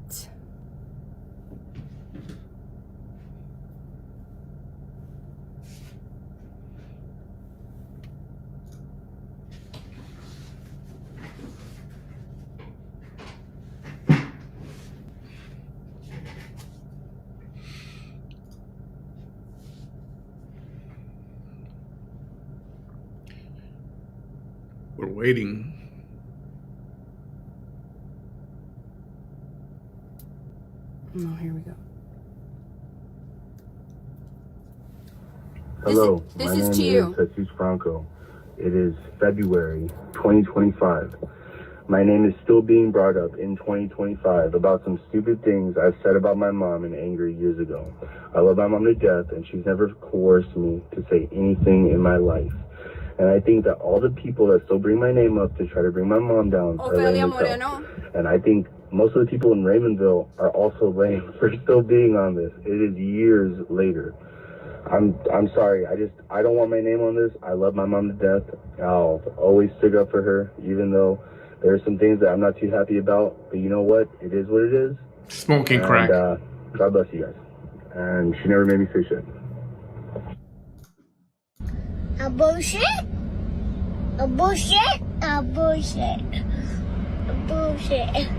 We're waiting. Oh, here we go. Hello, this my is name to is you. Jesus Franco. It is February 2025. My name is still being brought up in 2025 about some stupid things I've said about my mom in anger years ago. I love my mom to death, and she's never coerced me to say anything in my life. And I think that all the people that still bring my name up to try to bring my mom down are lame as hell. And I think most of the people in Raymondville are also lame for still being on this. It is years later. I'm sorry. I don't want my name on this. I love my mom to death. I'll always stick up for her, even though there are some things that I'm not too happy about. But you know what? It is what it is. Smoking crack. God bless you guys. And she never made me say shit. A bullshit? A bullshit? A bullshit. A bullshit.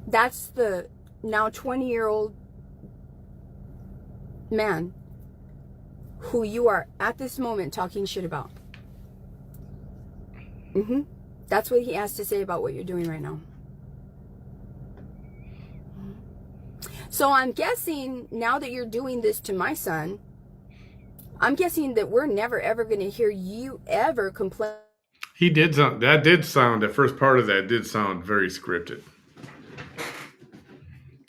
That's the now 20-year-old man who you are at this moment talking shit about. That's what he has to say about what you're doing right now. So I'm guessing now that you're doing this to my son, I'm guessing that we're never ever going to hear you ever complain. He did sound, that did sound, the first part of that did sound very scripted.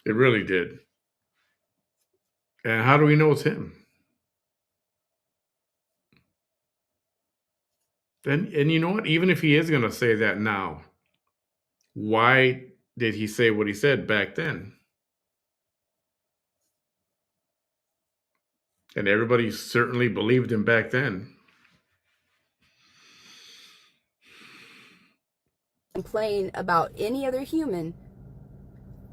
It really did. And how do we know it's him? And you know what? Even if he is going to say that now, why did he say what he said back then? And everybody certainly believed him back then. Complain about any other human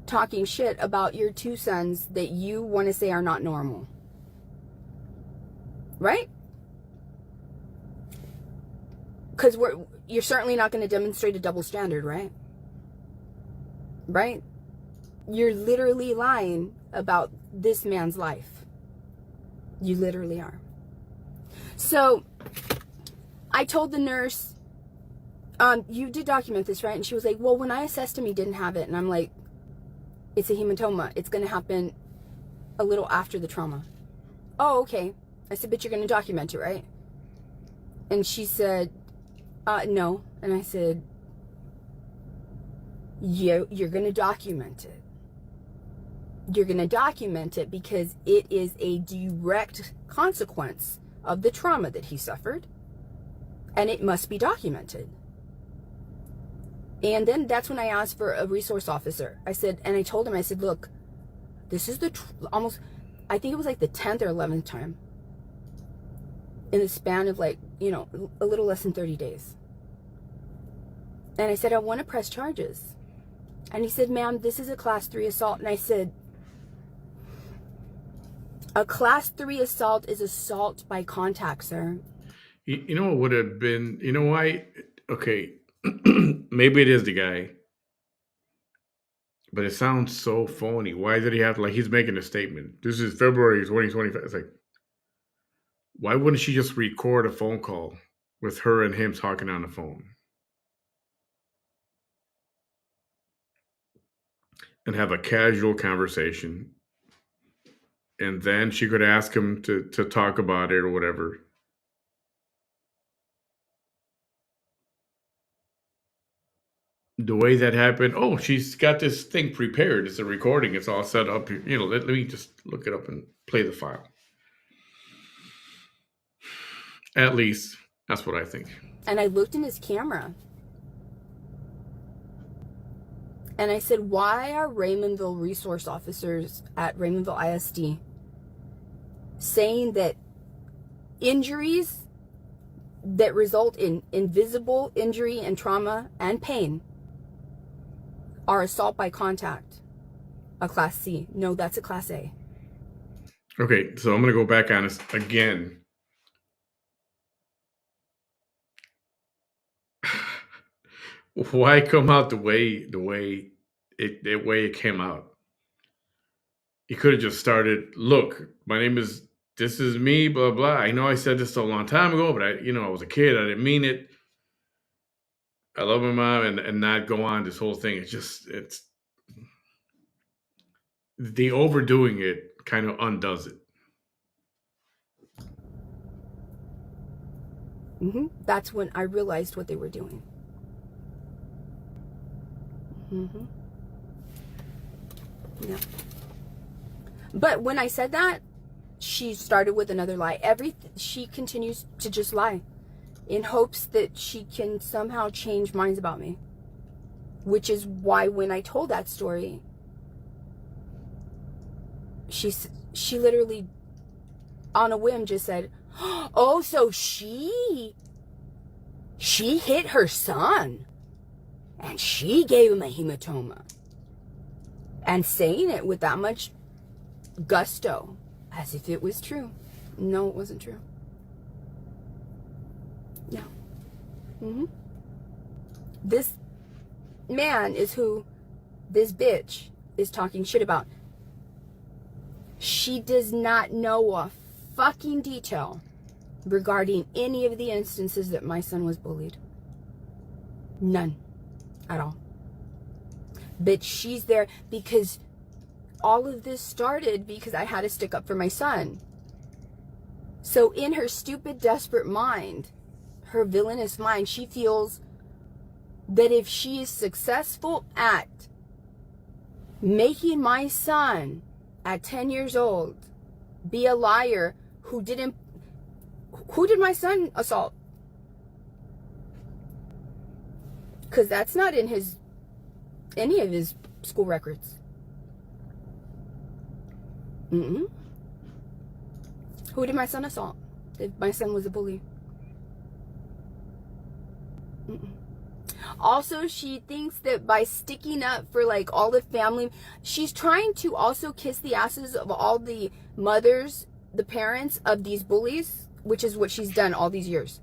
talking shit about your two sons that you want to say are not normal. Right? Because you're certainly not going to demonstrate a double standard, right? Right? You're literally lying about this man's life. You literally are. So I told the nurse, you did document this, right? And she was like, well, when I assessed him, he didn't have it. And I'm like, it's a hematoma. It's going to happen a little after the trauma. Oh, okay. I said, but you're going to document it, right? And she said, no. And I said, yeah, you're going to document it. You're going to document it because it is a direct consequence of the trauma that he suffered. And it must be documented. And then that's when I asked for a resource officer. I said, and I told him, I said, look, this is the almost, I think it was like the 10th or 11th time in the span of like, you know, a little less than 30 days. And I said, I want to press charges. And he said, ma'am, this is a class 3 assault. And I said, a class 3 assault is assault by contact, sir. You know what would have been, you know why? Okay, maybe it is the guy, but it sounds so phony. Why did he have to, like, he's making a statement. This is February 2025. It's like, why wouldn't she just record a phone call with her and him talking on the phone? And have a casual conversation. And then she could ask him to talk about it or whatever. The way that happened, oh, she's got this thing prepared. It's a recording. It's all set up. You know, let me just look it up and play the file. At least, that's what I think. And I looked in his camera. And I said, why are Raymondville resource officers at Raymondville ISD saying that injuries that result in invisible injury and trauma and pain are assault by contact, a class C? No, that's a class A. Okay, so I'm going to go back on this again. Why come out the way it came out? You could have just started, look, this is me, blah, blah. I know I said this a long time ago, but I was a kid. I didn't mean it. I love my mom, and not go on this whole thing. It's the overdoing it kind of undoes it. That's when I realized what they were doing. Yeah. But when I said that, she started with another lie. She continues to just lie in hopes that she can somehow change minds about me. Which is why when I told that story, she literally on a whim just said, oh, so she hit her son and she gave him a hematoma. And saying it with that much gusto, as if it was true. No, it wasn't true. No. This man is who this bitch is talking shit about. She does not know a fucking detail regarding any of the instances that my son was bullied. None at all. But she's there because all of this started because I had to stick up for my son. So in her stupid, desperate mind, her villainous mind, she feels that if she is successful at making my son at 10 years old be a liar who did my son assault? Because that's not in any of his school records. Who did my son assault? If my son was a bully. Also, she thinks that by sticking up for like all the family, she's trying to also kiss the asses of all the mothers, the parents of these bullies, which is what she's done all these years.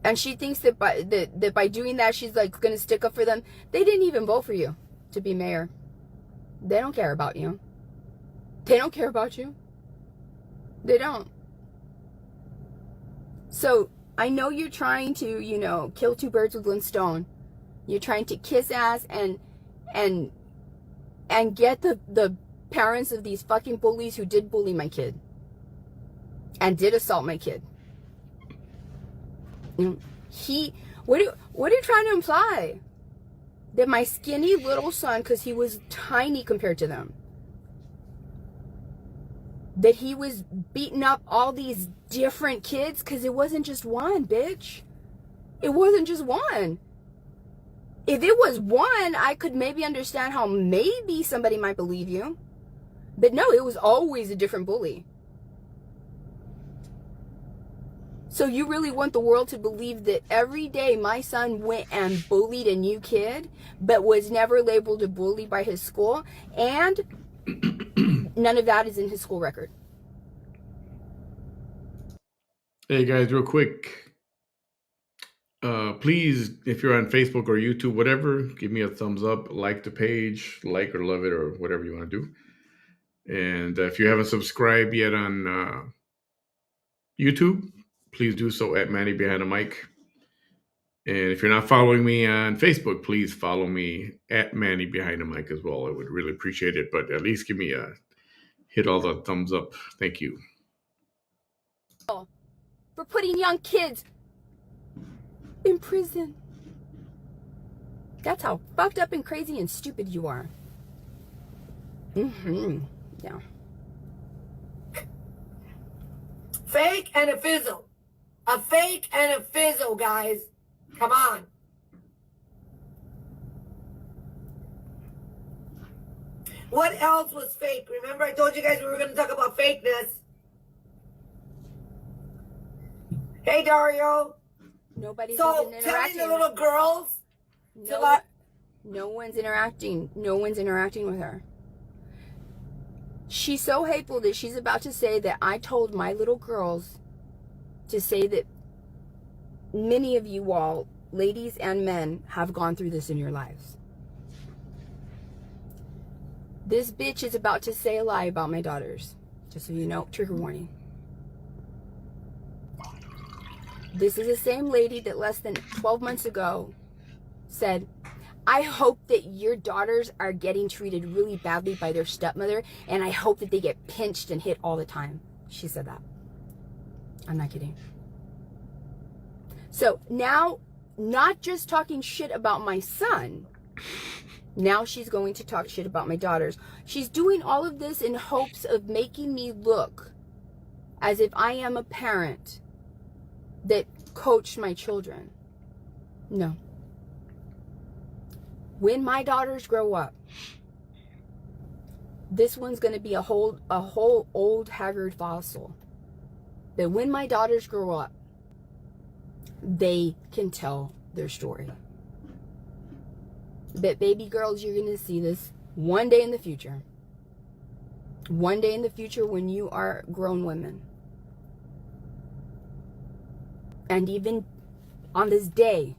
And she thinks that by doing that, she's like going to stick up for them. They didn't even vote for you to be mayor. They don't care about you. They don't care about you. They don't. So I know you're trying to, you know, kill two birds with one stone. You're trying to kiss ass and get the parents of these fucking bullies who did bully my kid and did assault my kid. You know, what are you trying to imply? That my skinny little son, because he was tiny compared to them, that he was beating up all these different kids? Because it wasn't just one, bitch. It wasn't just one. If it was one, I could maybe understand how maybe somebody might believe you. But no, it was always a different bully. So you really want the world to believe that every day my son went and bullied a new kid, but was never labeled a bully by his school, and none of that is in his school record. Hey guys, real quick. Please, if you're on Facebook or YouTube, whatever, give me a thumbs up, like the page, like or love it, or whatever you want to do. And if you haven't subscribed yet on YouTube, please do so at Manny Behind the Mic. And if you're not following me on Facebook, please follow me at Manny Behind the Mic as well. I would really appreciate it, but at least give me hit all the thumbs up. Thank you. For putting young kids in prison. That's how fucked up and crazy and stupid you are. Yeah. Fake and a fizzle. A fake and a fizzle, guys. Come on. What else was fake? Remember I told you guys we were going to talk about fakeness. Hey, Dario. Nobody's so even telling interacting. the little girls no one's interacting. No one's interacting with her. She's so hateful that she's about to say that I told my little girls to say that many of you all, ladies and men, have gone through this in your lives. This bitch is about to say a lie about my daughters. Just so you know, trigger warning. This is the same lady that less than 12 months ago said, I hope that your daughters are getting treated really badly by their stepmother, and I hope that they get pinched and hit all the time. She said that. I'm not kidding. So now, not just talking shit about my son, now she's going to talk shit about my daughters. She's doing all of this in hopes of making me look as if I am a parent that coached my children. No. When my daughters grow up, this one's going to be a whole old haggard fossil. That when my daughters grow up, they can tell their story. But baby girls, you're going to see this one day in the future. One day in the future when you are grown women. And even on this day,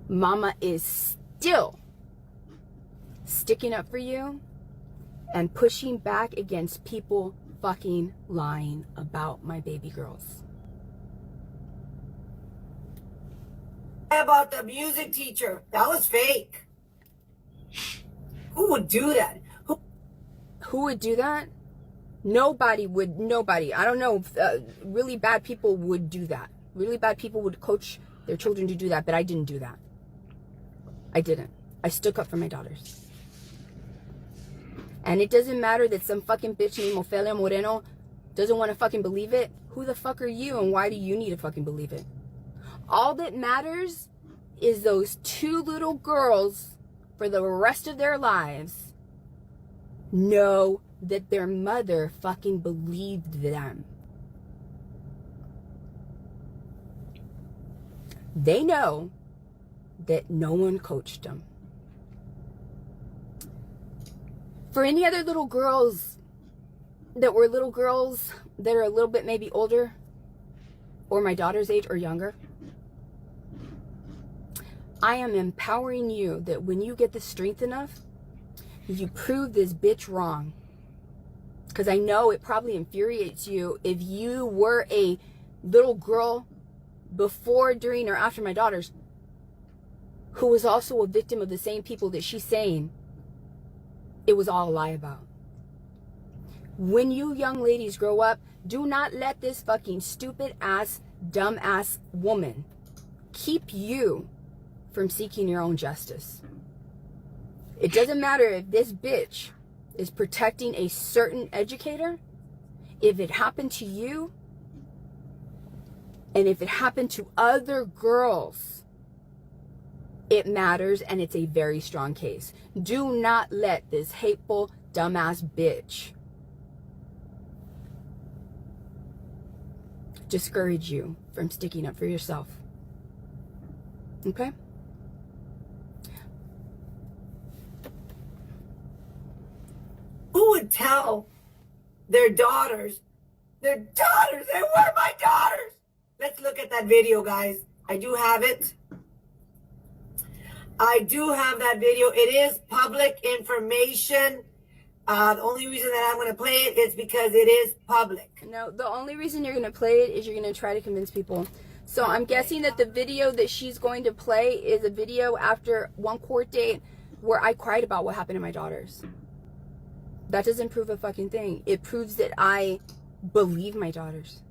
Mama is still sticking up for you and pushing back against people fucking lying about my baby girls. About the music teacher. That was fake. Who would do that? Who would do that? Nobody would. Nobody. I don't know. Really bad people would do that. Really bad people would coach their children to do that, but I didn't do that. I didn't. I stuck up for my daughters. And it doesn't matter that some fucking bitch named Ofelia Moreno doesn't want to fucking believe it. Who the fuck are you and why do you need to fucking believe it? All that matters is those two little girls for the rest of their lives know that their mother fucking believed them. They know that no one coached them. For any other little girls that were little girls that are a little bit maybe older or my daughter's age or younger, I am empowering you that when you get the strength enough, you prove this bitch wrong. Because I know it probably infuriates you if you were a little girl before, during, or after my daughters who was also a victim of the same people that she's saying it was all a lie about. When you young ladies grow up, do not let this fucking stupid ass, dumb ass woman keep you from seeking your own justice. It doesn't matter if this bitch is protecting a certain educator. If it happened to you, and if it happened to other girls, it matters, and it's a very strong case. Do not let this hateful, dumbass bitch discourage you from sticking up for yourself. Okay? Who would tell their daughters, they were my daughters? Let's look at that video, guys. I do have it. I do have that video. It is public information. The only reason that I'm going to play it is because it is public. No, the only reason you're going to play it is you're going to try to convince people. So I'm guessing that the video that she's going to play is a video after one court date where I cried about what happened to my daughters. That doesn't prove a fucking thing. It proves that I believe my daughters.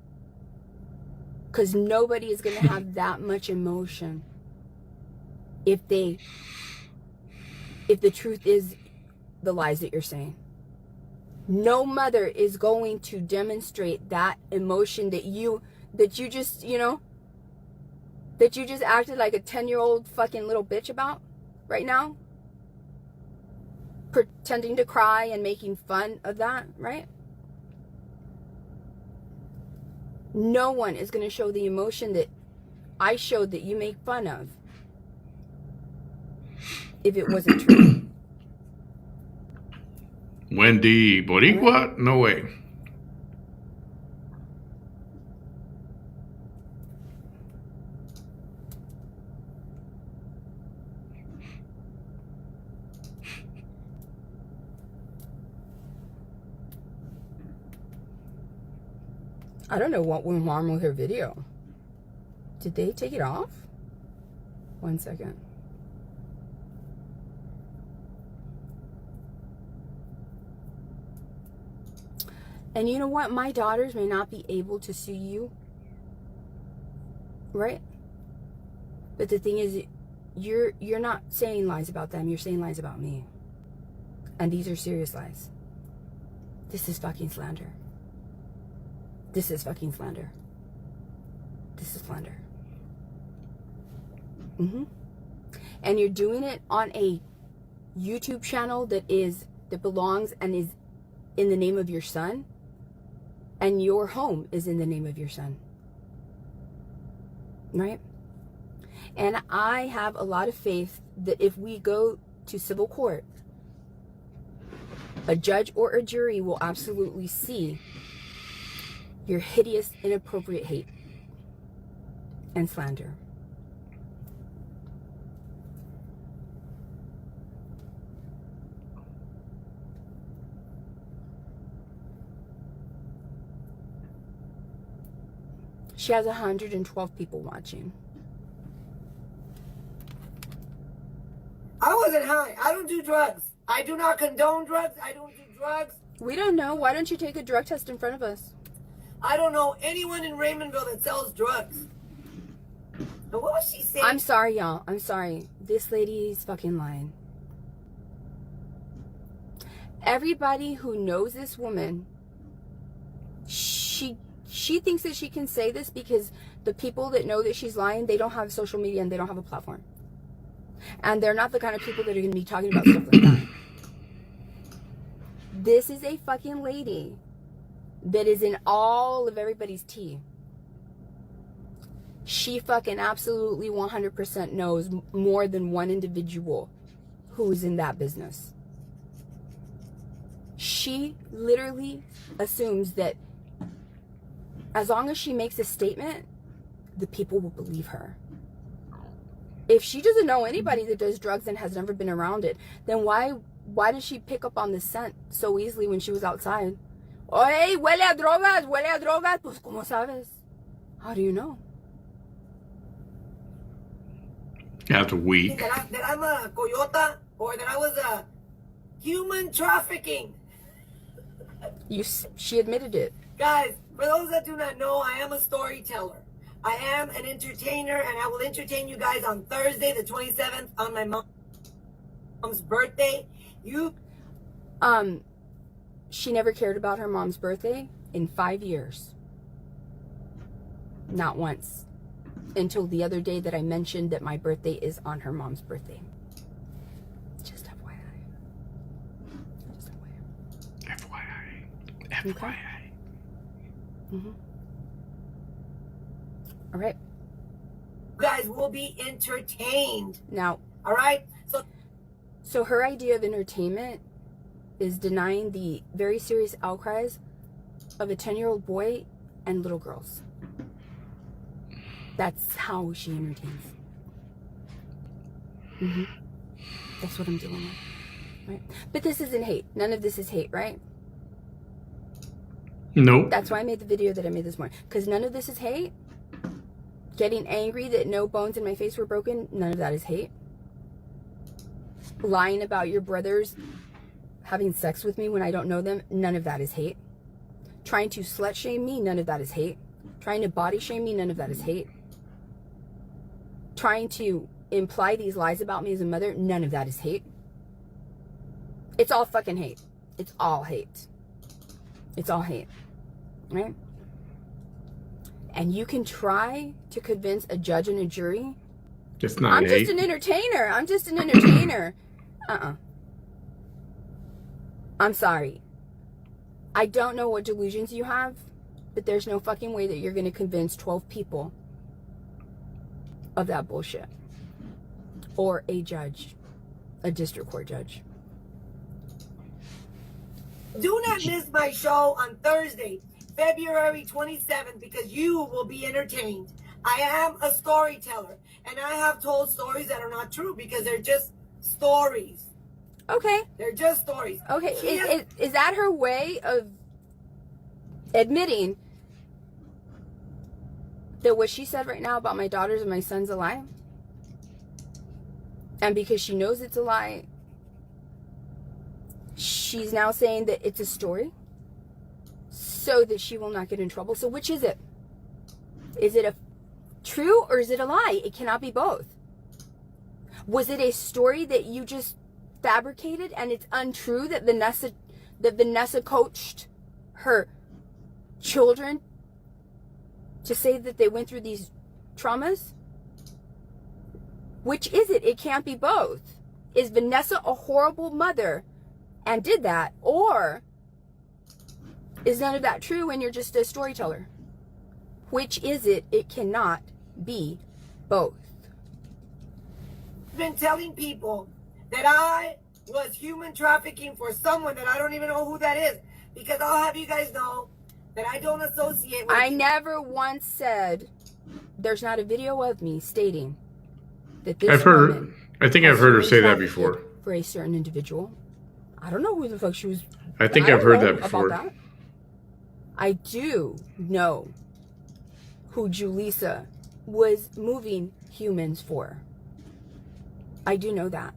Because nobody is going to have that much emotion if the truth is the lies that you're saying. No mother is going to demonstrate that emotion that you just, that you just acted like a 10-year-old fucking little bitch about right now. Pretending to cry and making fun of that, right? No one is going to show the emotion that I showed that you make fun of if it wasn't true. Wendy Boricua? No way. I don't know what went wrong with her video. Did they take it off? 1 second. And you know what? My daughters may not be able to sue you. Right? But the thing is, you're not saying lies about them. You're saying lies about me. And these are serious lies. This is fucking slander. This is fucking slander. This is slander. And you're doing it on a YouTube channel that belongs and is in the name of your son. And your home is in the name of your son. Right? And I have a lot of faith that if we go to civil court, a judge or a jury will absolutely see your hideous, inappropriate hate and slander. She has 112 people watching. I wasn't high. I don't do drugs. I do not condone drugs. I don't do drugs. We don't know. Why don't you take a drug test in front of us? I don't know anyone in Raymondville that sells drugs. But what was she saying? I'm sorry, y'all. I'm sorry. This lady's fucking lying. Everybody who knows this woman, she thinks that she can say this because the people that know that she's lying, they don't have social media and they don't have a platform. And they're not the kind of people that are going to be talking about stuff like that. This is a fucking lady that is in all of everybody's tea. She fucking absolutely 100% knows more than one individual who's in that business. She literally assumes that as long as she makes a statement, the people will believe her. If she doesn't know anybody that does drugs and has never been around it, then why did she pick up on the scent so easily when she was outside? Oye, huele a drogas, huele a drogas. Pues, ¿cómo sabes? How do you know? That's weak. That I'm a coyota or that I was a human trafficking. She admitted it. Guys, for those that do not know, I am a storyteller. I am an entertainer, and I will entertain you guys on Thursday, the 27th, on my mom's birthday. She never cared about her mom's birthday in 5 years. Not once. Until the other day that I mentioned that my birthday is on her mom's birthday. Just FYI. Just FYI. FYI. Okay. Mm-hmm. All right. You guys will be entertained. Now. All right? So her idea of entertainment is denying the very serious outcries of a 10-year-old boy and little girls. That's how she entertains. Mm-hmm. That's what I'm dealing with. Right? But this isn't hate. None of this is hate, right? Nope. That's why I made the video that I made this morning. Because none of this is hate. Getting angry that no bones in my face were broken, none of that is hate. Lying about your brothers having sex with me when I don't know them, none of that is hate. Trying to slut shame me, none of that is hate. Trying to body shame me, none of that is hate. Trying to imply these lies about me as a mother, none of that is hate. It's all fucking hate. It's all hate. It's all hate. Right? And you can try to convince a judge and a jury. Just not I'm hate. just an entertainer. I'm just an entertainer. I'm sorry. I don't know what delusions you have, but there's no fucking way that you're going to convince 12 people of that bullshit. Or a judge. A district court judge. Do not miss my show on Thursday, February 27th, because you will be entertained. I am a storyteller, and I have told stories that are not true because they're just stories. Okay. They're just stories. Okay. Is that her way of admitting that what she said right now about my daughters and my son's a lie? And because she knows it's a lie, she's now saying that it's a story so that she will not get in trouble. So which is it? Is it a true or is it a lie? It cannot be both. Was it a story that you just fabricated and it's untrue that Vanessa coached her children to say that they went through these traumas? Which is it? It can't be both. Is Vanessa a horrible mother and did that? Or is none of that true and you're just a storyteller? Which is it? It cannot be both. I've been telling people that I was human trafficking for someone that I don't even know who that is. Because I'll have you guys know that I don't associate with I never once said, there's not a video of me stating that this woman I think I've heard her say that before. For a certain individual. I don't know who the fuck she was. I think I've heard that before. About that. I do know who Julissa was moving humans for. I do know that.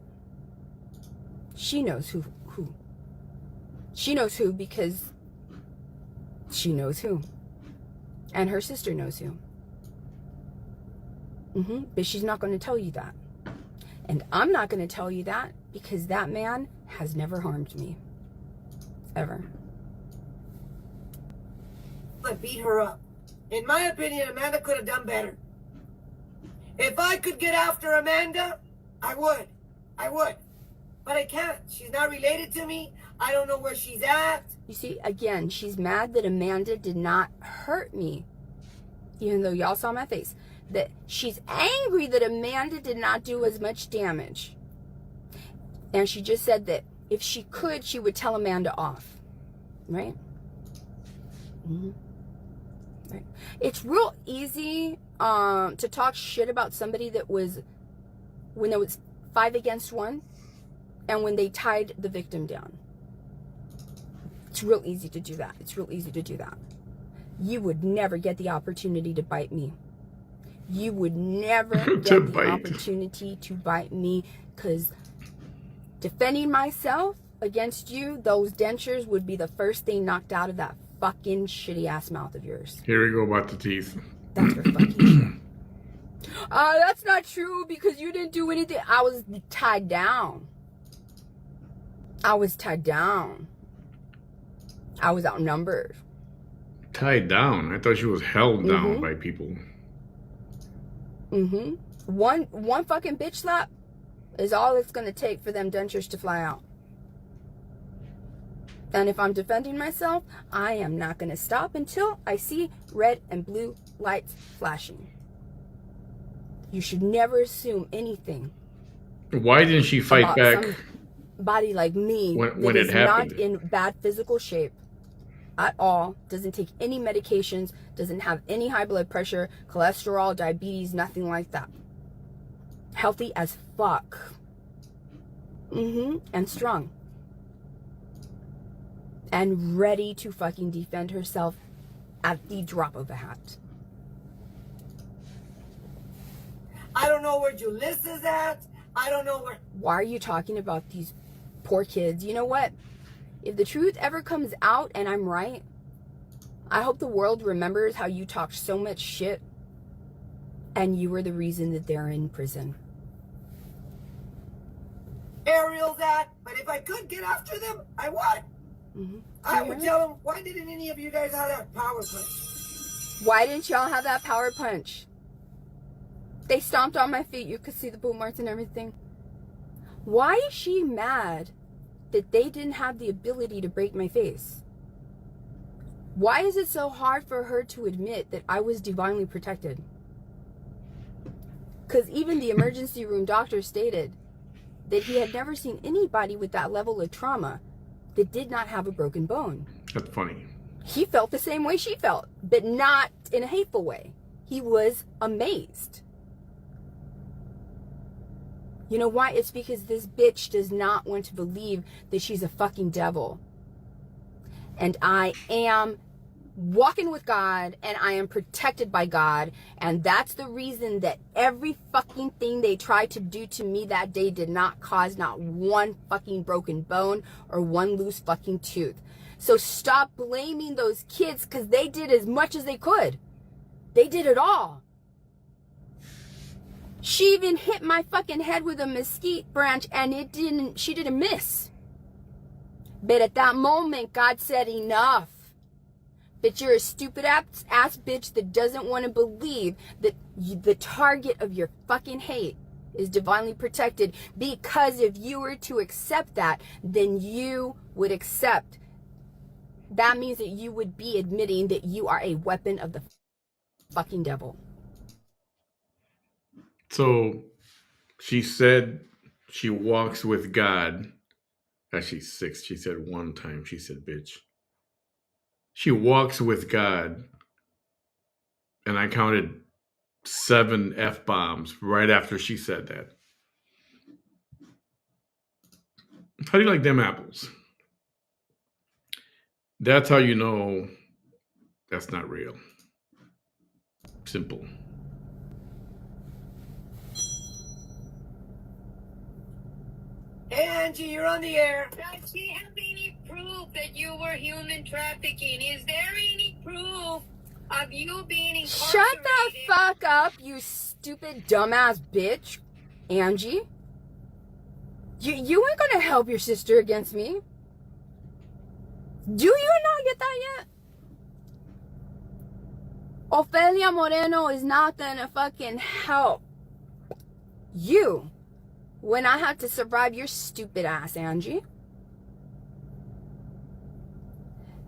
She knows who. She knows who because she knows who. And her sister knows who. But she's not going to tell you that. And I'm not going to tell you that because that man has never harmed me. Ever. but beat her up. In my opinion, Amanda could have done better. If I could get after Amanda, I would. I would. But I can't. She's not related to me. I don't know where she's at. You see, again, she's mad that Amanda did not hurt me. Even though y'all saw my face. That she's angry that Amanda did not do as much damage. And she just said that if she could, she would tell Amanda off. Right? Mm-hmm. Right. It's real easy to talk shit about somebody that was when it was 5 against 1, and when they tied the victim down. It's real easy to do that. It's real easy to do that. You would never get the opportunity to bite me. You would never get the opportunity to bite me, because defending myself against you, those dentures would be the first thing knocked out of that fucking shitty ass mouth of yours. Here we go about the teeth. That's for fucking shit. That's not true, because you didn't do anything. I was tied down. I was tied down. I was outnumbered. Tied down? I thought she was held down by people. One fucking bitch slap is all it's gonna take for them dentures to fly out. And if I'm defending myself, I am not gonna stop until I see red and blue lights flashing. You should never assume anything. Why didn't she fight back? Somebody like me when is it happened? not in bad physical shape at all, doesn't take any medications, doesn't have any high blood pressure, cholesterol, diabetes, nothing like that. Healthy as fuck. And strong. And ready to fucking defend herself at the drop of a hat. I don't know where Julissa's at. I don't know where... Why are you talking about these poor kids? You know what? If the truth ever comes out and I'm right, I hope the world remembers how you talked so much shit and you were the reason that they're in prison. Ariel's at, but if I could get after them, I would. I would tell them, why didn't any of you guys have that power punch? Why didn't y'all have that power punch? They stomped on my feet. You could see the boot marks and everything. Why is she mad that they didn't have the ability to break my face? Why is it so hard for her to admit that I was divinely protected? Because even the emergency room doctor stated that he had never seen anybody with that level of trauma that did not have a broken bone. That's funny. He felt the same way she felt, but not in a hateful way. He was amazed. You know why? It's because this bitch does not want to believe that she's a fucking devil. And I am walking with God, and I am protected by God, and that's the reason that every fucking thing they tried to do to me that day did not cause not one fucking broken bone or one loose fucking tooth. So stop blaming those kids, because they did as much as they could. They did it all. She even hit my fucking head with a mesquite branch, and she didn't miss. But at that moment, God said, enough. But you're a stupid ass bitch that doesn't want to believe that the target of your fucking hate is divinely protected, because if you were to accept that, then you would accept. That means that you would be admitting that you are a weapon of the fucking devil. So she said she walks with God. Actually, 6. She said one time, she said, bitch. She walks with God. And I counted 7 F-bombs right after she said that. How do you like them apples? That's how you know that's not real. Simple. Hey, Angie, you're on the air. Does she have any proof that you were human trafficking? Is there any proof of you being incarcerated? Shut the fuck up, you stupid dumbass bitch, Angie. You ain't gonna help your sister against me. Do you not get that yet? Ofelia Moreno is not gonna fucking help you when I had to survive your stupid ass, Angie.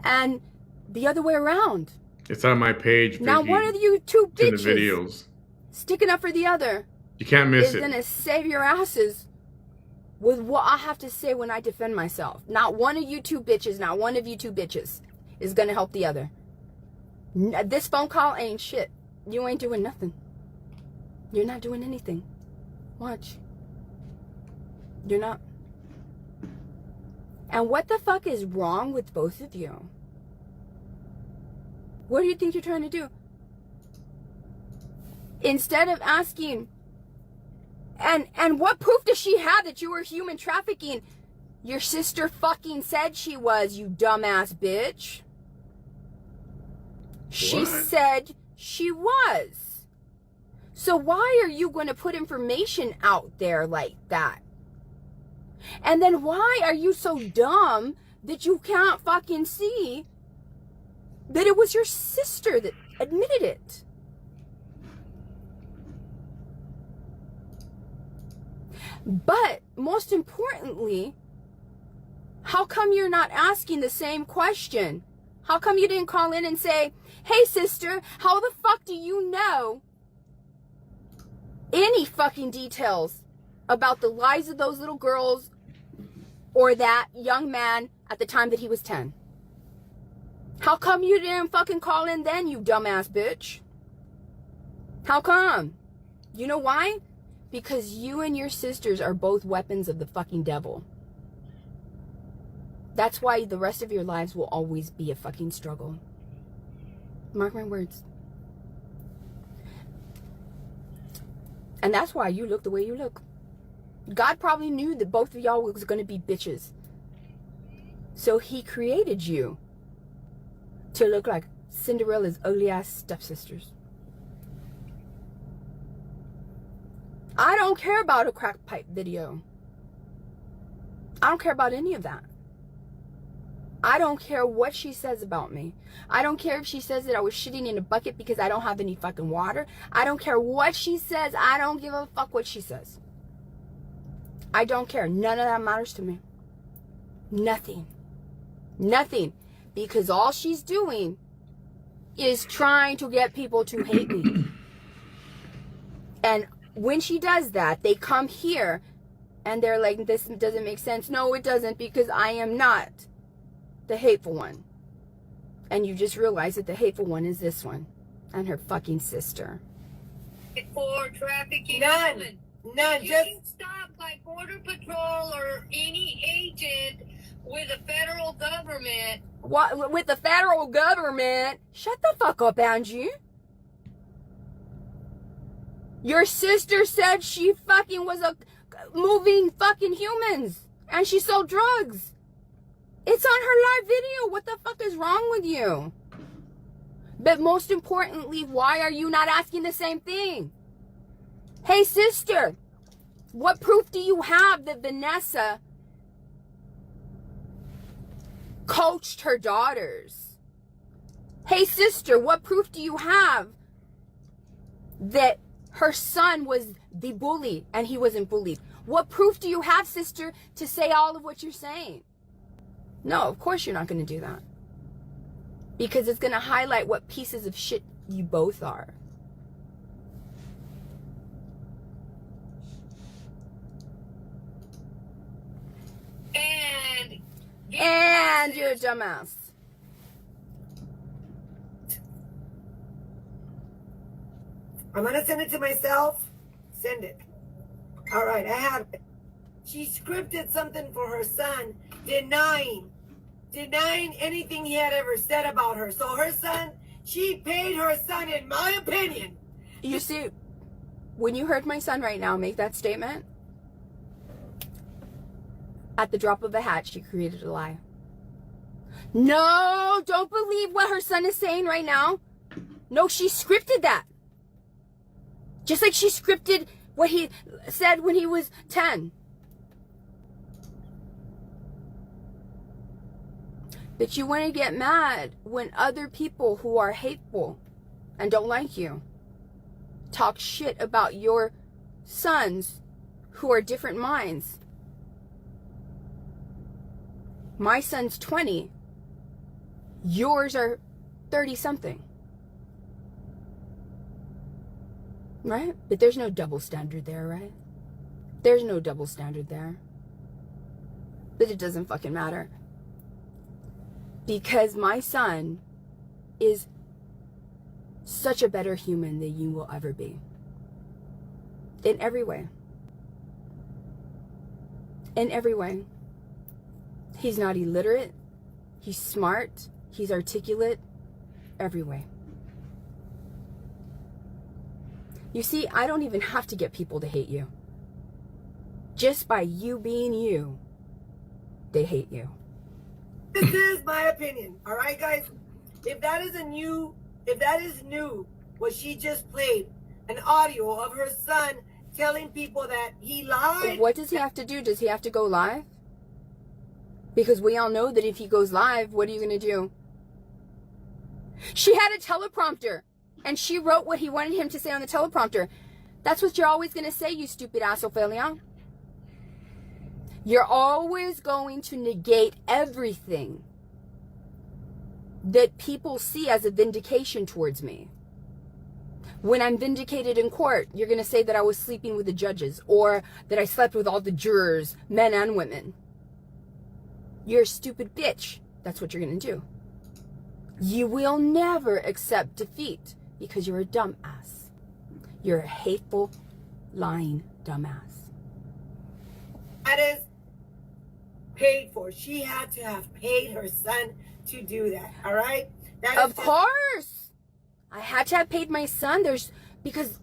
And the other way around. It's on my page, Vicky. Now one of you two bitches in the videos. Sticking up for the other. You can't miss is it. Gonna save your asses with what I have to say when I defend myself. Not one of you two bitches is gonna help the other. This phone call ain't shit. You ain't doing nothing. You're not doing anything. Watch. You're not. And what the fuck is wrong with both of you? What do you think you're trying to do? Instead of asking, and what proof does she have that you were human trafficking? Your sister fucking said she was, you dumbass bitch. She said she was. So why are you going to put information out there like that? And then why are you so dumb that you can't fucking see that it was your sister that admitted it? But most importantly, how come you're not asking the same question? How come you didn't call in and say, hey sister, how the fuck do you know any fucking details about the lives of those little girls or that young man at the time that he was 10? How come you didn't fucking call in then, you dumbass bitch? How come? You know why? Because you and your sisters are both weapons of the fucking devil. That's why the rest of your lives will always be a fucking struggle. Mark my words. And that's why you look the way you look. God probably knew that both of y'all was going to be bitches. So he created you to look like Cinderella's ugly ass stepsisters. I don't care about a crack pipe video. I don't care about any of that. I don't care what she says about me. I don't care if she says that I was shitting in a bucket because I don't have any fucking water. I don't care what she says. I don't give a fuck what she says. I don't care. None of that matters to me. Nothing. Nothing. Because all she's doing is trying to get people to hate me. And when she does that, they come here and they're like, this doesn't make sense. No, it doesn't, because I am not the hateful one. And you just realize that the hateful one is this one and her fucking sister. For trafficking. None. You can stop by Border Patrol or any agent with the federal government. What, with the federal government? Shut the fuck up, Angie. Your sister said she fucking was a moving fucking humans and she sold drugs. It's on her live video. What the fuck is wrong with you? But most importantly, why are you not asking the same thing? Hey, sister, what proof do you have that Vanessa coached her daughters? Hey, sister, what proof do you have that her son was the bully and he wasn't bullied? What proof do you have, sister, to say all of what you're saying? No, of course you're not going to do that. Because it's going to highlight what pieces of shit you both are. And you're a dumbass. I'm gonna send it to myself. Send it. All right, I have it. She scripted something for her son, denying anything he had ever said about her. So her son, she paid her son, in my opinion. You see, when you heard my son right now make that statement, at the drop of a hat, she created a lie. No, don't believe what her son is saying right now. No, she scripted that. Just like she scripted what he said when he was 10. But you want to get mad when other people who are hateful and don't like you talk shit about your sons who are different minds. My son's 20. Yours are 30-something. Right? But there's no double standard there, right? There's no double standard there. But it doesn't fucking matter. Because my son is such a better human than you will ever be. In every way. in every way. He's not illiterate. He's smart. He's articulate. Every way. You see, I don't even have to get people to hate you. Just by you being you, they hate you. This is my opinion, all right, guys? If that is new, what she just played, an audio of her son telling people that he lied. What does he have to do? Does he have to go live? Because we all know that if he goes live, what are you going to do? She had a teleprompter, and she wrote what he wanted him to say on the teleprompter. That's what you're always going to say, you stupid Ophelia. You're always going to negate everything that people see as a vindication towards me. When I'm vindicated in court, you're going to say that I was sleeping with the judges or that I slept with all the jurors, men and women. You're a stupid bitch. That's what you're going to do. You will never accept defeat because you're a dumbass. You're a hateful, lying dumbass. That is paid for. She had to have paid her son to do that, all right? Of course. I had to have paid my son. Because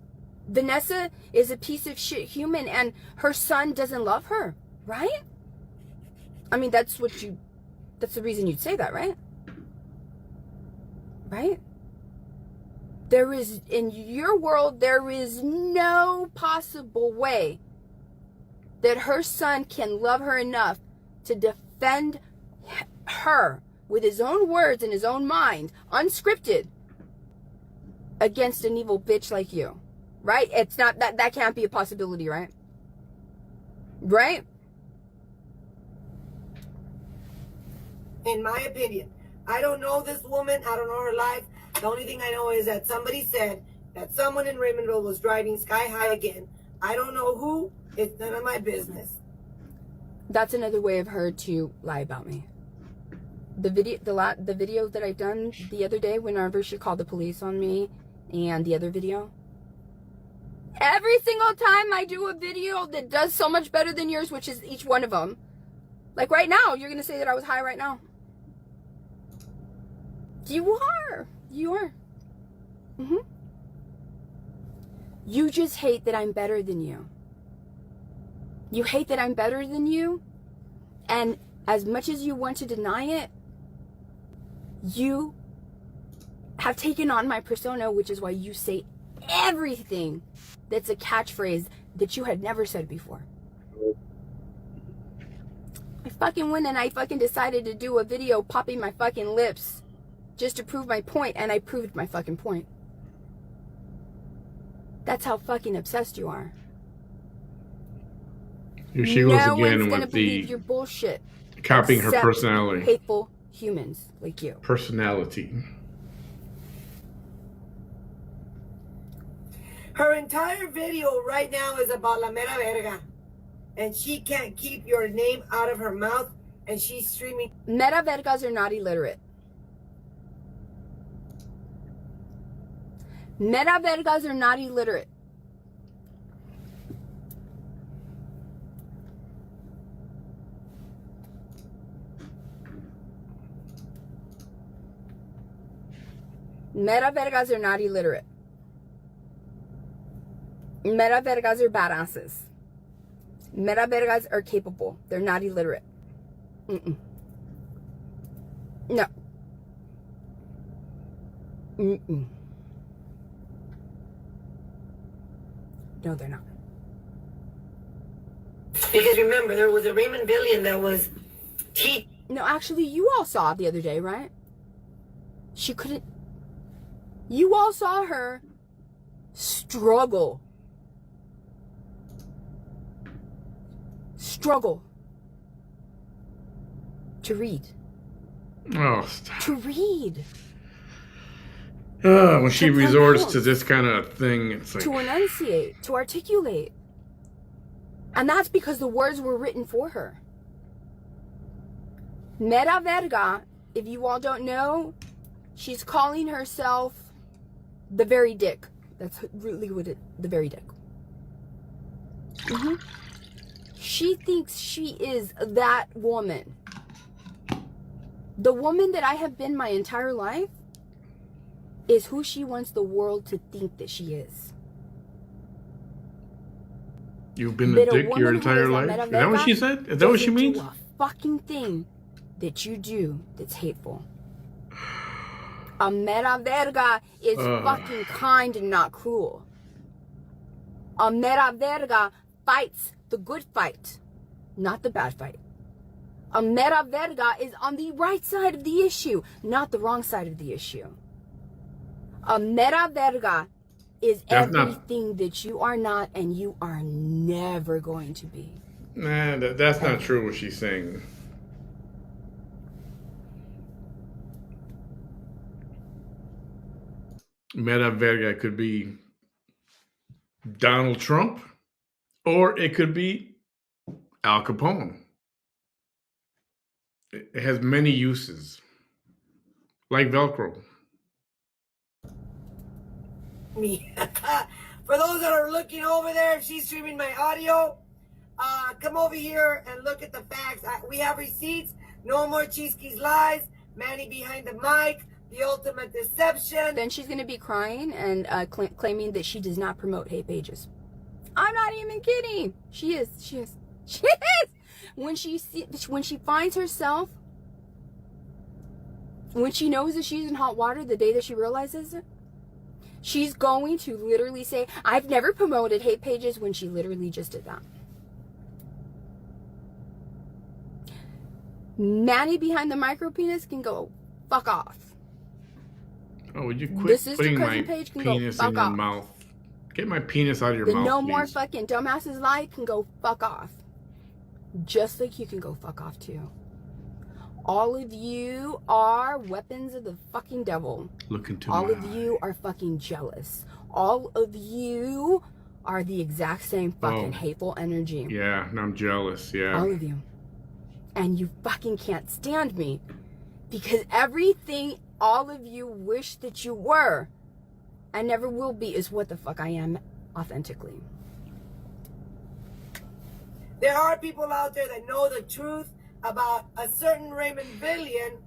Vanessa is a piece of shit human and her son doesn't love her, right? I mean, that's the reason you'd say that, right? Right? In your world, there is no possible way that her son can love her enough to defend her with his own words and his own mind, unscripted, against an evil bitch like you. Right? It's not that can't be a possibility, right? Right? In my opinion, I don't know this woman. I don't know her life. The only thing I know is that somebody said that someone in Raymondville was driving sky high again. I don't know who. It's none of my business. That's another way of her to lie about me. The video that I've done the other day whenever she called the police on me, and the other video. Every single time I do a video that does so much better than yours, which is each one of them. Like right now, you're going to say that I was high right now. You are. Mm-hmm. You just hate that I'm better than you. You hate that I'm better than you. And as much as you want to deny it, you have taken on my persona, which is why you say everything that's a catchphrase that you had never said before. I fucking went and I fucking decided to do a video popping my fucking lips just to prove my point, and I proved my fucking point. That's how fucking obsessed you are. Here she goes no again one's gonna with believe the your bullshit. copying her Except personality. Hateful humans like you. Personality. Her entire video right now is about La Mera Verga. And she can't keep your name out of her mouth. And she's streaming. Mera Vergas are not illiterate. Mera Vergas are not illiterate. Mera Vergas are not illiterate. Mera Vergas are badasses. Mera Vergas are capable. They're not illiterate. Mm-mm. No. Mm-mm. No, they're not. Because remember, there was a Raymond Billion that was No, actually, you all saw the other day, right? She couldn't. You all saw her struggle. To read. Oh, stop. To read. When she resorts to this kind of thing, it's like... To enunciate, to articulate. And that's because the words were written for her. Mera Verga, if you all don't know, she's calling herself the very dick. That's really what the very dick. Mm-hmm. She thinks she is that woman. The woman that I have been my entire life is who she wants the world to think that she is. You've been a dick your entire life? Is that what she said? Is that what she means? Do a fucking thing that you do that's hateful. A mera verga is fucking kind and not cruel. A mera verga fights the good fight, not the bad fight. A mera verga is on the right side of the issue, not the wrong side of the issue. A mera verga is everything that you are not and you are never going to be. Nah, that's not true what she's saying. Mera verga could be Donald Trump, or it could be Al Capone. It has many uses, like Velcro. Me. For those that are looking over there, if she's streaming my audio, come over here and look at the facts. We have receipts. No more Cheeske's lies. Manny behind the mic. The ultimate deception. Then she's going to be crying and claiming that she does not promote hate pages. I'm not even kidding. She is. When she finds herself, when she knows that she's in hot water the day that she realizes it, she's going to literally say, I've never promoted hate pages, when she literally just did that. Manny behind the micro penis can go fuck off. Oh, would you quit putting my page can penis go in your off. mouth? Get my penis out of your The mouth, no please. more fucking dumbasses lie can go fuck off. Just like you can go fuck off too. All of you are weapons of the fucking devil. Look into All my of you are fucking jealous. All of you are the exact same fucking hateful energy. Yeah, and I'm jealous, yeah. All of you. And you fucking can't stand me. Because everything all of you wish that you were and never will be is what the fuck I am authentically. There are people out there that know the truth about a certain Raymond Villian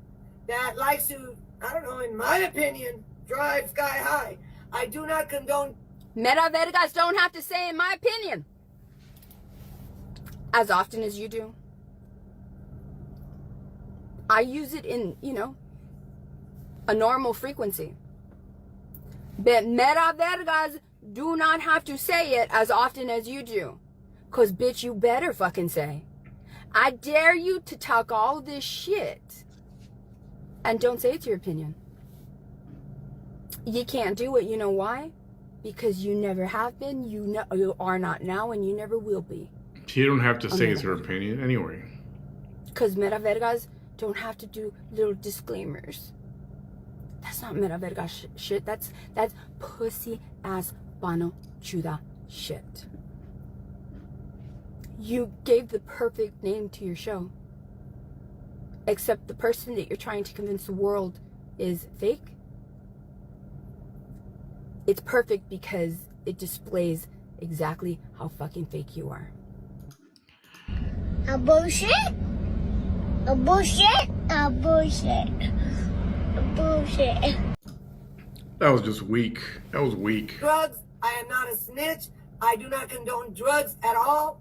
that likes to, I don't know, in my opinion, drive sky high. I do not condone. Mera vergas don't have to say in my opinion. As often as you do. I use it in, a normal frequency. But mera vergas do not have to say it as often as you do. Cause bitch, you better fucking say. I dare you to talk all this shit. And don't say it's your opinion. You can't do it, you know why? Because you never have been, you are not now, and you never will be. She don't have to say it's her opinion anyway. Because mera vergas don't have to do little disclaimers. That's not mera verga shit. That's pussy ass Bano Chuda shit. You gave the perfect name to your show. Except the person that you're trying to convince the world is fake. It's perfect because it displays exactly how fucking fake you are. A bullshit? A bullshit? A bullshit. A bullshit. That was just weak. That was weak. Drugs. I am not a snitch. I do not condone drugs at all.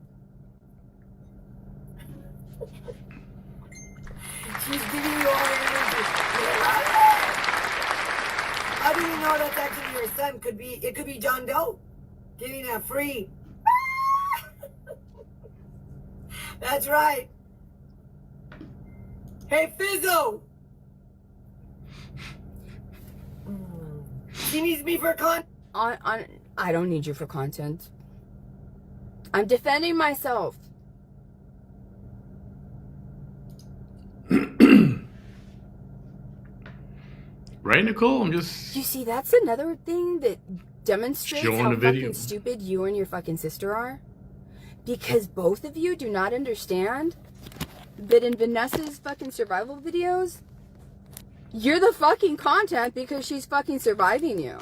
She's giving you all your energy. How do you know that's actually your son? It could be John Doe getting that free. That's right. Hey, Fizzo. She needs me for I don't need you for content. I'm defending myself. Right, Nicole? I'm just... You see, that's another thing that demonstrates showing how the video. fucking stupid you and your fucking sister are. Because both of you do not understand that in Vanessa's fucking survival videos, you're the fucking content because she's fucking surviving you.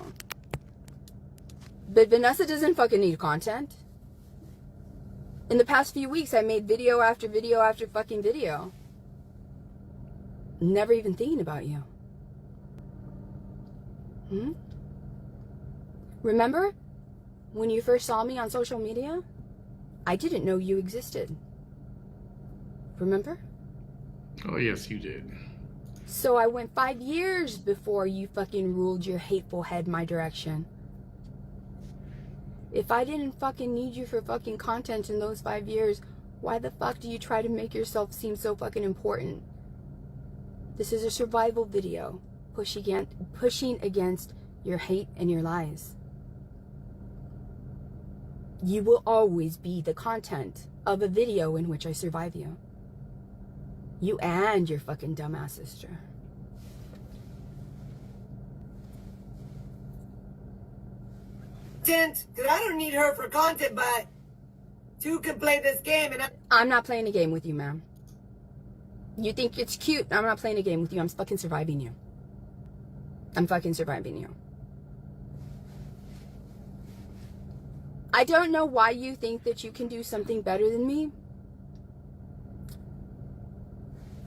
But Vanessa doesn't fucking need content. In the past few weeks, I made video after video after fucking video. Never even thinking about you. Remember when you first saw me on social media? I didn't know you existed. Remember? Oh, yes, you did. So I went 5 years before you fucking ruled your hateful head my direction. If I didn't fucking need you for fucking content in those 5 years, why the fuck do you try to make yourself seem so fucking important? This is a survival video, pushing against your hate and your lies. You will always be the content of a video in which I survive you. You and your fucking dumbass sister. Because I don't need her for content, but two can play this game, and I'm not playing a game with you, ma'am. You think it's cute? I'm not playing a game with you. I'm fucking surviving you. I'm fucking surviving you. I don't know why you think that you can do something better than me.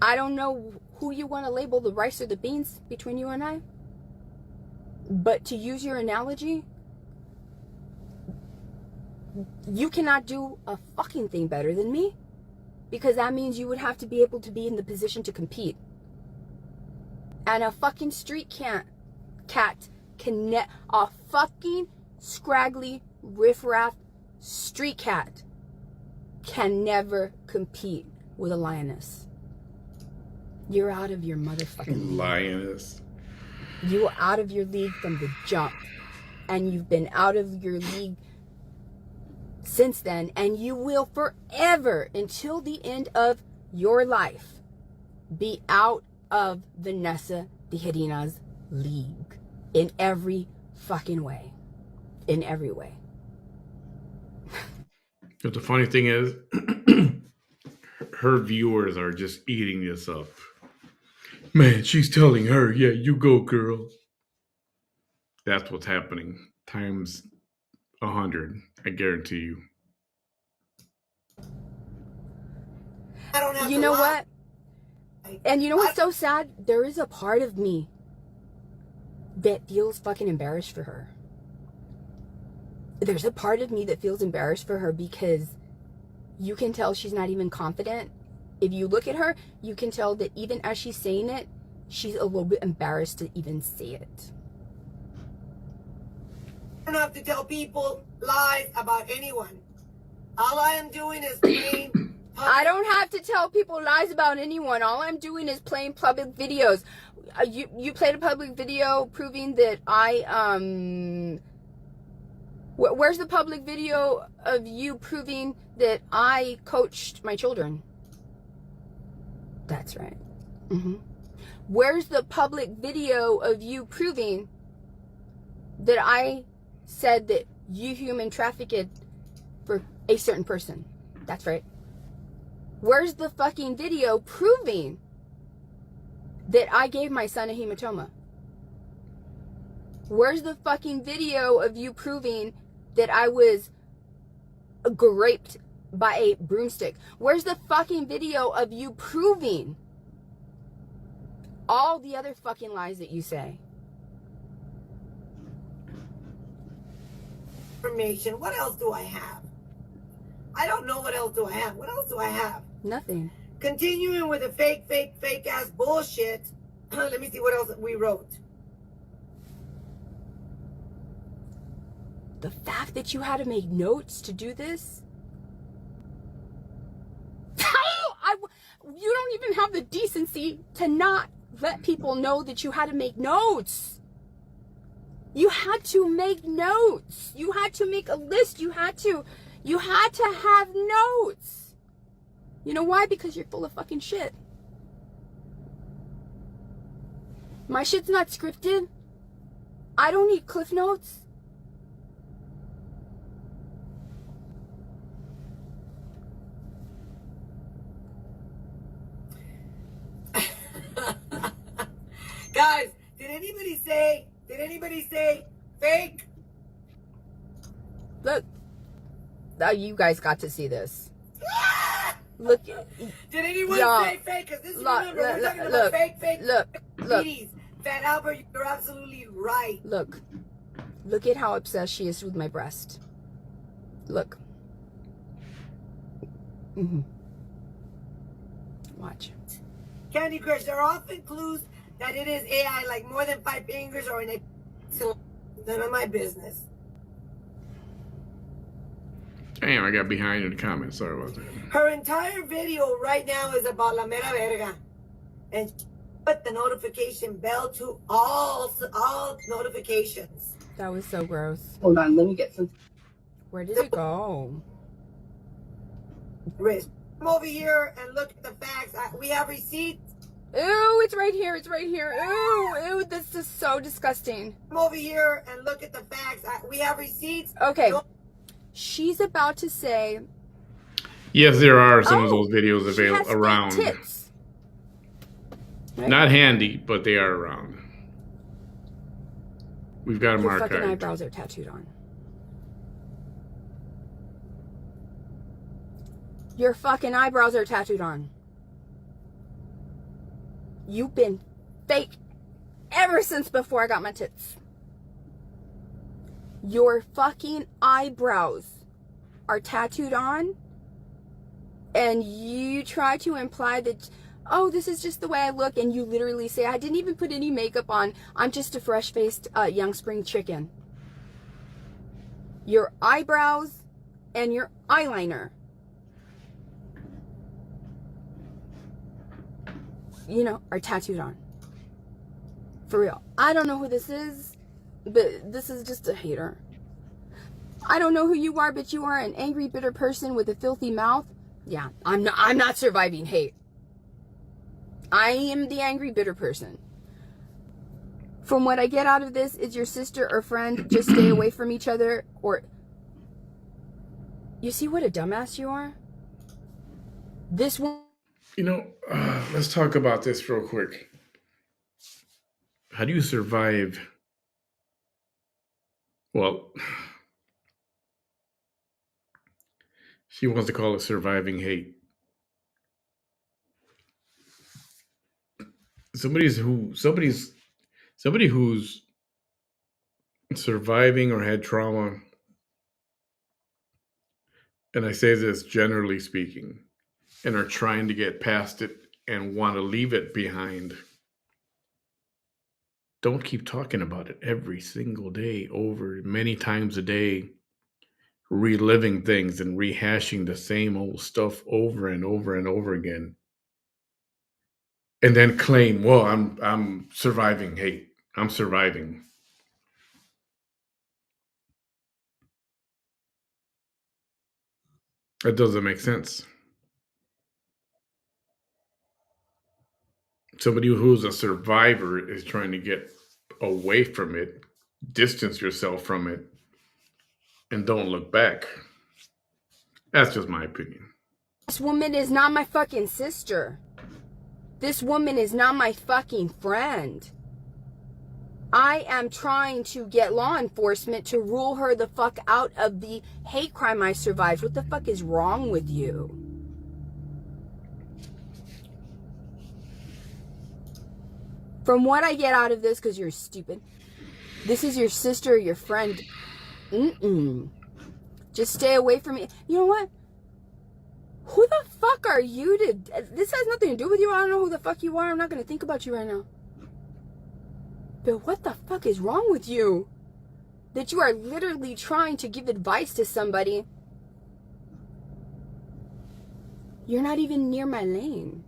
I don't know who you want to label the rice or the beans between you and I. But to use your analogy, you cannot do a fucking thing better than me, because that means you would have to be able to be in the position to compete. And a fucking street cat can a fucking scraggly riffraff street cat can never compete with a lioness. You're out of your motherfucking league. Lioness. You were out of your league from the jump, and you've been out of your league since then, and you will forever, until the end of your life, be out of Vanessa Tijerina's league in every fucking way. In every way. But the funny thing is, her viewers are just eating this up. Man, she's telling her, yeah, you go, girl. That's what's happening. Times 100, I guarantee you. I don't have You to know lie. what? And you know what's so sad? There is a part of me that feels fucking embarrassed for her. There's a part of me that feels embarrassed for her, because you can tell she's not even confident. If you look at her, you can tell that even as she's saying it, she's a little bit embarrassed to even say it. I don't have to tell people lies about anyone. All I am doing is playing. I don't have to tell people lies about anyone. All I'm doing is playing public videos. You played a public video proving that where's the public video of you proving that I coached my children? That's right. Where's the public video of you proving that I said that you human trafficked for a certain person? That's right. Where's the fucking video proving that I gave my son a hematoma? Where's the fucking video of you proving that I was raped by a broomstick? Where's the fucking video of you proving all the other fucking lies that you say? Information. What else do I have? I don't know what else do I have. What else do I have? Nothing. Continuing with the fake ass bullshit. Let me see what else we wrote. The fact that you had to make notes to do this? You don't even have the decency to not let people know that you had to make notes. You had to make notes. You had to make a list. You had to have notes. You know why? Because you're full of fucking shit. My shit's not scripted. I don't need cliff notes. Guys, did anybody say fake? Look, you guys got to see this. Look. Did anyone Y'all, say fake? Because this, remember, we're talking about fake. Look. Diabetes. Fat Albert, you're absolutely right. Look at how obsessed she is with my breast. Look. Watch. Candy Crush, there are often clues that it is AI, like more than 5 fingers or in a... So, none of my business. Damn, I got behind in the comments. Sorry about that. Her entire video right now is about la mera verga. And she put the notification bell to all notifications. That was so gross. Hold on, let me get some. Where did it go? Riz, come over here and look at the facts. We have receipts. Ooh, it's right here. Ooh, this is so disgusting. Come over here and look at the facts. We have receipts. Okay. She's about to say... Yes, there are some of those videos available around. Tits. Right? Not handy, but they are around. We've got them Your archived. fucking eyebrows are tattooed on. Your fucking eyebrows are tattooed on. You've been fake ever since before I got my tits. Your fucking eyebrows are tattooed on, and you try to imply that, oh, this is just the way I look, and you literally say, I didn't even put any makeup on. I'm just a fresh-faced young spring chicken. Your eyebrows and your eyeliner, are tattooed on. For real. I don't know who this is, but this is just a hater. I don't know who you are, but you are an angry, bitter person with a filthy mouth. Yeah, I'm not surviving hate. I am the angry, bitter person. From what I get out of this, is your sister or friend, just stay away from each other, or... You see what a dumbass you are? This one... Let's talk about this real quick. How do you survive? Well, she wants to call it surviving hate. Somebody who's surviving or had trauma, and I say this generally speaking, and are trying to get past it and want to leave it behind. Don't keep talking about it every single day, over many times a day, reliving things and rehashing the same old stuff over and over and over again. And then claim, well, I'm surviving hate. I'm surviving. That doesn't make sense. Somebody who's a survivor is trying to get away from it, distance yourself from it, and don't look back. That's just my opinion. This woman is not my fucking sister. This woman is not my fucking friend. I am trying to get law enforcement to rule her the fuck out of the hate crime I survived. What the fuck is wrong with you? From what I get out of this, because you're stupid, this is your sister or your friend. Just stay away from me. You know what? Who the fuck are you to... This has nothing to do with you. I don't know who the fuck you are. I'm not going to think about you right now. But what the fuck is wrong with you? That you are literally trying to give advice to somebody. You're not even near my lane.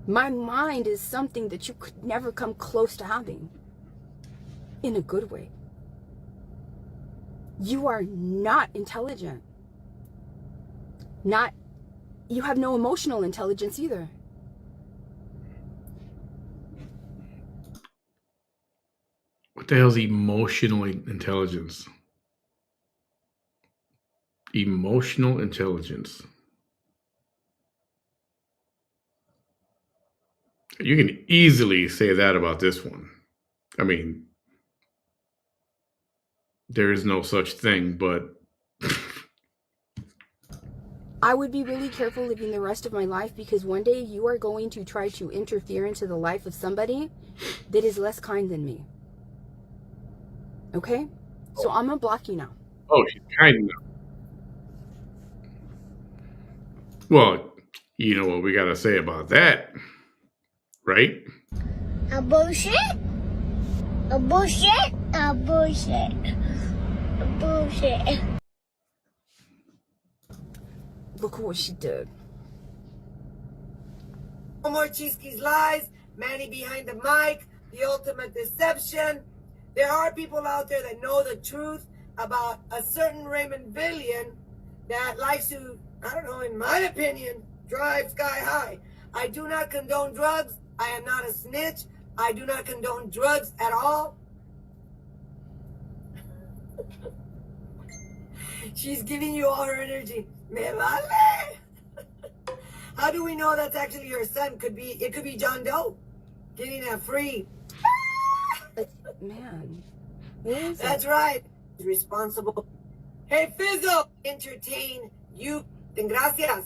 My mind is something that you could never come close to having. In a good way. You are not intelligent. You have no emotional intelligence either. What the hell is emotional intelligence? Emotional intelligence. You can easily say that about this one. I mean, there is no such thing, but I would be really careful living the rest of my life, because one day you are going to try to interfere into the life of somebody that is less kind than me. Okay? So I'm gonna block you now. oh, she's kind enough. Well, you know what we got to say about that, right? A bullshit. A bullshit. A bullshit. A bullshit. Look at what she did. No more Cheeseke's lies, Manny behind the mic, the ultimate deception. There are people out there that know the truth about a certain Raymond Villian that likes to, I don't know, in my opinion, drive sky high. I do not condone drugs. I am not a snitch. I do not condone drugs at all. She's giving you all her energy. Me vale. How do we know that's actually her son? It could be John Doe getting a free. Man, what is That's it? right. Responsible. Hey, Fizzo, entertain you. Gracias.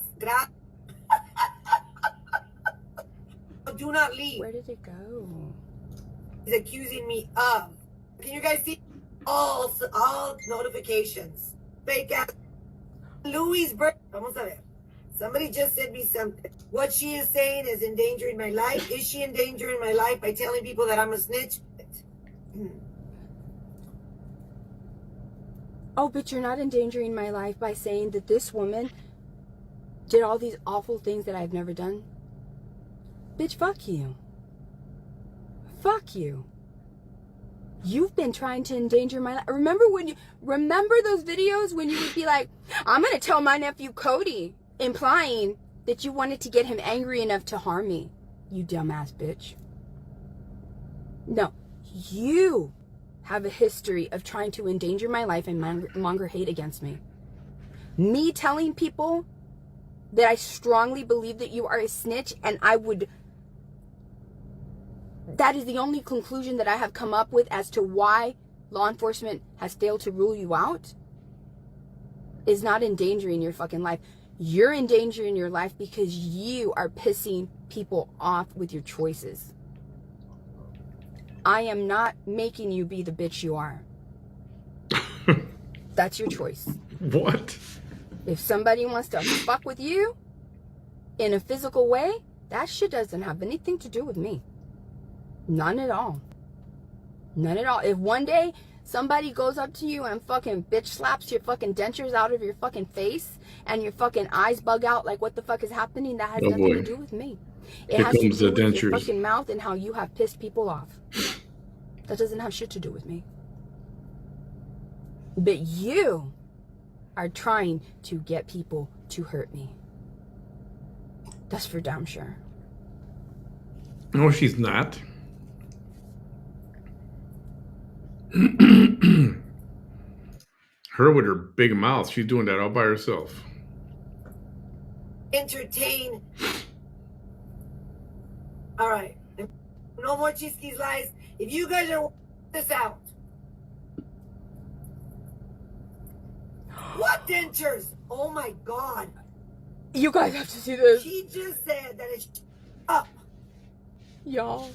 Do not leave. Where did it go? He's accusing me of. Can you guys see all notifications? Fake ass. Louis' birth. Vamos a ver. Somebody just sent me something. What she is saying is endangering my life. Is she endangering my life by telling people that I'm a snitch? Oh, but you're not endangering my life by saying that this woman did all these awful things that I've never done. Bitch, fuck you. Fuck you. You've been trying to endanger my life. Remember those videos when you would be like, I'm gonna tell my nephew Cody, implying that you wanted to get him angry enough to harm me. You dumbass bitch. No, you have a history of trying to endanger my life and monger hate against me. Me telling people that I strongly believe that you are a snitch, and that is the only conclusion that I have come up with as to why law enforcement has failed to rule you out, is not endangering your fucking life. You're endangering your life because you are pissing people off with your choices. I am not making you be the bitch you are. That's your choice. What? If somebody wants to fuck with you in a physical way, that shit doesn't have anything to do with me. None at all. None at all. If one day somebody goes up to you and fucking bitch slaps your fucking dentures out of your fucking face and your fucking eyes bug out like what the fuck is happening, that has nothing to do with me. It Here has to comes do the with your dentures. fucking mouth and how you have pissed people off. That doesn't have shit to do with me. But you are trying to get people to hurt me. That's for damn sure. No, she's not. Her with her big mouth, she's doing that all by herself. Entertain. All right. No more Cheeseke's lies. If you guys are this out. What dentures? Oh my God. You guys have to see this. She just said that it's up. Y'all.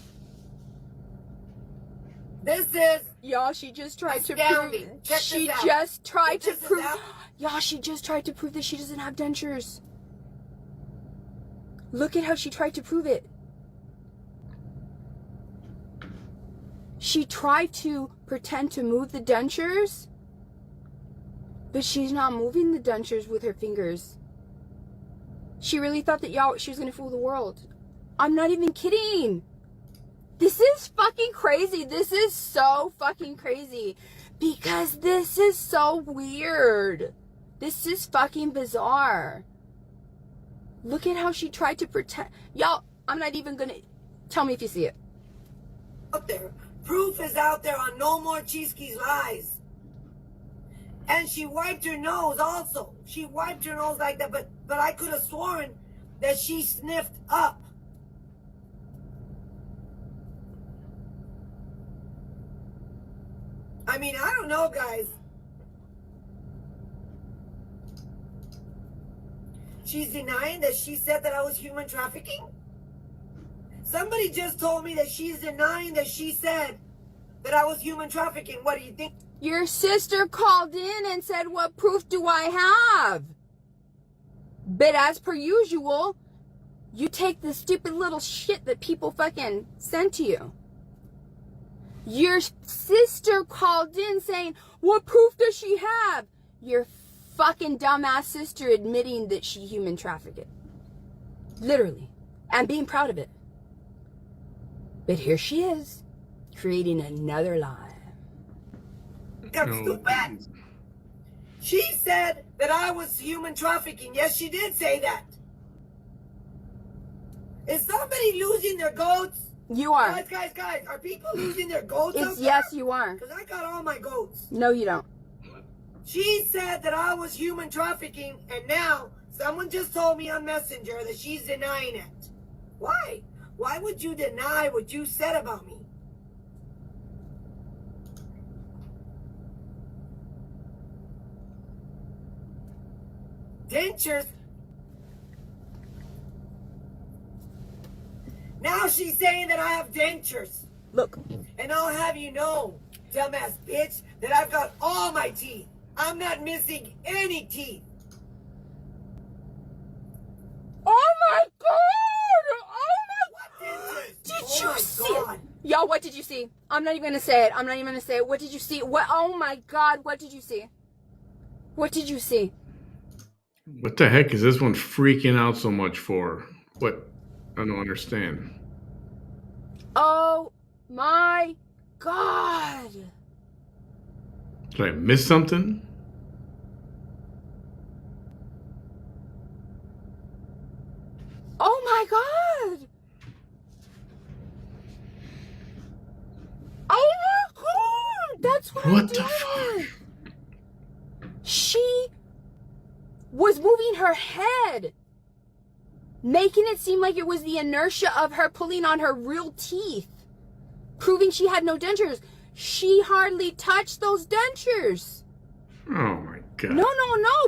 This is. Y'all, she just tried to astounding. prove. Check She this out. just tried to Check this prove. out. Y'all, she just tried to prove that she doesn't have dentures. Look at how she tried to prove it. She tried to pretend to move the dentures, but she's not moving the dentures with her fingers. She really thought that she was gonna fool the world. I'm not even kidding. This is fucking crazy. This is so fucking crazy. Because this is so weird. This is fucking bizarre. Look at how she tried to pretend. Y'all, I'm not even gonna. Tell me if you see it. Out there. Proof is out there on No More Cheeseke's lies. And she wiped her nose also. She wiped her nose like that, but I could have sworn that she sniffed up. I mean, I don't know, guys. She's denying that she said that I was human trafficking? Somebody just told me that she's denying that she said that I was human trafficking. What do you think? Your sister called in and said, what proof do I have? But as per usual, you take the stupid little shit that people fucking send to you. Your sister called in saying, what proof does she have? Your fucking dumbass sister admitting that she human trafficked. Literally. And being proud of it. But here she is, creating another lie. I'm stupid. She said that I was human trafficking. Yes, she did say that. Is somebody losing their goats? You are. Guys, are people losing their goats out there? Yes, you are. Because I got all my goats. No, you don't. She said that I was human trafficking, and now someone just told me on Messenger that she's denying it. Why? Why would you deny what you said about me? Dentures? Now she's saying that I have dentures. Look. And I'll have you know, dumbass bitch, that I've got all my teeth. I'm not missing any teeth. Oh my god! Oh my... Did you see it? Yo, what did you see? I'm not even gonna say it. I'm not even gonna say it. What did you see? What? Oh my god, what did you see? What did you see? What the heck is this one freaking out so much for? What? I don't understand. Oh my god! Did I miss something? Oh my god! Oh my god! That's what What I'm the doing. She was moving her head, making it seem like it was the inertia of her pulling on her real teeth, proving she had no dentures. She hardly touched those dentures. Oh my god. No,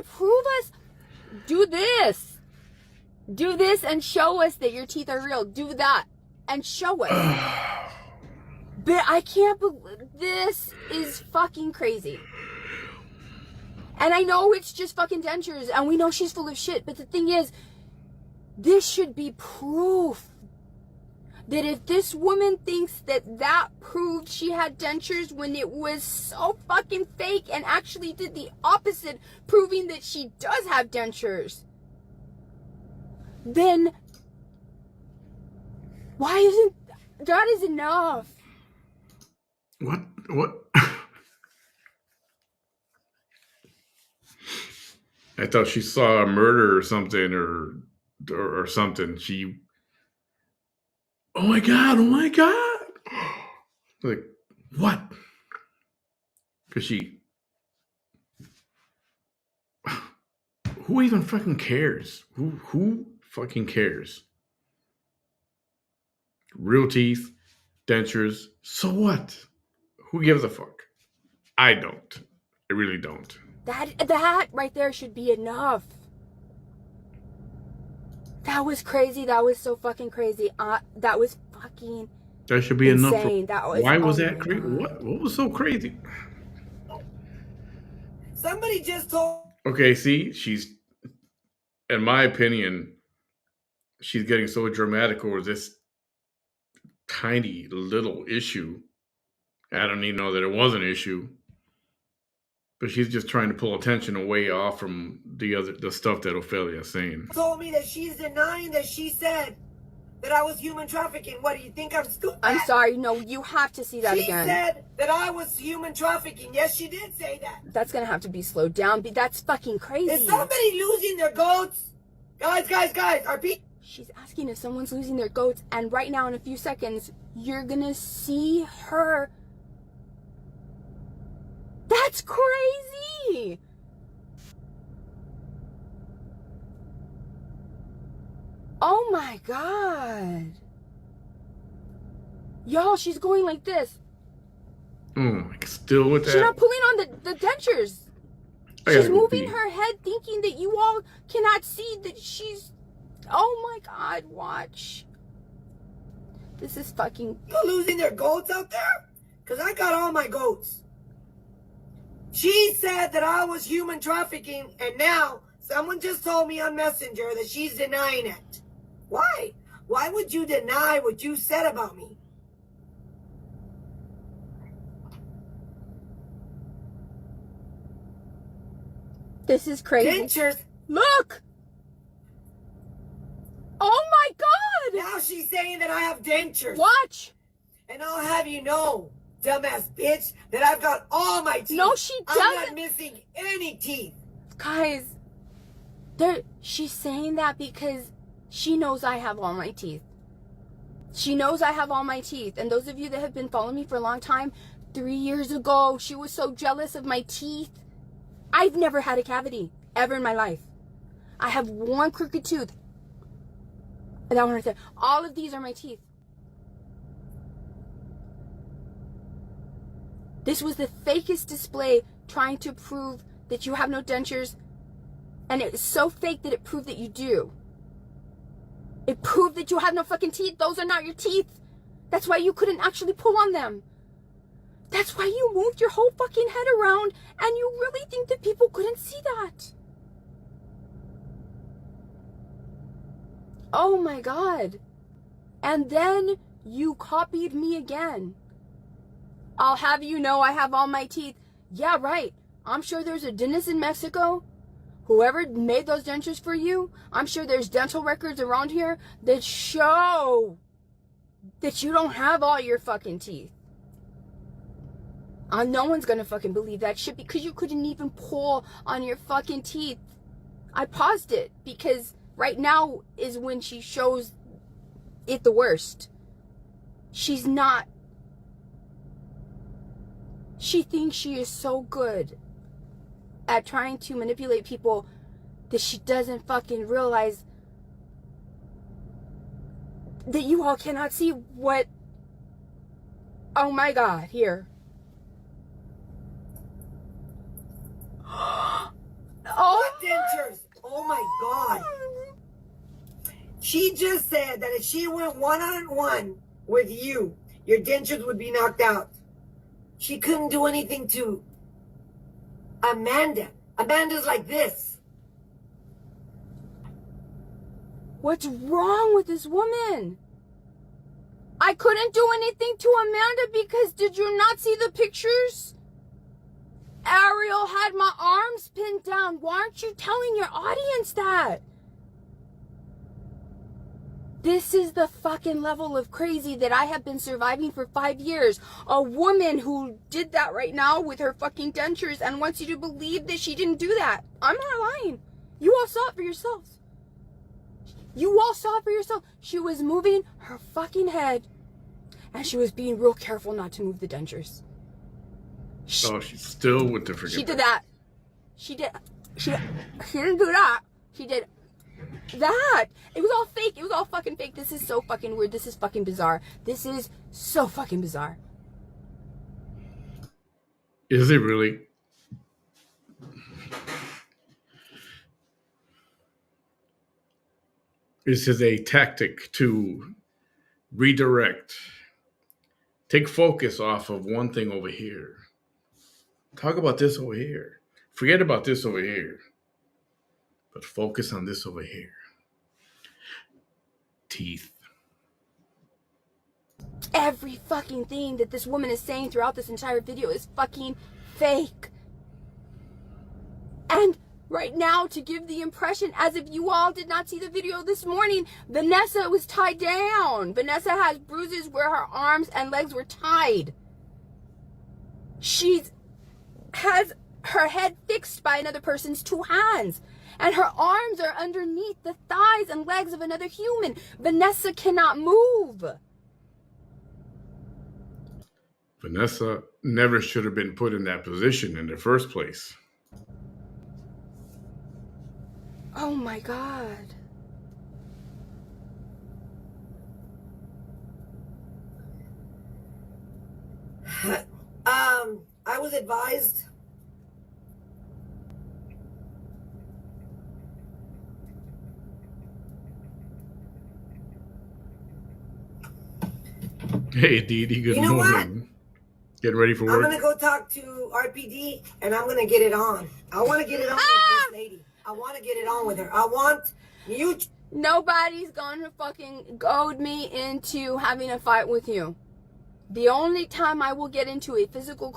prove us. Do this. Do this and show us that your teeth are real. Do that and show us. But I can't believe this is fucking crazy. And I know it's just fucking dentures and we know she's full of shit, but the thing is, this should be proof that if this woman thinks that that proved she had dentures when it was so fucking fake and actually did the opposite, proving that she does have dentures, then why isn't that is enough? What? I thought she saw a murder or something or something. She... Oh my god. Like, what? Because she... Who even fucking cares? Who fucking cares? Real teeth, dentures, so what? Who gives a fuck? I don't. I really don't. That right there should be enough. That was crazy. That was so fucking crazy. That was fucking That should be insane. enough. Why was that crazy? What was so crazy? Somebody just told... Okay, see, she's... In my opinion, she's getting so dramatic over this tiny little issue. I don't even know that it was an issue. But she's just trying to pull attention away off from the stuff that Ophelia's saying. Told me that she's denying that she said that I was human trafficking. What, do you think I'm stupid? I'm sorry, no, you have to see that again. She said that I was human trafficking. Yes, she did say that. That's gonna have to be slowed down. That's fucking crazy. Is somebody losing their goats? Guys, are people... She's asking if someone's losing their goats, and right now in a few seconds, you're gonna see her. That's crazy! Oh my god. Y'all, she's going like this. Still with that? She's not pulling on the dentures. I gotta She's go moving pee. her head thinking that you all cannot see that she's... Oh my God, watch. This is fucking... People losing their goats out there? Because I got all my goats. She said that I was human trafficking, and now someone just told me on Messenger that she's denying it. Why? Why would you deny what you said about me? This is crazy. Dentures. Look! Oh my God! Now she's saying that I have dentures. Watch! And I'll have you know, dumbass bitch, that I've got all my teeth. No, she doesn't. I'm not missing any teeth. Guys, she's saying that because she knows I have all my teeth. She knows I have all my teeth. And those of you that have been following me for a long time, 3 years ago, she was so jealous of my teeth. I've never had a cavity, ever in my life. I have one crooked tooth. That one right there. All of these are my teeth. This was the fakest display trying to prove that you have no dentures. And it's so fake that it proved that you do. It proved that you have no fucking teeth. Those are not your teeth. That's why you couldn't actually pull on them. That's why you moved your whole fucking head around and you really think that people couldn't see that. Oh my God. And then you copied me again. I'll have you know I have all my teeth. Yeah, right. I'm sure there's a dentist in Mexico. Whoever made those dentures for you, I'm sure there's dental records around here that show that you don't have all your fucking teeth. No one's gonna fucking believe that shit because you couldn't even pull on your fucking teeth. I paused it because right now is when she shows it the worst. She's not. She thinks she is so good at trying to manipulate people that she doesn't fucking realize that you all cannot see what... Oh my God, here. Oh, dentures! Oh my God! She just said that if she went one-on-one with you, your dentures would be knocked out. She couldn't do anything to Amanda. Amanda's like this. What's wrong with this woman? I couldn't do anything to Amanda because did you not see the pictures? Ariel had my arms pinned down. Why aren't you telling your audience that? This is the fucking level of crazy that I have been surviving for 5 years. A woman who did that right now with her fucking dentures and wants you to believe that she didn't do that. I'm not lying. You all saw it for yourselves. You all saw it for yourself. She was moving her fucking head and she was being real careful not to move the dentures. She's still with the freaking... She did that. She didn't do that. She did that. It was all fake. It was all fucking fake. This is so fucking weird. This is fucking bizarre. This is so fucking bizarre. Is it really? This is a tactic to redirect. Take focus off of one thing over here. Talk about this over here. Forget about this over here. But focus on this over here. Teeth. Every fucking thing that this woman is saying throughout this entire video is fucking fake. And right now, to give the impression as if you all did not see the video this morning, Vanessa was tied down. Vanessa has bruises where her arms and legs were tied. She has her head fixed by another person's 2 hands. And her arms are underneath the thighs and legs of another human. Vanessa cannot move. Vanessa never should have been put in that position in the first place. Oh my God. I was advised. Hey, Didi, good You know what? morning. Getting ready for I'm work? gonna go talk to RPD and I'm gonna get it on. I want to get it on with this lady. I want to get it on with her. I want you. Nobody's gonna fucking goad me into having a fight with you. The only time I will get into a physical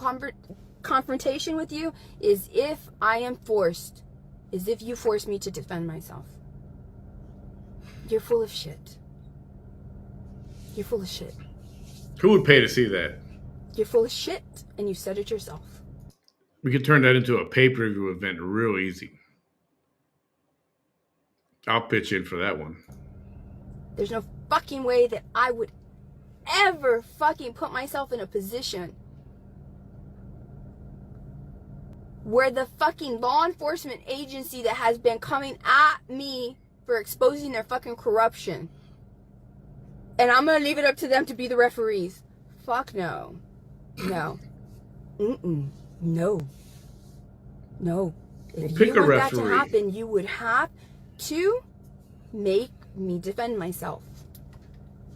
confrontation with you is if I am forced. Is if you force me to defend myself. You're full of shit. You're full of shit. Who would pay to see that? You're full of shit, and you said it yourself. We could turn that into a pay-per-view event real easy. I'll pitch in for that one. There's no fucking way that I would ever fucking put myself in a position where the fucking law enforcement agency that has been coming at me for exposing their fucking corruption, and I'm gonna leave it up to them to be the referees. Fuck no. No. No. No. If Pick you a want that to referee. happen, you would have to make me defend myself.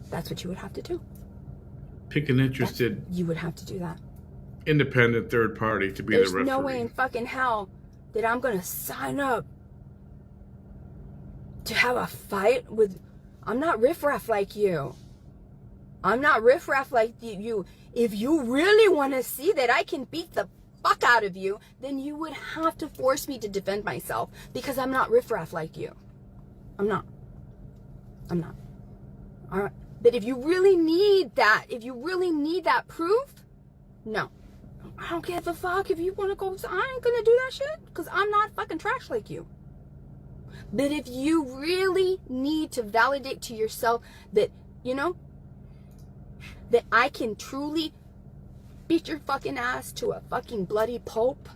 That's what you would have to do. Pick an interested, You would have to do that. independent third party to be There's the referee. no way in fucking hell that I'm gonna sign up to have a fight with... I'm not riffraff like you. I'm not riffraff like you. If you really want to see that I can beat the fuck out of you, then you would have to force me to defend myself, because I'm not riffraff like you. I'm not. All right. But if you really need that, proof, no. I don't give a fuck if you want to go. I ain't gonna do that shit, because I'm not fucking trash like you. But if you really need to validate to yourself that, that I can truly beat your fucking ass to a fucking bloody pulp,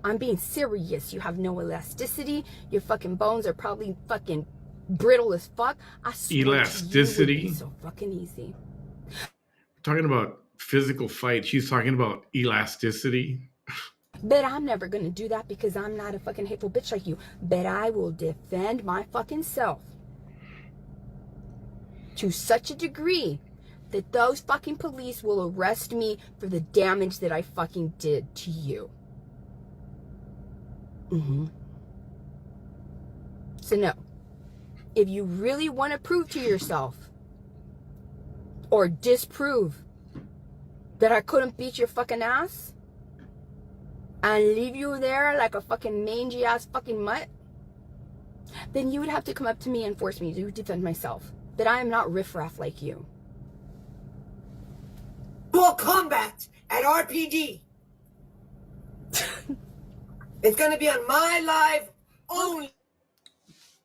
I'm being serious. You have no elasticity. Your fucking bones are probably fucking brittle as fuck. I swear Elasticity? To you, it would be so fucking easy. Talking about physical fight, she's talking about elasticity. But I'm never gonna do that, because I'm not a fucking hateful bitch like you. But I will defend my fucking self to such a degree that those fucking police will arrest me for the damage that I fucking did to you. So no. If you really want to prove to yourself or disprove that I couldn't beat your fucking ass and leave you there like a fucking mangy ass fucking mutt, then you would have to come up to me and force me to defend myself. That I am not riffraff like you. Full combat at RPD. It's gonna be on my live only.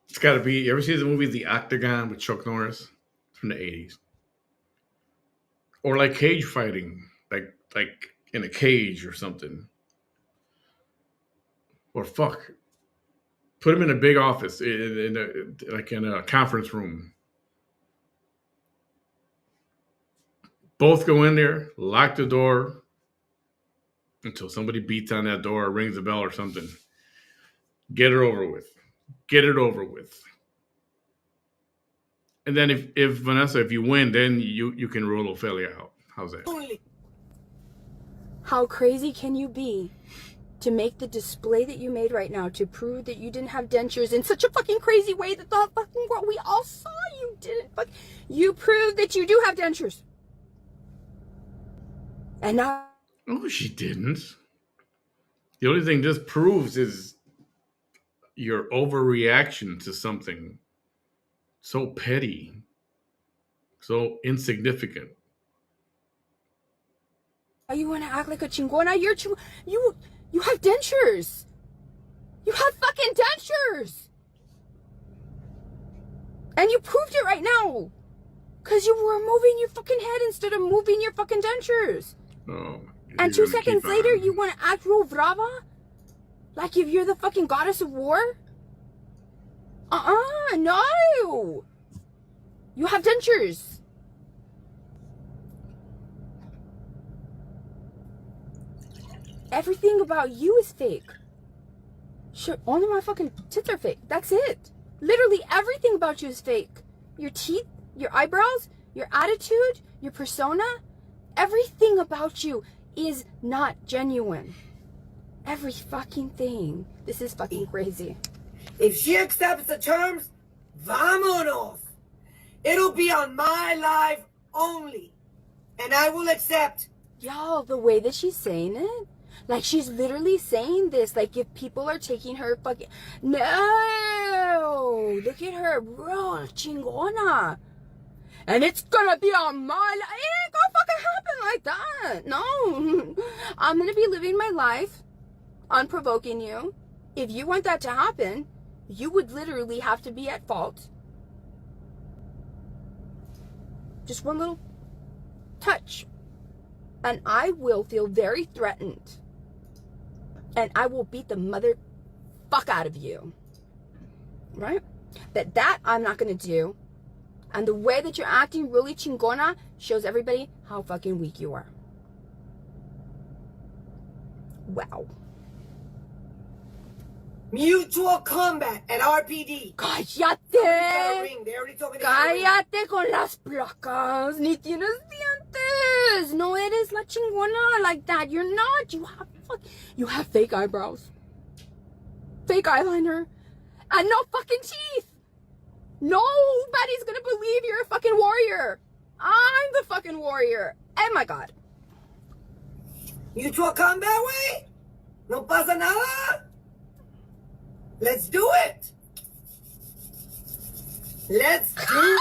It's got to be. You ever see the movie The Octagon with Chuck Norris? It's from the 80s. Or like cage fighting, like in a cage or something. Or fuck, put him in a big office, in a conference room. Both go in there, lock the door until somebody beats on that door or rings a bell or something. Get it over with. Get it over with. And then if Vanessa, if you win, then you can rule Ophelia out. How's that? How crazy can you be to make the display that you made right now to prove that you didn't have dentures in such a fucking crazy way that the fucking world, we all saw you didn't. But you proved that you do have dentures. And now... Oh, she didn't. The only thing this proves is your overreaction to something so petty, so insignificant. You want to act like a chingona? You have dentures. You have fucking dentures. And you proved it right now. Because you were moving your fucking head instead of moving your fucking dentures. Oh, and 2 seconds later, you want to act real brava? Like if you're the fucking goddess of war? No. You have dentures. Everything about you is fake. Sure, only my fucking tits are fake. That's it. Literally everything about you is fake. Your teeth, your eyebrows, your attitude, your persona, everything about you is not genuine. Every fucking thing. This is fucking crazy. If she accepts the terms, vámonos. It'll be on my life only. And I will accept. Y'all, the way that she's saying it, like she's literally saying this, like if people are taking her fucking, no, look at her, bro, chingona. And it's gonna be on my life. It ain't gonna fucking happen like that. No, I'm gonna be living my life unprovoking you. If you want that to happen, you would literally have to be at fault. Just one little touch. And I will feel very threatened. And I will beat the mother fuck out of you. Right? That I'm not gonna do. And the way that you're acting really chingona shows everybody how fucking weak you are. Wow. Mutual combat at RPD. ¡Cállate! They already told me to ¡Cállate con las placas! ¡Ni tienes dientes! No eres la chingona like that. You're not. You have fake eyebrows. Fake eyeliner. And no fucking teeth. Nobody's gonna believe you're a fucking warrior. I'm the fucking warrior. Oh my god. Mutual combat way? No pasa nada? Let's do it. Let's do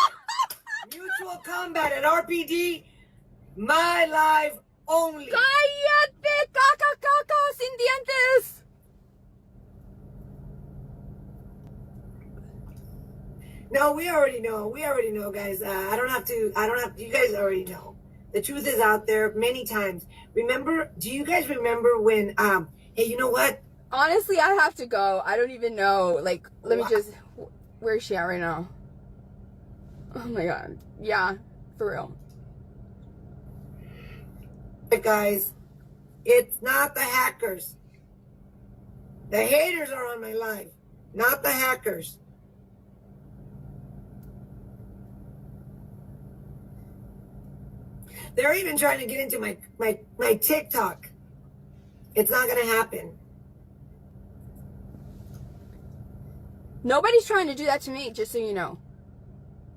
mutual combat at RPD. My life only. ¡Cállate, caca, caca, sin dientes! No, we already know. We already know, guys. I don't have to. You guys already know. The truth is out there many times. Remember, do you guys remember when, hey, you know what? Honestly, I have to go. I don't even know. Like, let me just... Where is she at right now? Oh my god. Yeah, for real. Guys, it's not the hackers. The haters are on my life, not the hackers. They're even trying to get into my TikTok. It's not going to happen. Nobody's trying to do that to me, just so you know.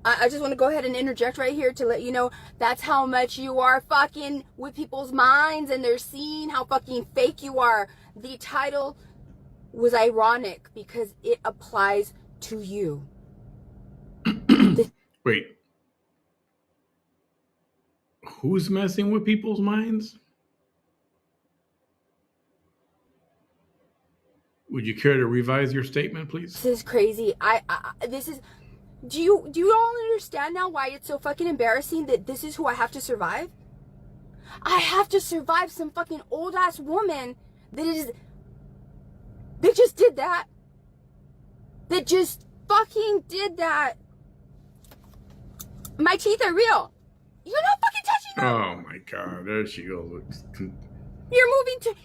I just want to go ahead and interject right here to let you know that's how much you are fucking with people's minds and they're seeing how fucking fake you are. The title was ironic because it applies to you. Wait. Who's messing with people's minds? Would you care to revise your statement, please? This is crazy. This is... Do you all understand now why it's so fucking embarrassing that this is who I have to survive? I have to survive some fucking old ass woman that just did that. That just fucking did that. My teeth are real. You're not fucking touching her. Oh my god, there she goes.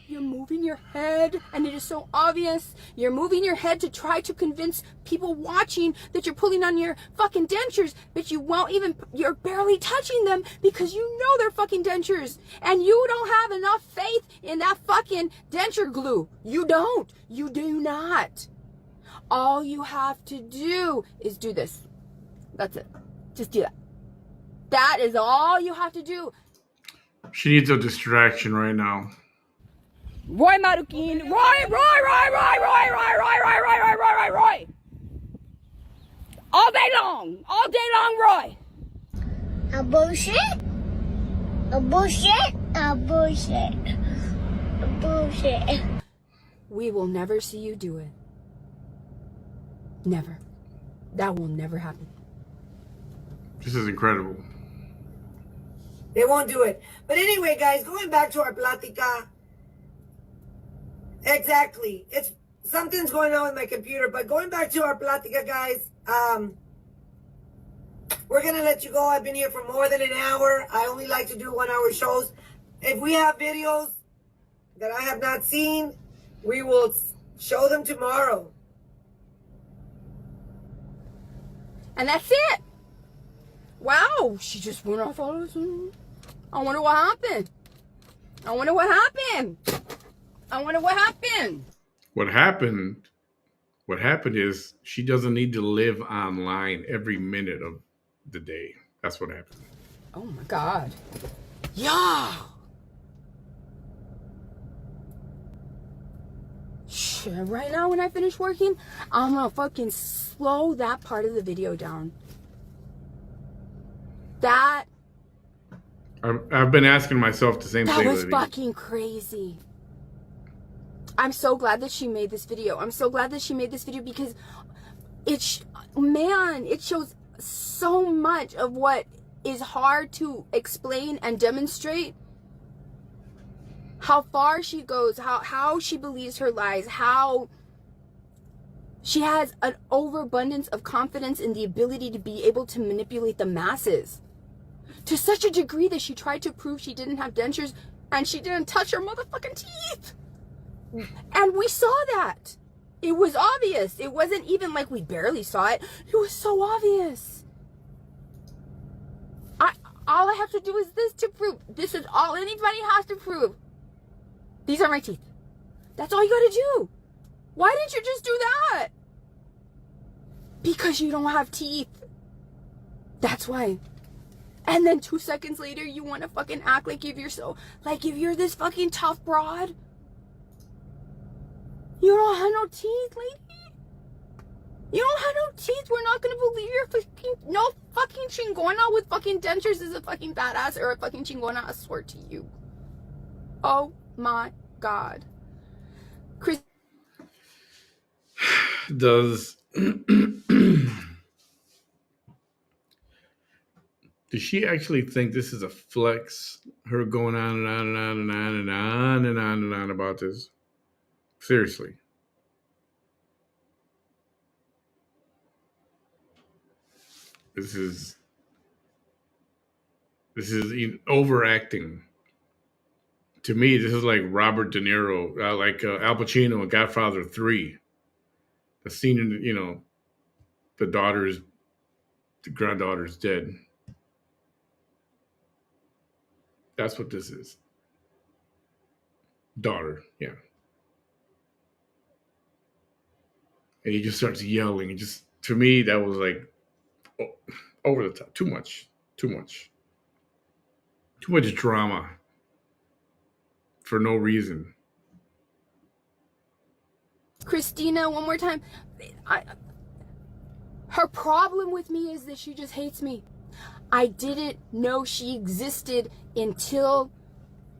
You're moving your head, and it is so obvious. You're moving your head to try to convince people watching that you're pulling on your fucking dentures, but you're barely touching them because you know they're fucking dentures, and you don't have enough faith in that fucking denture glue. You don't. You do not. All you have to do is do this. That's it. Just do that. That is all you have to do. She needs a distraction right now. Roy Marukin. Roy. All day long, Roy. A bullshit. A bullshit. A bullshit. A bullshit. We will never see you do it. Never. That will never happen. This is incredible. They won't do it. But anyway, guys, going back to our plática. Exactly. Something's going on with my computer, but going back to our plática, guys, we're going to let you go. I've been here for more than an hour. I only like to do 1 hour shows. If we have videos, that I have not seen. We will show them tomorrow. And that's it. Wow, she just went off all of a sudden. I wonder what happened. I wonder what happened. I wonder what happened. What happened is she doesn't need to live online every minute of the day. That's what happened. Oh my God. Yeah. Shit, right now when I finish working, I'm gonna fucking slow that part of the video down. That I've been asking myself the same thing. That was fucking crazy. I'm so glad that she made this video. I'm so glad that she made this video because it shows so much of what is hard to explain and demonstrate. How far she goes, how she believes her lies, how she has an overabundance of confidence in the ability to be able to manipulate the masses. To such a degree that she tried to prove she didn't have dentures and she didn't touch her motherfucking teeth. And we saw that. It was obvious. It wasn't even like we barely saw it. It was so obvious. All I have to do is this to prove. This is all anybody has to prove. These are my teeth. That's all you gotta do. Why didn't you just do that? Because you don't have teeth. That's why. And then 2 seconds later, you want to fucking act like if you're this fucking tough broad. You don't have no teeth, lady. You don't have no teeth. We're not gonna believe you're no fucking chingona with fucking dentures is a fucking badass or a fucking chingona, I swear to you. Oh my God. Chris. Does she actually think this is a flex? Her going on and on and on and on and on and on and on about this? Seriously. This is overacting. To me, this is like Robert De Niro, like Al Pacino in Godfather 3. The scene in, the granddaughter's dead. That's what this is. Daughter, yeah. And he just starts yelling. And just, to me, that was like over the top. Too much drama for no reason. Christina, one more time. Her problem with me is that she just hates me. I didn't know she existed until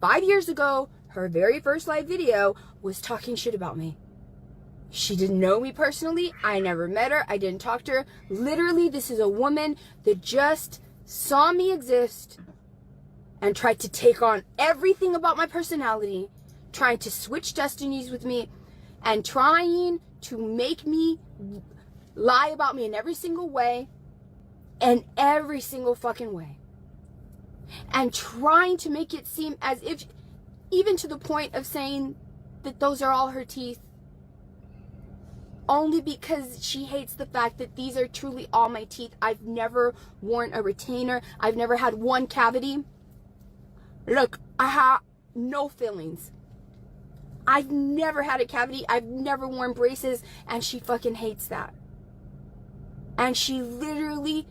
5 years ago. Her very first live video was talking shit about me. She didn't know me personally. I never met her. I didn't talk to her. Literally, this is a woman that just saw me exist and tried to take on everything about my personality, trying to switch destinies with me, and trying to make me lie about me in every single way, in every single fucking way. And trying to make it seem as if, even to the point of saying that those are all her teeth, only because she hates the fact that these are truly all my teeth. I've never worn a retainer. I've never had one cavity. Look, I have no fillings. I've never had a cavity. I've never worn braces, and she fucking hates that. And she literally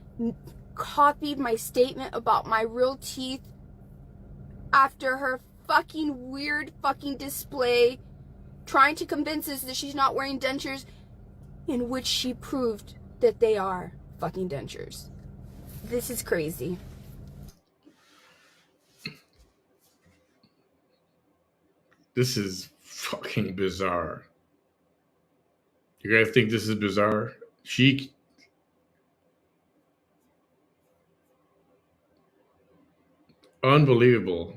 copied my statement about my real teeth after her fucking weird fucking display, trying to convince us that she's not wearing dentures, in which she proved that they are fucking dentures. This is crazy. This is fucking bizarre. You guys think this is bizarre? Unbelievable.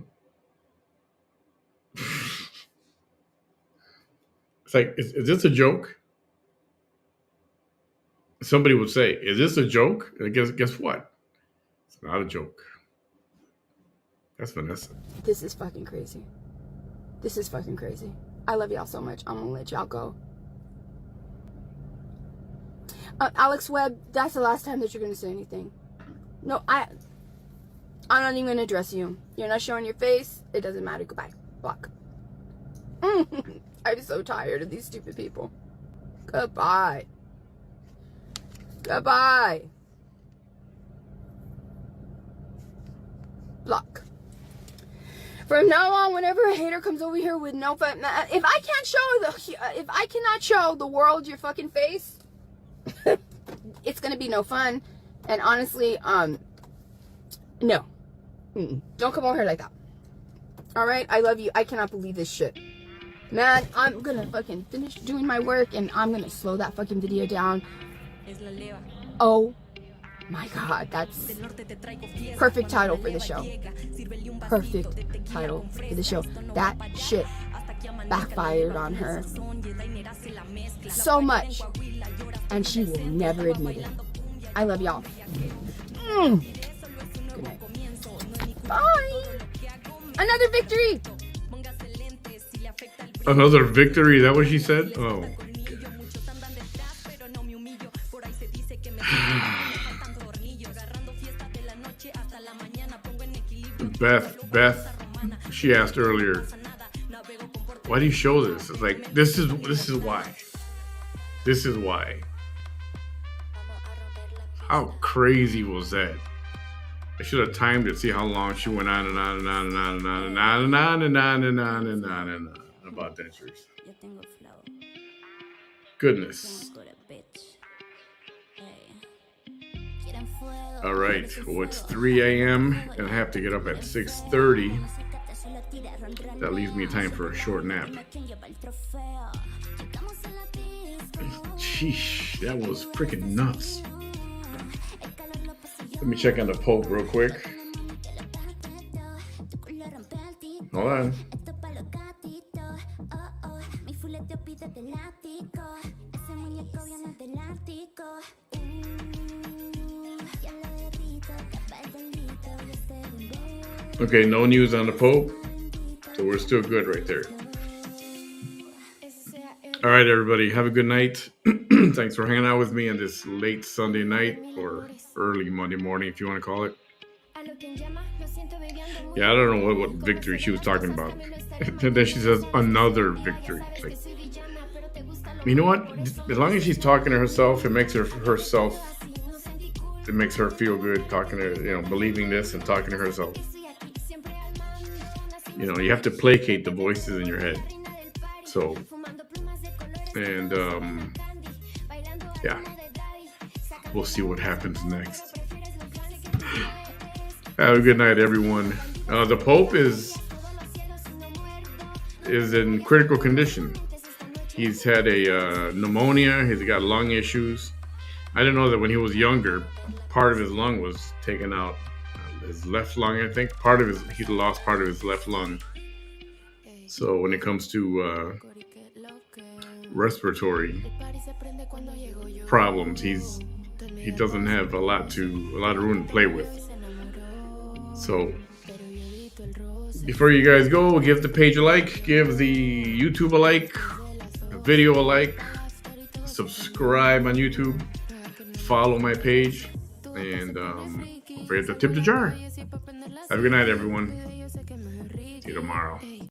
It's like, is this a joke? Somebody would say, is this a joke? And guess what? It's not a joke. That's Vanessa. This is fucking crazy. This is fucking crazy. I love y'all so much. I'm gonna let y'all go. Alex Webb, that's the last time that you're gonna say anything. No, I'm not even gonna address you. You're not showing your face. It doesn't matter. Goodbye. Block. I'm so tired of these stupid people. Goodbye. Goodbye. Block. From now on, whenever a hater comes over here with no, if I cannot show the world your fucking face, it's gonna be no fun. And honestly, no. Don't come over here like that. Alright? I love you. I cannot believe this shit. Man, I'm gonna fucking finish doing my work and I'm gonna slow that fucking video down. Oh my god, that's perfect title for the show. Perfect title for the show. That shit backfired on her so much, and she will never admit it. I love y'all. Good night. Bye. Another victory. Another victory? Is that what she said? Oh. Beth, she asked earlier, why do you show this? It's like, this is why. This is why. How crazy was that? I should have timed it, see how long she went on and on and on and on and on and on and on and on and on and on and on about dentures. Goodness. All right, well, it's 3 a.m. and I have to get up at 6:30. That leaves me time for a short nap. Sheesh, that was freaking nuts. Let me check on the Pope real quick. Hold on. Okay, no news on the Pope, so we're still good right there. All right, everybody, have a good night. Thanks for hanging out with me on this late Sunday night or early Monday morning, if you want to call it. Yeah, I don't know what victory she was talking about. And then she says another victory. Like, you know what? As long as she's talking to herself, it makes her feel good talking to, believing this and talking to herself. You have to placate the voices in your head. So, and yeah, we'll see what happens next. Have a good night, everyone. The Pope is in critical condition. He's had a pneumonia. He's got lung issues. I didn't know that when he was younger, part of his lung was taken out. His left lung, I think. He lost part of his left lung. So when it comes to respiratory problems, he doesn't have a lot of room to play with. So before you guys go, give the page a like, give the YouTube a like, the video a like, subscribe on YouTube, follow my page, and don't forget to tip the jar. Have a good night, everyone. See you tomorrow.